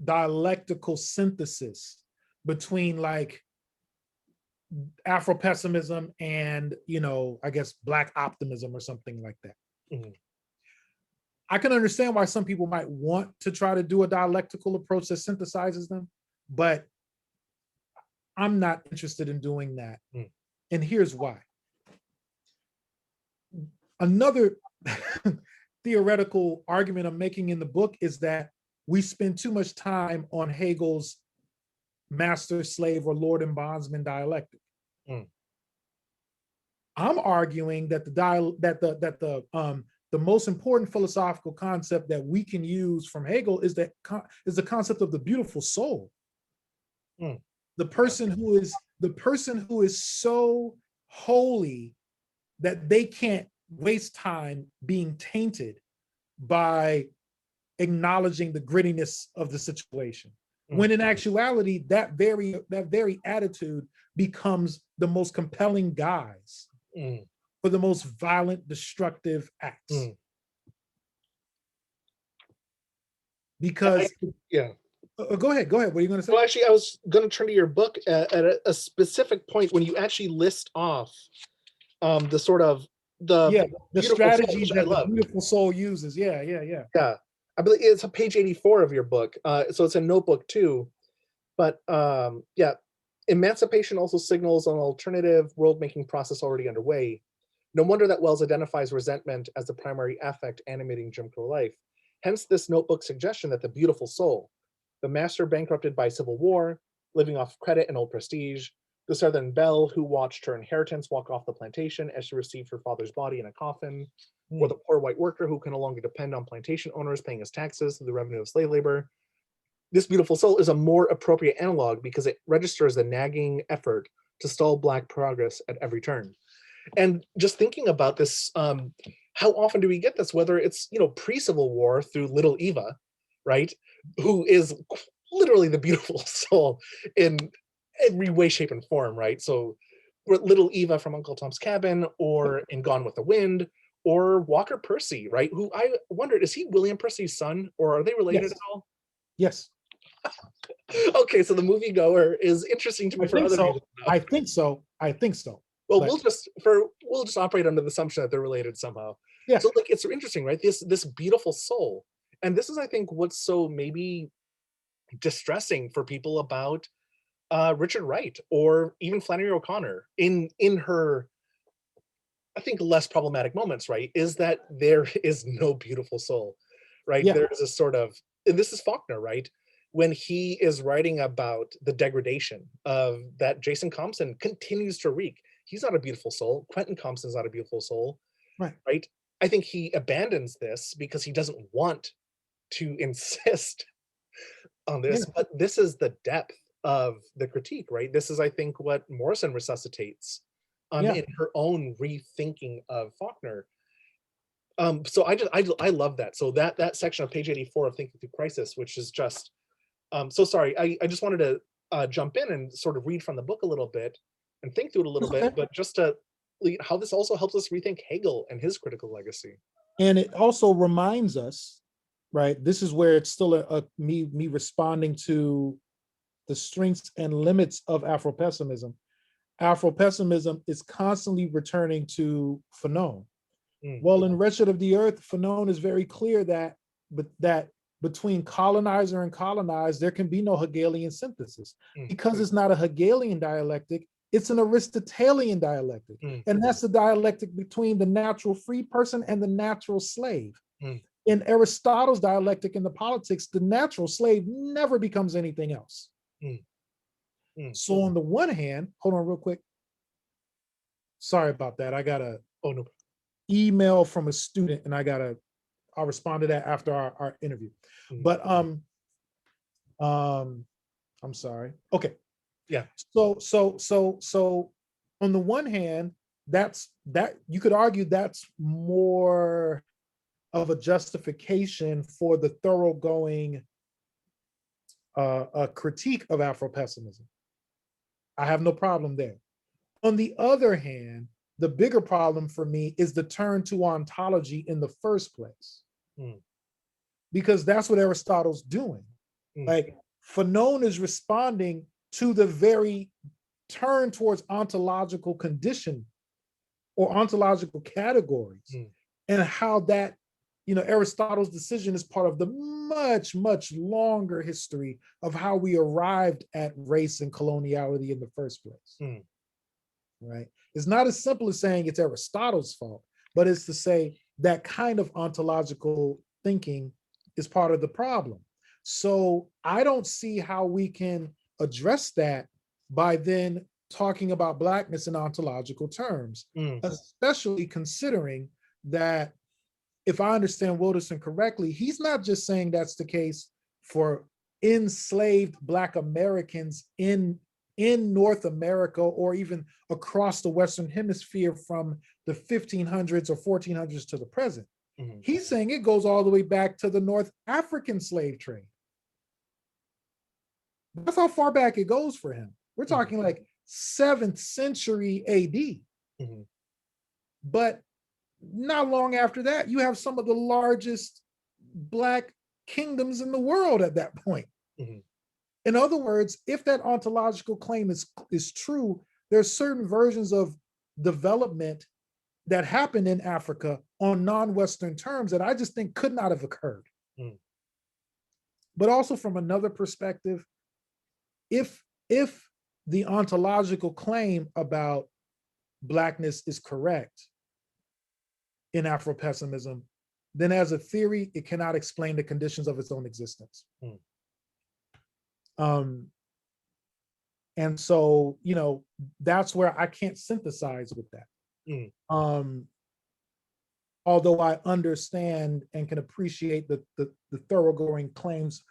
dialectical synthesis between like Afro-pessimism and, I guess Black optimism or something like that. I can understand why some people might want to try to do a dialectical approach that synthesizes them, but I'm not interested in doing that. And here's why. Another theoretical argument I'm making in the book is that we spend too much time on Hegel's master, slave, or lord and bondsman dialectic. I'm arguing that the most important philosophical concept that we can use from Hegel is the concept of the beautiful soul. The person who is so holy that they can't waste time being tainted by acknowledging the grittiness of the situation. When in actuality, that very attitude becomes the most compelling guise for the most violent, destructive acts. Because go ahead. What are you going to say? Well, actually, I was going to turn to your book at a specific point when you actually list off The sort of the Yeah, the beautiful soul, strategies which I that the love. beautiful soul uses. Yeah, yeah, yeah. Yeah, I believe it's a page 84 of your book. So it's a notebook too. But yeah, emancipation also signals an alternative world-making process already underway. No wonder that Wells identifies resentment as the primary affect animating Jim Crow life. Hence this notebook suggestion that the beautiful soul, the master bankrupted by civil war, living off credit and old prestige, the Southern belle who watched her inheritance walk off the plantation as she received her father's body in a coffin, or the poor white worker who can no longer depend on plantation owners paying his taxes through the revenue of slave labor. This beautiful soul is a more appropriate analog because it registers the nagging effort to stall Black progress at every turn. And just thinking about this, how often do we get this? Whether it's pre-Civil War through Little Eva, right, who is literally the beautiful soul in every way, shape, and form, right? So, Little Eva from Uncle Tom's Cabin, or in Gone with the Wind, or Walker Percy, right? Who I wondered, is he William Percy's son, or are they related at Yes, all? yes. Okay, so the moviegoer is interesting to me I for think other so. reasons now. I think so. I think so. Well, But we'll just operate under the assumption that they're related somehow. yeah, So like it's interesting, right? This beautiful soul. And this is I think what's so maybe distressing for people about Richard Wright or even Flannery O'Connor in her I think less problematic moments, right? Is that there is no beautiful soul, right? yeah, There's a sort of, and this is Faulkner, right? When he is writing about the degradation of that Jason Compson continues to wreak. He's not a beautiful soul. Quentin Compson's not a beautiful soul, right. right? I think he abandons this because he doesn't want to insist on Yeah, this, but this is the depth of the critique, right? This is, I think, what Morrison resuscitates yeah. in her own rethinking of Faulkner. So I love that. So that section of page 84 of Thinking Through Crisis, which is just so sorry. I just wanted to jump in and sort of read from the book a little bit and think through it a little It's bit, okay. but just to how this also helps us rethink Hegel and his critical legacy. And it also reminds us, right? This is where it's still me responding to the strengths and limits of Afro-pessimism. Afro-pessimism is constantly returning to Fanon. Mm, Well, in Wretched of the Earth, Fanon is very clear that between colonizer and colonized, there can be no Hegelian synthesis mm, because it's not a Hegelian dialectic, it's an Aristotelian dialectic. mm, And that's the dialectic between the natural free person and the natural slave. mm, In Aristotle's dialectic in the politics, the natural slave never becomes anything else. mm, mm. So on the one hand, hold on real quick. Sorry about that. I got a Oh no. email from a student and I'll respond to that after our interview. Mm, But I'm sorry. Okay. yeah. So on the one hand, that you could argue that's more of a justification for the thoroughgoing critique of Afro-pessimism. I have no problem there. On the other hand, the bigger problem for me is the turn to ontology in the first place, Mm, because that's what Aristotle's doing. mm, Like Fanon is responding to the very turn towards ontological condition or ontological categories, mm, and how that, Aristotle's decision is part of the much, much longer history of how we arrived at race and coloniality in the first place. mm, Right? It's not as simple as saying it's Aristotle's fault, but it's to say that kind of ontological thinking is part of the problem. So I don't see how we can address that by then talking about Blackness in ontological terms, mm, especially considering that, if I understand Wilderson correctly, he's not just saying that's the case for enslaved Black Americans in North America or even across the Western Hemisphere from the 1500s or 1400s to the present. mm, He's saying it goes all the way back to the North African slave trade. That's how far back it goes for him. We're talking like 7th century AD. mm, But not long after that, you have some of the largest Black kingdoms in the world at that point. mm, In other words, if that ontological claim is true, there's certain versions of development that happened in Africa on non-Western terms that I just think could not have occurred. Mm. But also from another perspective, if the ontological claim about Blackness is correct in Afro-pessimism, then as a theory, it cannot explain the conditions of its own existence. Mm. And so, that's where I can't synthesize with that. Mm. Although I understand and can appreciate the thoroughgoing claims,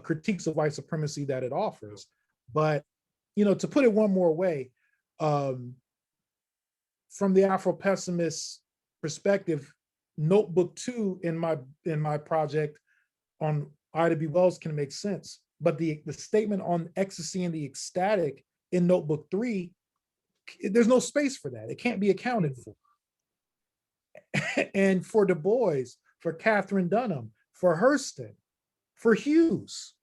critiques of white supremacy that it offers. But, to put it one more way, from the Afro-pessimist perspective, notebook 2 in my project on Ida B. Wells can make sense. But the statement on ecstasy and the ecstatic in notebook 3, there's no space for that. It can't be accounted for. And for Du Bois, for Catherine Dunham, for Hurston, for Hughes,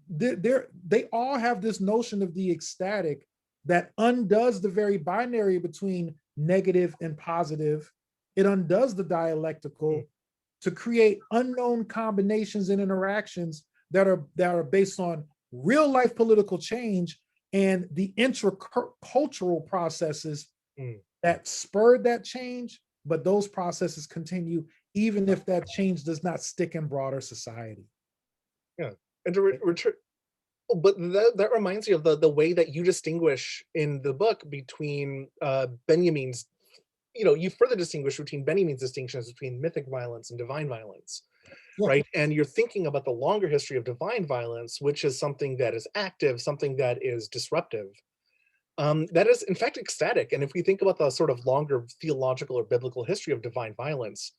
they all have this notion of the ecstatic that undoes the very binary between negative and positive. It undoes the dialectical to create unknown combinations and interactions that are based on real life political change and the intercultural processes that spurred that change. But those processes continue even if that change does not stick in broader society. Yeah, and to return, but that reminds me of the way that you distinguish in the book between Benjamin's. You further distinguish between Benjamin's distinctions between mythic violence and divine violence, right? And you're thinking about the longer history of divine violence, which is something that is active, something that is disruptive. That is, in fact, ecstatic. And if we think about the sort of longer theological or biblical history of divine violence,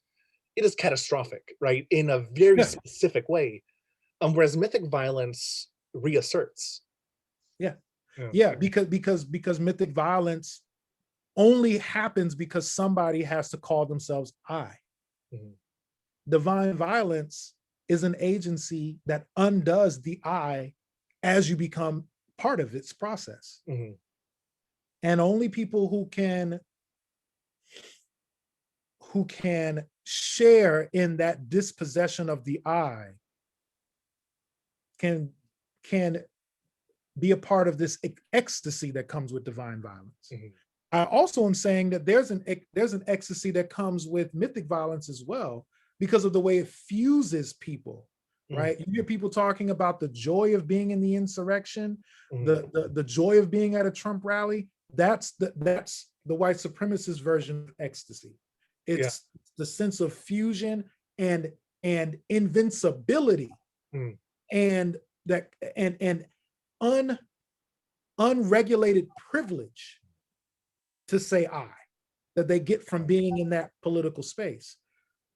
it is catastrophic, right? In a very specific way. Whereas mythic violence reasserts. Because mythic violence only happens because somebody has to call themselves I. Divine violence is an agency that undoes the I as you become part of its process. And only people who can share in that dispossession of the I can be a part of this ecstasy that comes with divine violence. I also am saying that there's an ecstasy that comes with mythic violence as well, because of the way it fuses people, right? You hear people talking about the joy of being in the insurrection, the joy of being at a Trump rally. That's the white supremacist version of ecstasy. It's the sense of fusion and invincibility, and that and unregulated privilege to say I, that they get from being in that political space.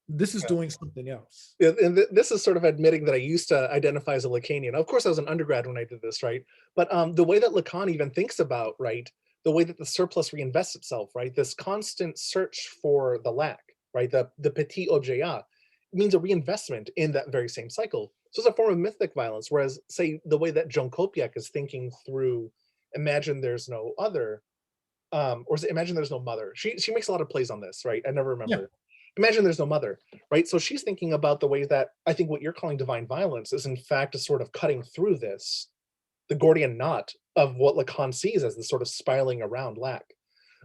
This is doing something else. And this is sort of admitting that I used to identify as a Lacanian. Of course, I was an undergrad when I did this, right? But the way that Lacan even thinks about, right, the way that the surplus reinvests itself, right, this constant search for the lack, right, the petit objet means a reinvestment in that very same cycle. So it's a form of mythic violence. Whereas, say, the way that Joan Kopiak is thinking through Imagine There's No Other, or is it Imagine There's No Mother? She makes a lot of plays on this, right? I never remember. Imagine There's No Mother, right? So she's thinking about the ways that I think what you're calling divine violence is in fact a sort of cutting through this, the Gordian knot of what Lacan sees as the sort of spiraling around lack,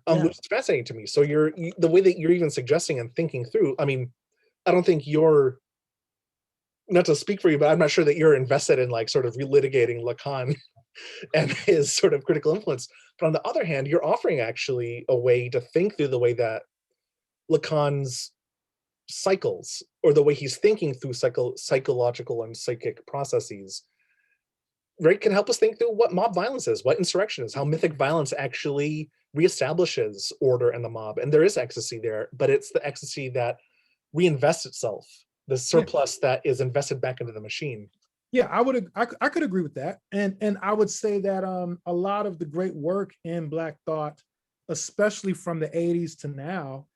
which is fascinating to me. So the way that you're even suggesting and thinking through, I mean, I don't think you're, not to speak for you, but I'm not sure that you're invested in like sort of relitigating Lacan and his sort of critical influence. But on the other hand, you're offering actually a way to think through the way that Lacan's cycles, or the way he's thinking through psychological and psychic processes, right, can help us think through what mob violence is, what insurrection is, how mythic violence actually reestablishes order in the mob. And there is ecstasy there, but it's the ecstasy that reinvests itself, the surplus that is invested back into the machine. Yeah, I could agree with that. And I would say that a lot of the great work in Black thought, especially from the 80s to now,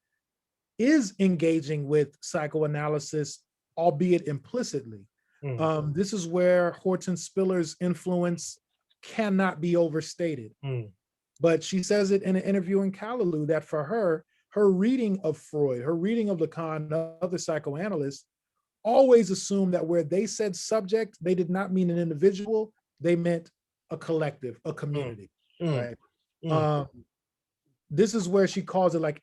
is engaging with psychoanalysis, albeit implicitly. This is where Horton Spiller's influence cannot be overstated. But she says it in an interview in Callaloo that for her, her reading of Freud, her reading of Lacan and other psychoanalysts always assumed that where they said subject, they did not mean an individual, they meant a collective, a community, Mm. right? Mm. This is where she calls it like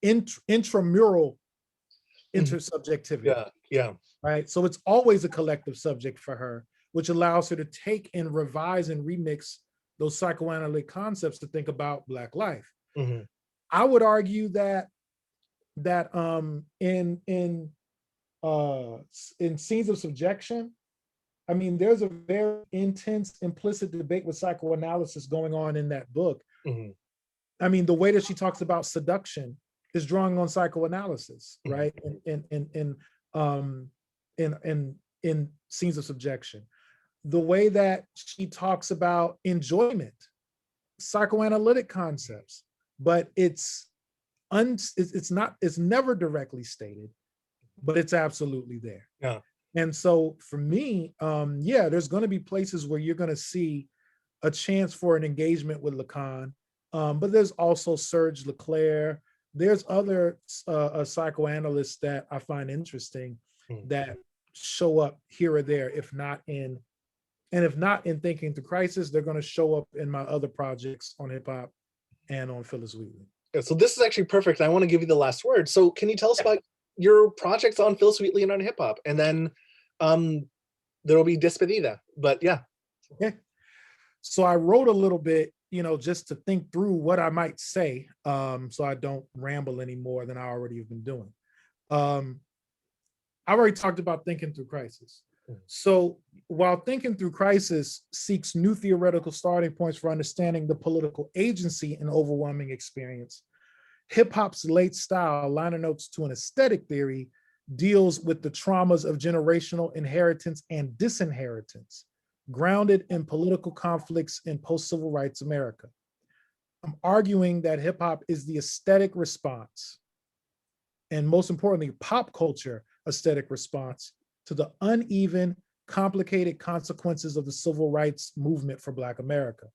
intramural Mhm. intersubjectivity, Yeah, yeah. right? So it's always a collective subject for her, which allows her to take and revise and remix those psychoanalytic concepts to think about Black life. Mhm. I would argue that in Scenes of Subjection, I mean, there's a very intense implicit debate with psychoanalysis going on in that book. Mhm. I mean, the way that she talks about seduction is drawing on psychoanalysis, Mhm. right? Um in Scenes of Subjection. The way that she talks about enjoyment, psychoanalytic concepts, but it's never directly stated, but it's absolutely there. Yeah. And so for me, yeah, there's going to be places where you're going to see a chance for an engagement with Lacan, but there's also Serge Leclerc. There's other psychoanalysts that I find interesting Mhm. that show up here or there, if not in Thinking Through Crisis, they're going to show up in my other projects on hip hop and on Phyllis Wheatley. Yeah, so this is actually perfect. I want to give you the last word. So can you tell us about your projects on Phyllis Wheatley and on hip hop? And then there will be despedida. But yeah. Okay. So I wrote a little bit, just to think through what I might say, so I don't ramble any more than I already have been doing. I've already talked about Thinking Through Crisis. So while Thinking Through Crisis seeks new theoretical starting points for understanding the political agency and overwhelming experience, hip hop's late style, liner notes to an aesthetic theory, deals with the traumas of generational inheritance and disinheritance, grounded in political conflicts in post-civil rights America. I'm arguing that hip hop is the aesthetic response, and most importantly, pop culture aesthetic response to the uneven, complicated consequences of the civil rights movement for Black America.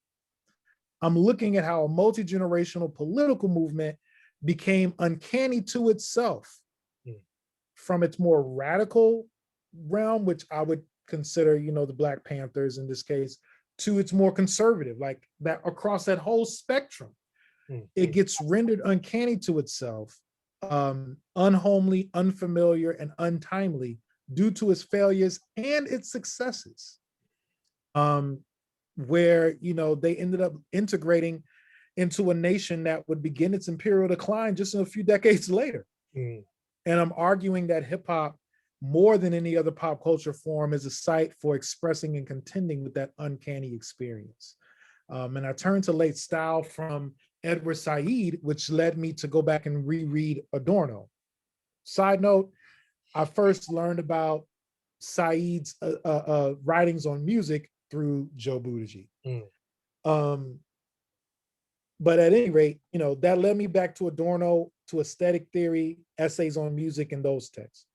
I'm looking at how a multi-generational political movement became uncanny to itself from its more radical realm, which I would consider, the Black Panthers in this case, to its more conservative, like that across that whole spectrum. It gets rendered uncanny to itself, unhomely, unfamiliar, and untimely due to its failures and its successes. Where, they ended up integrating into a nation that would begin its imperial decline just a few decades later. And I'm arguing that hip hop, more than any other pop culture form, is a site for expressing and contending with that uncanny experience. And I turned to late style from Edward Said, which led me to go back and reread Adorno. Side note, I first learned about Said's writings on music through Joe Buttigieg. But at any rate, that led me back to Adorno, to aesthetic theory, essays on music, and those texts.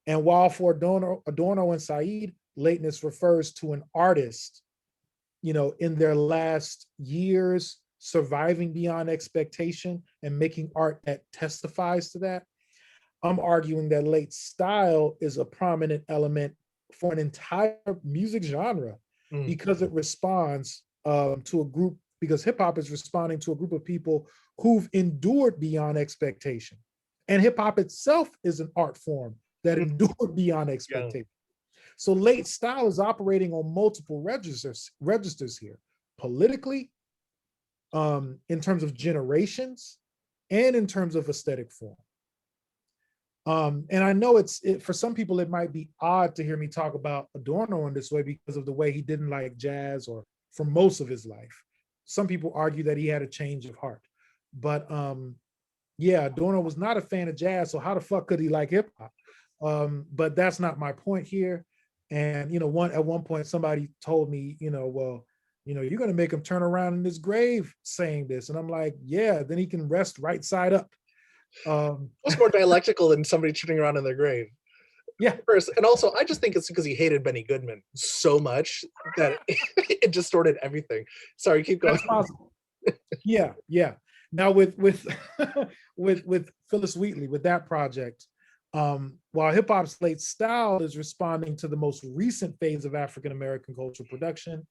And while for Adorno and Said, lateness refers to an artist, in their last years, surviving beyond expectation and making art that testifies to that, I'm arguing that late style is a prominent element for an entire music genre because it responds to a group, because hip hop is responding to a group of people who've endured beyond expectation. And hip hop itself is an art form that endured beyond expectation. So late style is operating on multiple registers here, politically, in terms of generations, and in terms of aesthetic form. And I know for some people, it might be odd to hear me talk about Adorno in this way because of the way he didn't like jazz, or for most of his life. Some people argue that he had a change of heart. But yeah, Adorno was not a fan of jazz, so how the fuck could he like hip hop? But that's not my point here. And at one point somebody told me, well, you're gonna make him turn around in his grave saying this. And I'm like, yeah, then he can rest right side up. What's more dialectical than somebody turning around in their grave? Yeah. First, and also, I just think it's because he hated Benny Goodman so much that it distorted everything. Sorry, keep going. That's possible. Yeah, yeah. Now with with Phyllis Wheatley, with that project, while hip hop's late style is responding to the most recent phase of African American cultural production,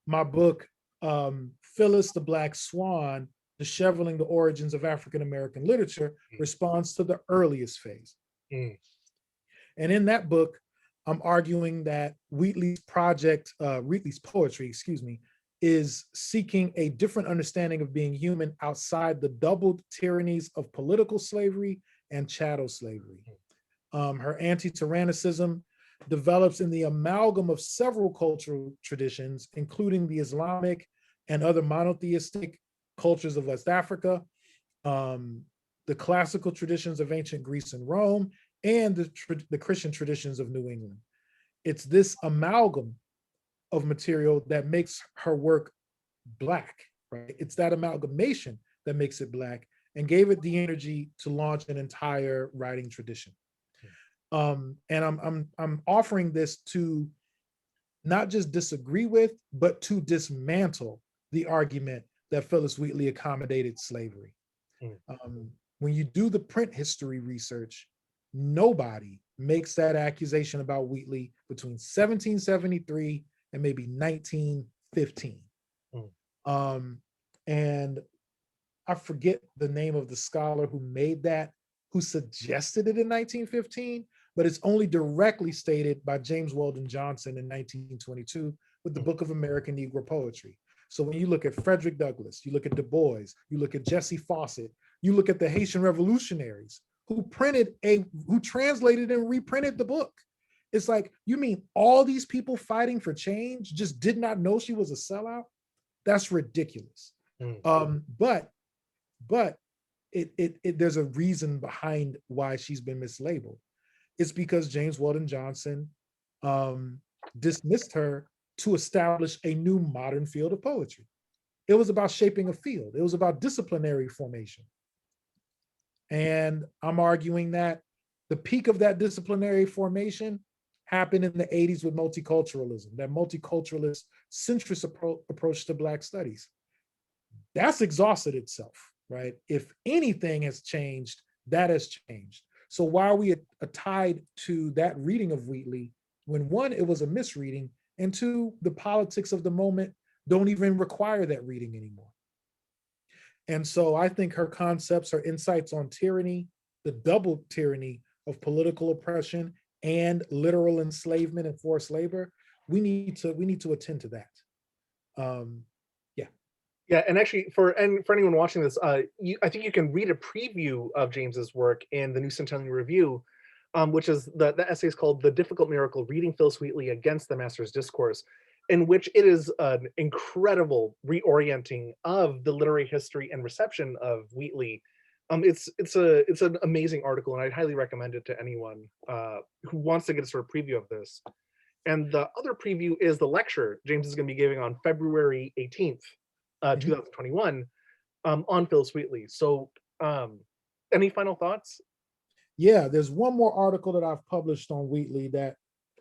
my book, Phyllis the Black Swan, Disheveling the Origins of African American Literature, responds to the earliest phase. Mm. And in that book, I'm arguing that Wheatley's project, Wheatley's poetry, excuse me, is seeking a different understanding of being human outside the doubled tyrannies of political slavery and chattel slavery. Her anti-tyrannicism develops in the amalgam of several cultural traditions, including the Islamic and other monotheistic cultures of West Africa, the classical traditions of ancient Greece and Rome, and the Christian traditions of New England. It's this amalgam of material that makes her work Black, right? It's that amalgamation that makes it Black and gave it the energy to launch an entire writing tradition. And I'm offering this to not just disagree with, but to dismantle the argument that Phyllis Wheatley accommodated slavery. When you do the print history research, nobody makes that accusation about Wheatley between 1773 and maybe 1915. And I forget the name of the scholar who made that, who suggested it in 1915, but it's only directly stated by James Weldon Johnson in 1922 with the Book of American Negro Poetry. So when you look at Frederick Douglass, you look at Du Bois, you look at Jesse Fawcett, you look at the Haitian revolutionaries who translated and reprinted the book. It's like, you mean all these people fighting for change just did not know she was a sellout? That's ridiculous. But there's a reason behind why she's been mislabeled. It's because James Weldon Johnson dismissed her to establish a new modern field of poetry. It was about shaping a field. It was about disciplinary formation. And I'm arguing that the peak of that disciplinary formation happened in the 80s with multiculturalism, that multiculturalist centrist approach to Black studies. That's exhausted itself, right? If anything has changed, that has changed. So why are we tied to that reading of Wheatley when, one, it was a misreading, and two, the politics of the moment don't even require that reading anymore? And so I think her concepts, her insights on tyranny, the double tyranny of political oppression and literal enslavement and forced labor, we need to attend to that. Yeah, and actually, for anyone watching this, I think you can read a preview of James's work in the New Centennial Review, which is the essay is called "The Difficult Miracle: Reading Phyllis Wheatley Against the Master's Discourse," in which it is an incredible reorienting of the literary history and reception of Wheatley. It's an amazing article, and I'd highly recommend it to anyone who wants to get a sort of preview of this. And the other preview is the lecture James is going to be giving on February 18th. 2021 on Phyllis Wheatley. So any final thoughts? Yeah, there's one more article that I've published on Wheatley that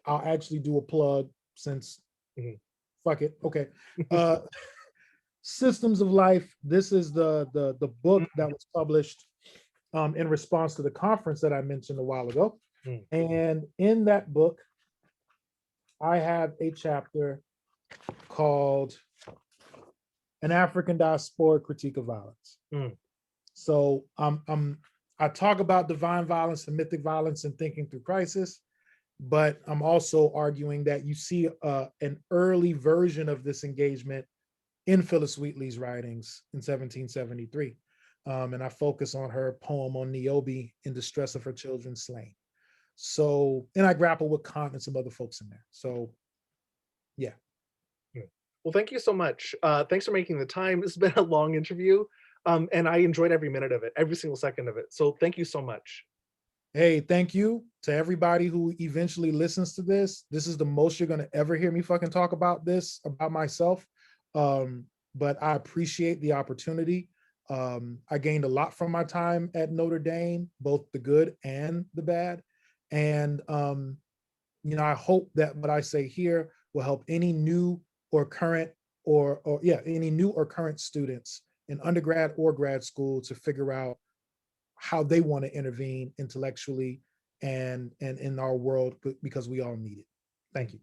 I'll actually do a plug since fuck it. Okay. Systems of Life. This is the book that was published in response to the conference that I mentioned a while ago. And in that book, I have a chapter called An African Diasporic Critique of Violence. So I talk about divine violence and mythic violence and thinking through crisis, but I'm also arguing that you see an early version of this engagement in Phyllis Wheatley's writings in 1773. And I focus on her poem on Niobe in distress of her children slain. So, and I grapple with Kant and some other folks in there. So, yeah. Well, thank you so much. Thanks for making the time. This has been a long interview, and I enjoyed every minute of it, every single second of it. So thank you so much. Hey, thank you to everybody who eventually listens to this. This is the most you're going to ever hear me fucking talk about this, about myself. But I appreciate the opportunity. I gained a lot from my time at Notre Dame, both the good and the bad. And, I hope that what I say here will help any new or current or yeah, any new or current students in undergrad or grad school to figure out how they want to intervene intellectually and in our world, because we all need it. Thank you.